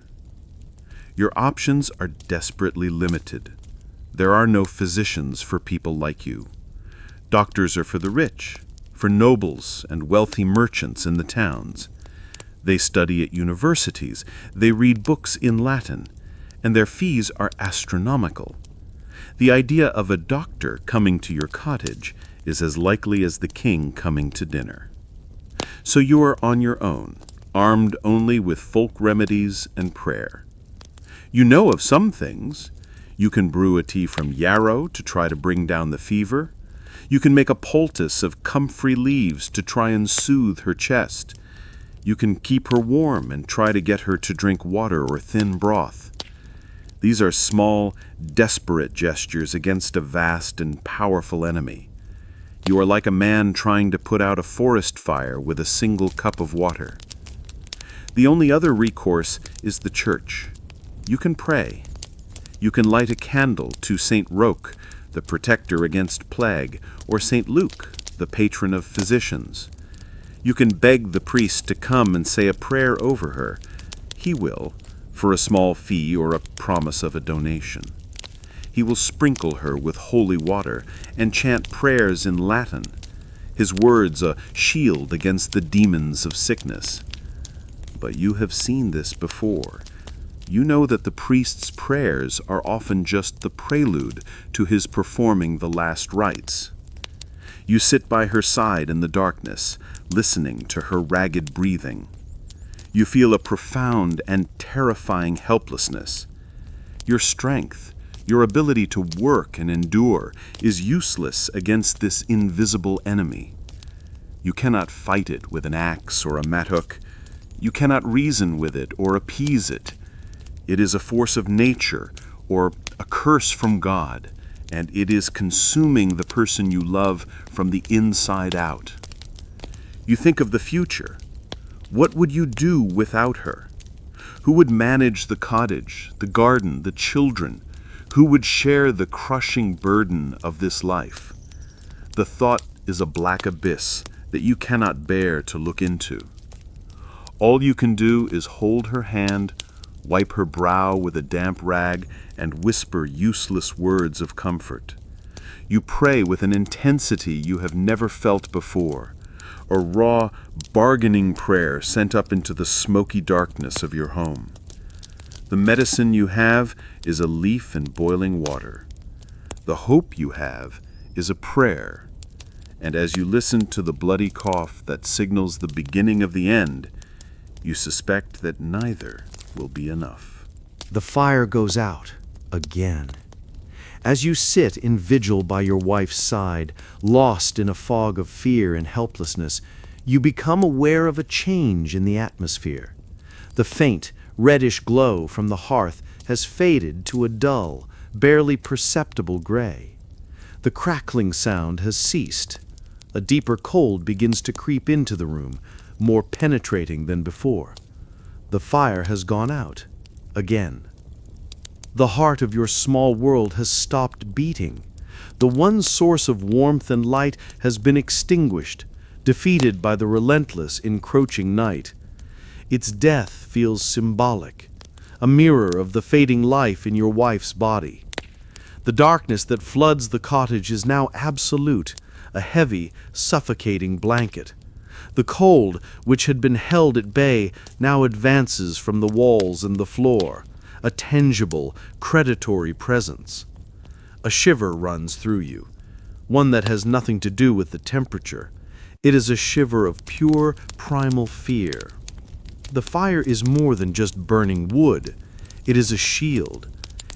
Your options are desperately limited. There are no physicians for people like you. Doctors are for the rich, for nobles and wealthy merchants in the towns. They study at universities, they read books in Latin, and their fees are astronomical. The idea of a doctor coming to your cottage is as likely as the king coming to dinner. So you are on your own, armed only with folk remedies and prayer. You know of some things. You can brew a tea from yarrow to try to bring down the fever. You can make a poultice of comfrey leaves to try and soothe her chest. You can keep her warm and try to get her to drink water or thin broth. These are small, desperate gestures against a vast and powerful enemy. You are like a man trying to put out a forest fire with a single cup of water. The only other recourse is the church. You can pray. You can light a candle to St. Roch, the protector against plague, or St. Luke, the patron of physicians. You can beg the priest to come and say a prayer over her. He will, for a small fee or a promise of a donation. He will sprinkle her with holy water and chant prayers in Latin, his words a shield against the demons of sickness. But you have seen this before. You know that the priest's prayers are often just the prelude to his performing the last rites. You sit by her side in the darkness, listening to her ragged breathing. You feel a profound and terrifying helplessness. Your strength, your ability to work and endure, is useless against this invisible enemy. You cannot fight it with an axe or a mattock. You cannot reason with it or appease it. It is a force of nature or a curse from God, and it is consuming the person you love from the inside out. You think of the future. What would you do without her? Who would manage the cottage, the garden, the children? Who would share the crushing burden of this life? The thought is a black abyss that you cannot bear to look into. All you can do is hold her hand, wipe her brow with a damp rag, and whisper useless words of comfort. You pray with an intensity you have never felt before, a raw, bargaining prayer sent up into the smoky darkness of your home. The medicine you have is a leaf and boiling water. The hope you have is a prayer. And as you listen to the bloody cough that signals the beginning of the end, you suspect that neither will be enough. The fire goes out again. As you sit in vigil by your wife's side, lost in a fog of fear and helplessness, you become aware of a change in the atmosphere. The faint, reddish glow from the hearth has faded to a dull, barely perceptible gray. The crackling sound has ceased. A deeper cold begins to creep into the room, more penetrating than before. The fire has gone out again. The heart of your small world has stopped beating. The one source of warmth and light has been extinguished, defeated by the relentless, encroaching night. Its death feels symbolic, a mirror of the fading life in your wife's body. The darkness that floods the cottage is now absolute, a heavy, suffocating blanket. The cold, which had been held at bay, now advances from the walls and the floor, a tangible, predatory presence. A shiver runs through you, one that has nothing to do with the temperature. It is a shiver of pure, primal fear. The fire is more than just burning wood. It is a shield.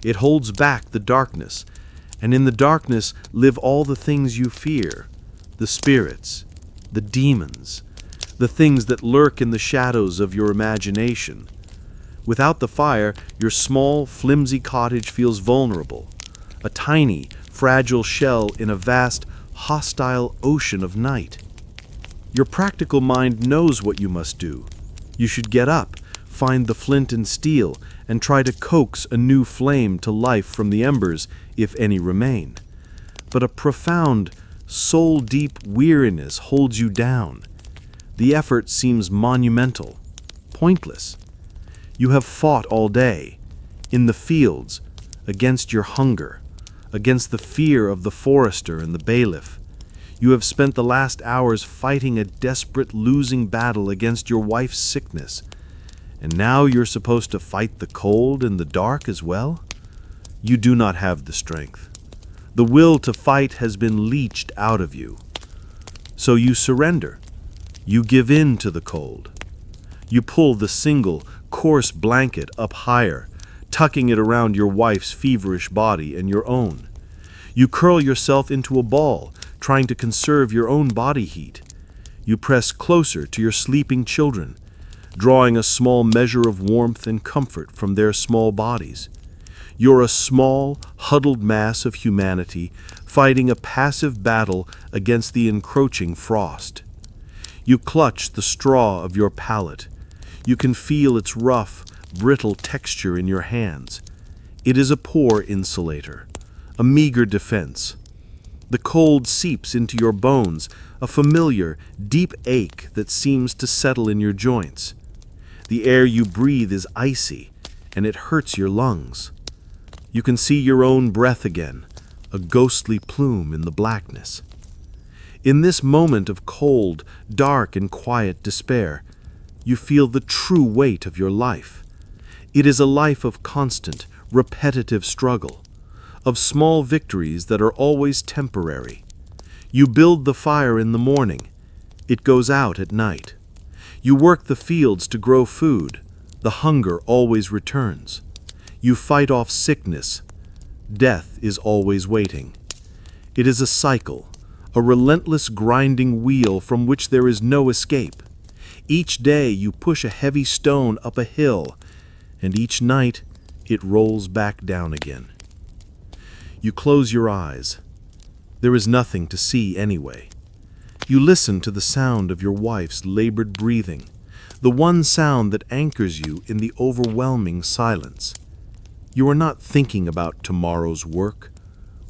It holds back the darkness, and in the darkness live all the things you fear, the spirits, the demons, the things that lurk in the shadows of your imagination. Without the fire, your small, flimsy cottage feels vulnerable, a tiny, fragile shell in a vast, hostile ocean of night. Your practical mind knows what you must do. You should get up, find the flint and steel, and try to coax a new flame to life from the embers, if any remain. But a profound, soul-deep weariness holds you down. The effort seems monumental, pointless. You have fought all day, in the fields, against your hunger, against the fear of the forester and the bailiff. You have spent the last hours fighting a desperate losing battle against your wife's sickness. And now you're supposed to fight the cold and the dark as well? You do not have the strength. The will to fight has been leached out of you. So you surrender. You give in to the cold. You pull the single, coarse blanket up higher, tucking it around your wife's feverish body and your own. You curl yourself into a ball, trying to conserve your own body heat. You press closer to your sleeping children, drawing a small measure of warmth and comfort from their small bodies. You're a small, huddled mass of humanity fighting a passive battle against the encroaching frost. You clutch the straw of your pallet. You can feel its rough, brittle texture in your hands. It is a poor insulator, a meager defense. The cold seeps into your bones, a familiar, deep ache that seems to settle in your joints. The air you breathe is icy, and it hurts your lungs. You can see your own breath again, a ghostly plume in the blackness. In this moment of cold, dark, and quiet despair, you feel the true weight of your life. It is a life of constant, repetitive struggle, of small victories that are always temporary. You build the fire in the morning. It goes out at night. You work the fields to grow food. The hunger always returns. You fight off sickness. Death is always waiting. It is a cycle, a relentless grinding wheel from which there is no escape. Each day you push a heavy stone up a hill, and each night it rolls back down again. You close your eyes. There is nothing to see anyway. You listen to the sound of your wife's labored breathing, the one sound that anchors you in the overwhelming silence. You are not thinking about tomorrow's work,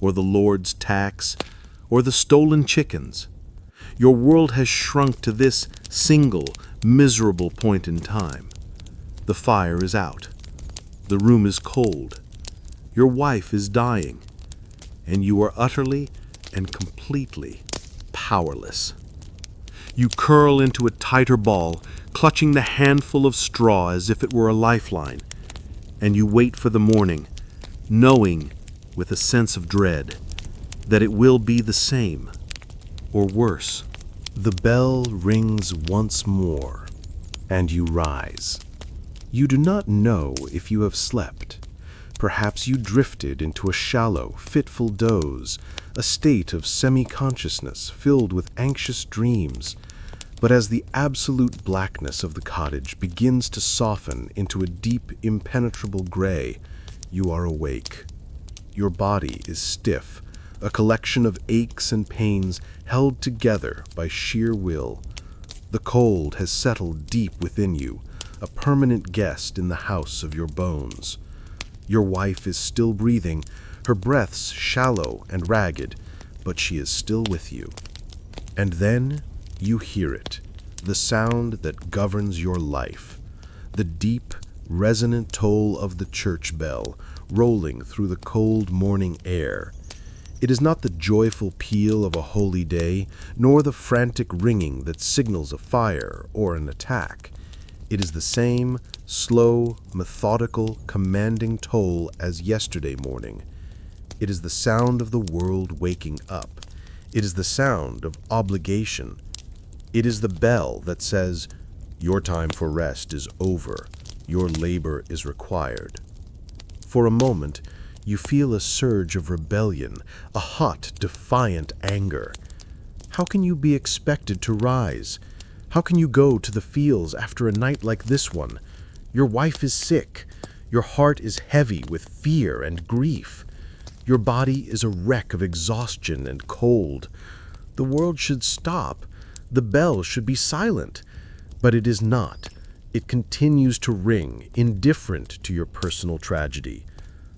or the Lord's tax, or the stolen chickens. Your world has shrunk to this single, miserable point in time. The fire is out. The room is cold. Your wife is dying. And you are utterly and completely powerless. You curl into a tighter ball, clutching the handful of straw as if it were a lifeline, and you wait for the morning, knowing, with a sense of dread, that it will be the same, or worse. The bell rings once more, and you rise. You do not know if you have slept. Perhaps you drifted into a shallow, fitful doze, a state of semi-consciousness filled with anxious dreams. But as the absolute blackness of the cottage begins to soften into a deep, impenetrable gray, you are awake. Your body is stiff, a collection of aches and pains held together by sheer will. The cold has settled deep within you, a permanent guest in the house of your bones. Your wife is still breathing, her breaths shallow and ragged, but she is still with you. And then you hear it, the sound that governs your life, the deep, resonant toll of the church bell rolling through the cold morning air. It is not the joyful peal of a holy day, nor the frantic ringing that signals a fire or an attack. It is the same slow, methodical, commanding toll as yesterday morning. It is the sound of the world waking up. It is the sound of obligation. It is the bell that says, "Your time for rest is over. Your labor is required." For a moment, you feel a surge of rebellion, a hot, defiant anger. How can you be expected to rise? How can you go to the fields after a night like this one? Your wife is sick. Your heart is heavy with fear and grief. Your body is a wreck of exhaustion and cold. The world should stop. The bell should be silent. But it is not. It continues to ring, indifferent to your personal tragedy.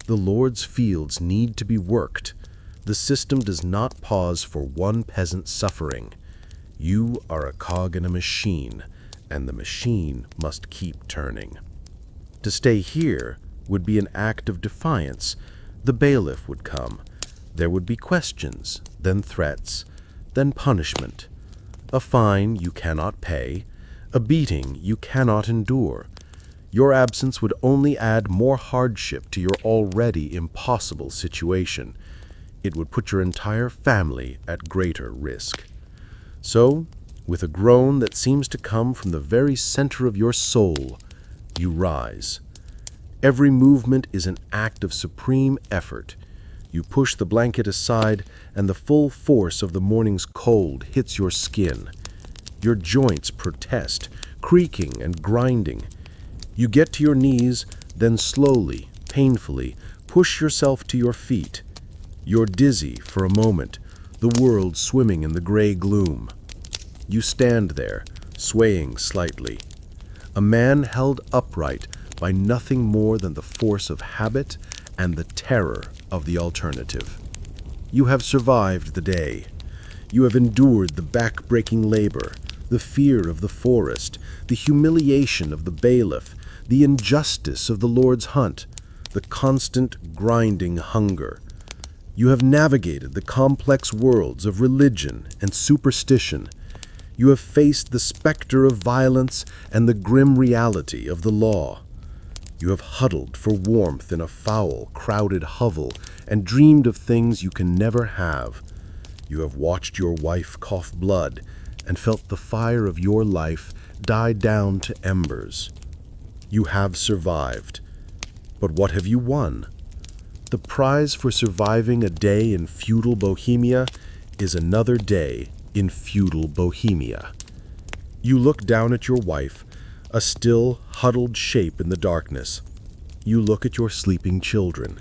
The Lord's fields need to be worked. The system does not pause for one peasant's suffering. You are a cog in a machine, and the machine must keep turning. To stay here would be an act of defiance. The bailiff would come. There would be questions, then threats, then punishment. A fine you cannot pay, a beating you cannot endure. Your absence would only add more hardship to your already impossible situation. It would put your entire family at greater risk. So, with a groan that seems to come from the very center of your soul, you rise. Every movement is an act of supreme effort. You push the blanket aside, and the full force of the morning's cold hits your skin. Your joints protest, creaking and grinding. You get to your knees, then slowly, painfully, push yourself to your feet. You're dizzy for a moment, the world swimming in the gray gloom. You stand there, swaying slightly. A man held upright by nothing more than the force of habit and the terror of the alternative. You have survived the day. You have endured the back-breaking labor, the fear of the forest, the humiliation of the bailiff, the injustice of the Lord's hunt, the constant grinding hunger. You have navigated the complex worlds of religion and superstition. You have faced the specter of violence and the grim reality of the law. You have huddled for warmth in a foul, crowded hovel and dreamed of things you can never have. You have watched your wife cough blood and felt the fire of your life die down to embers. You have survived. But what have you won? The prize for surviving a day in feudal Bohemia is another day in feudal Bohemia. You look down at your wife, a still, huddled shape in the darkness. You look at your sleeping children,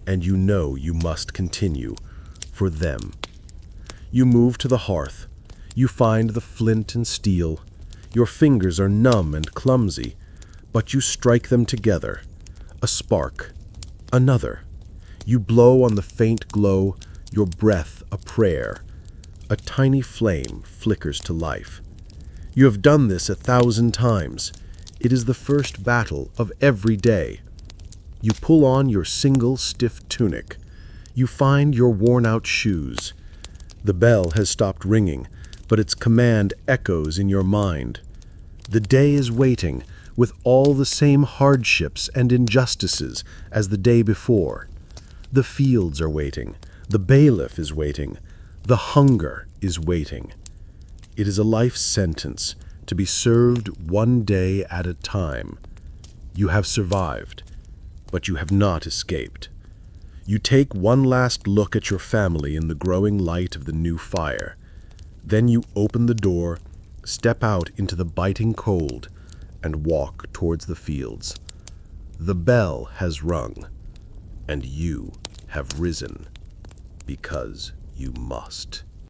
and you know you must continue, for them. You move to the hearth. You find the flint and steel. Your fingers are numb and clumsy, but you strike them together. A spark. Another. You blow on the faint glow, your breath a prayer. A tiny flame flickers to life. You have done this 1,000 times. It is the first battle of every day. You pull on your single stiff tunic. You find your worn-out shoes. The bell has stopped ringing, but its command echoes in your mind. The day is waiting, with all the same hardships and injustices as the day before. The fields are waiting. The bailiff is waiting. The hunger is waiting. It is a life sentence to be served one day at a time. You have survived, but you have not escaped. You take one last look at your family in the growing light of the new fire. Then you open the door, step out into the biting cold, and walk towards the fields. The bell has rung, and you have risen because you must.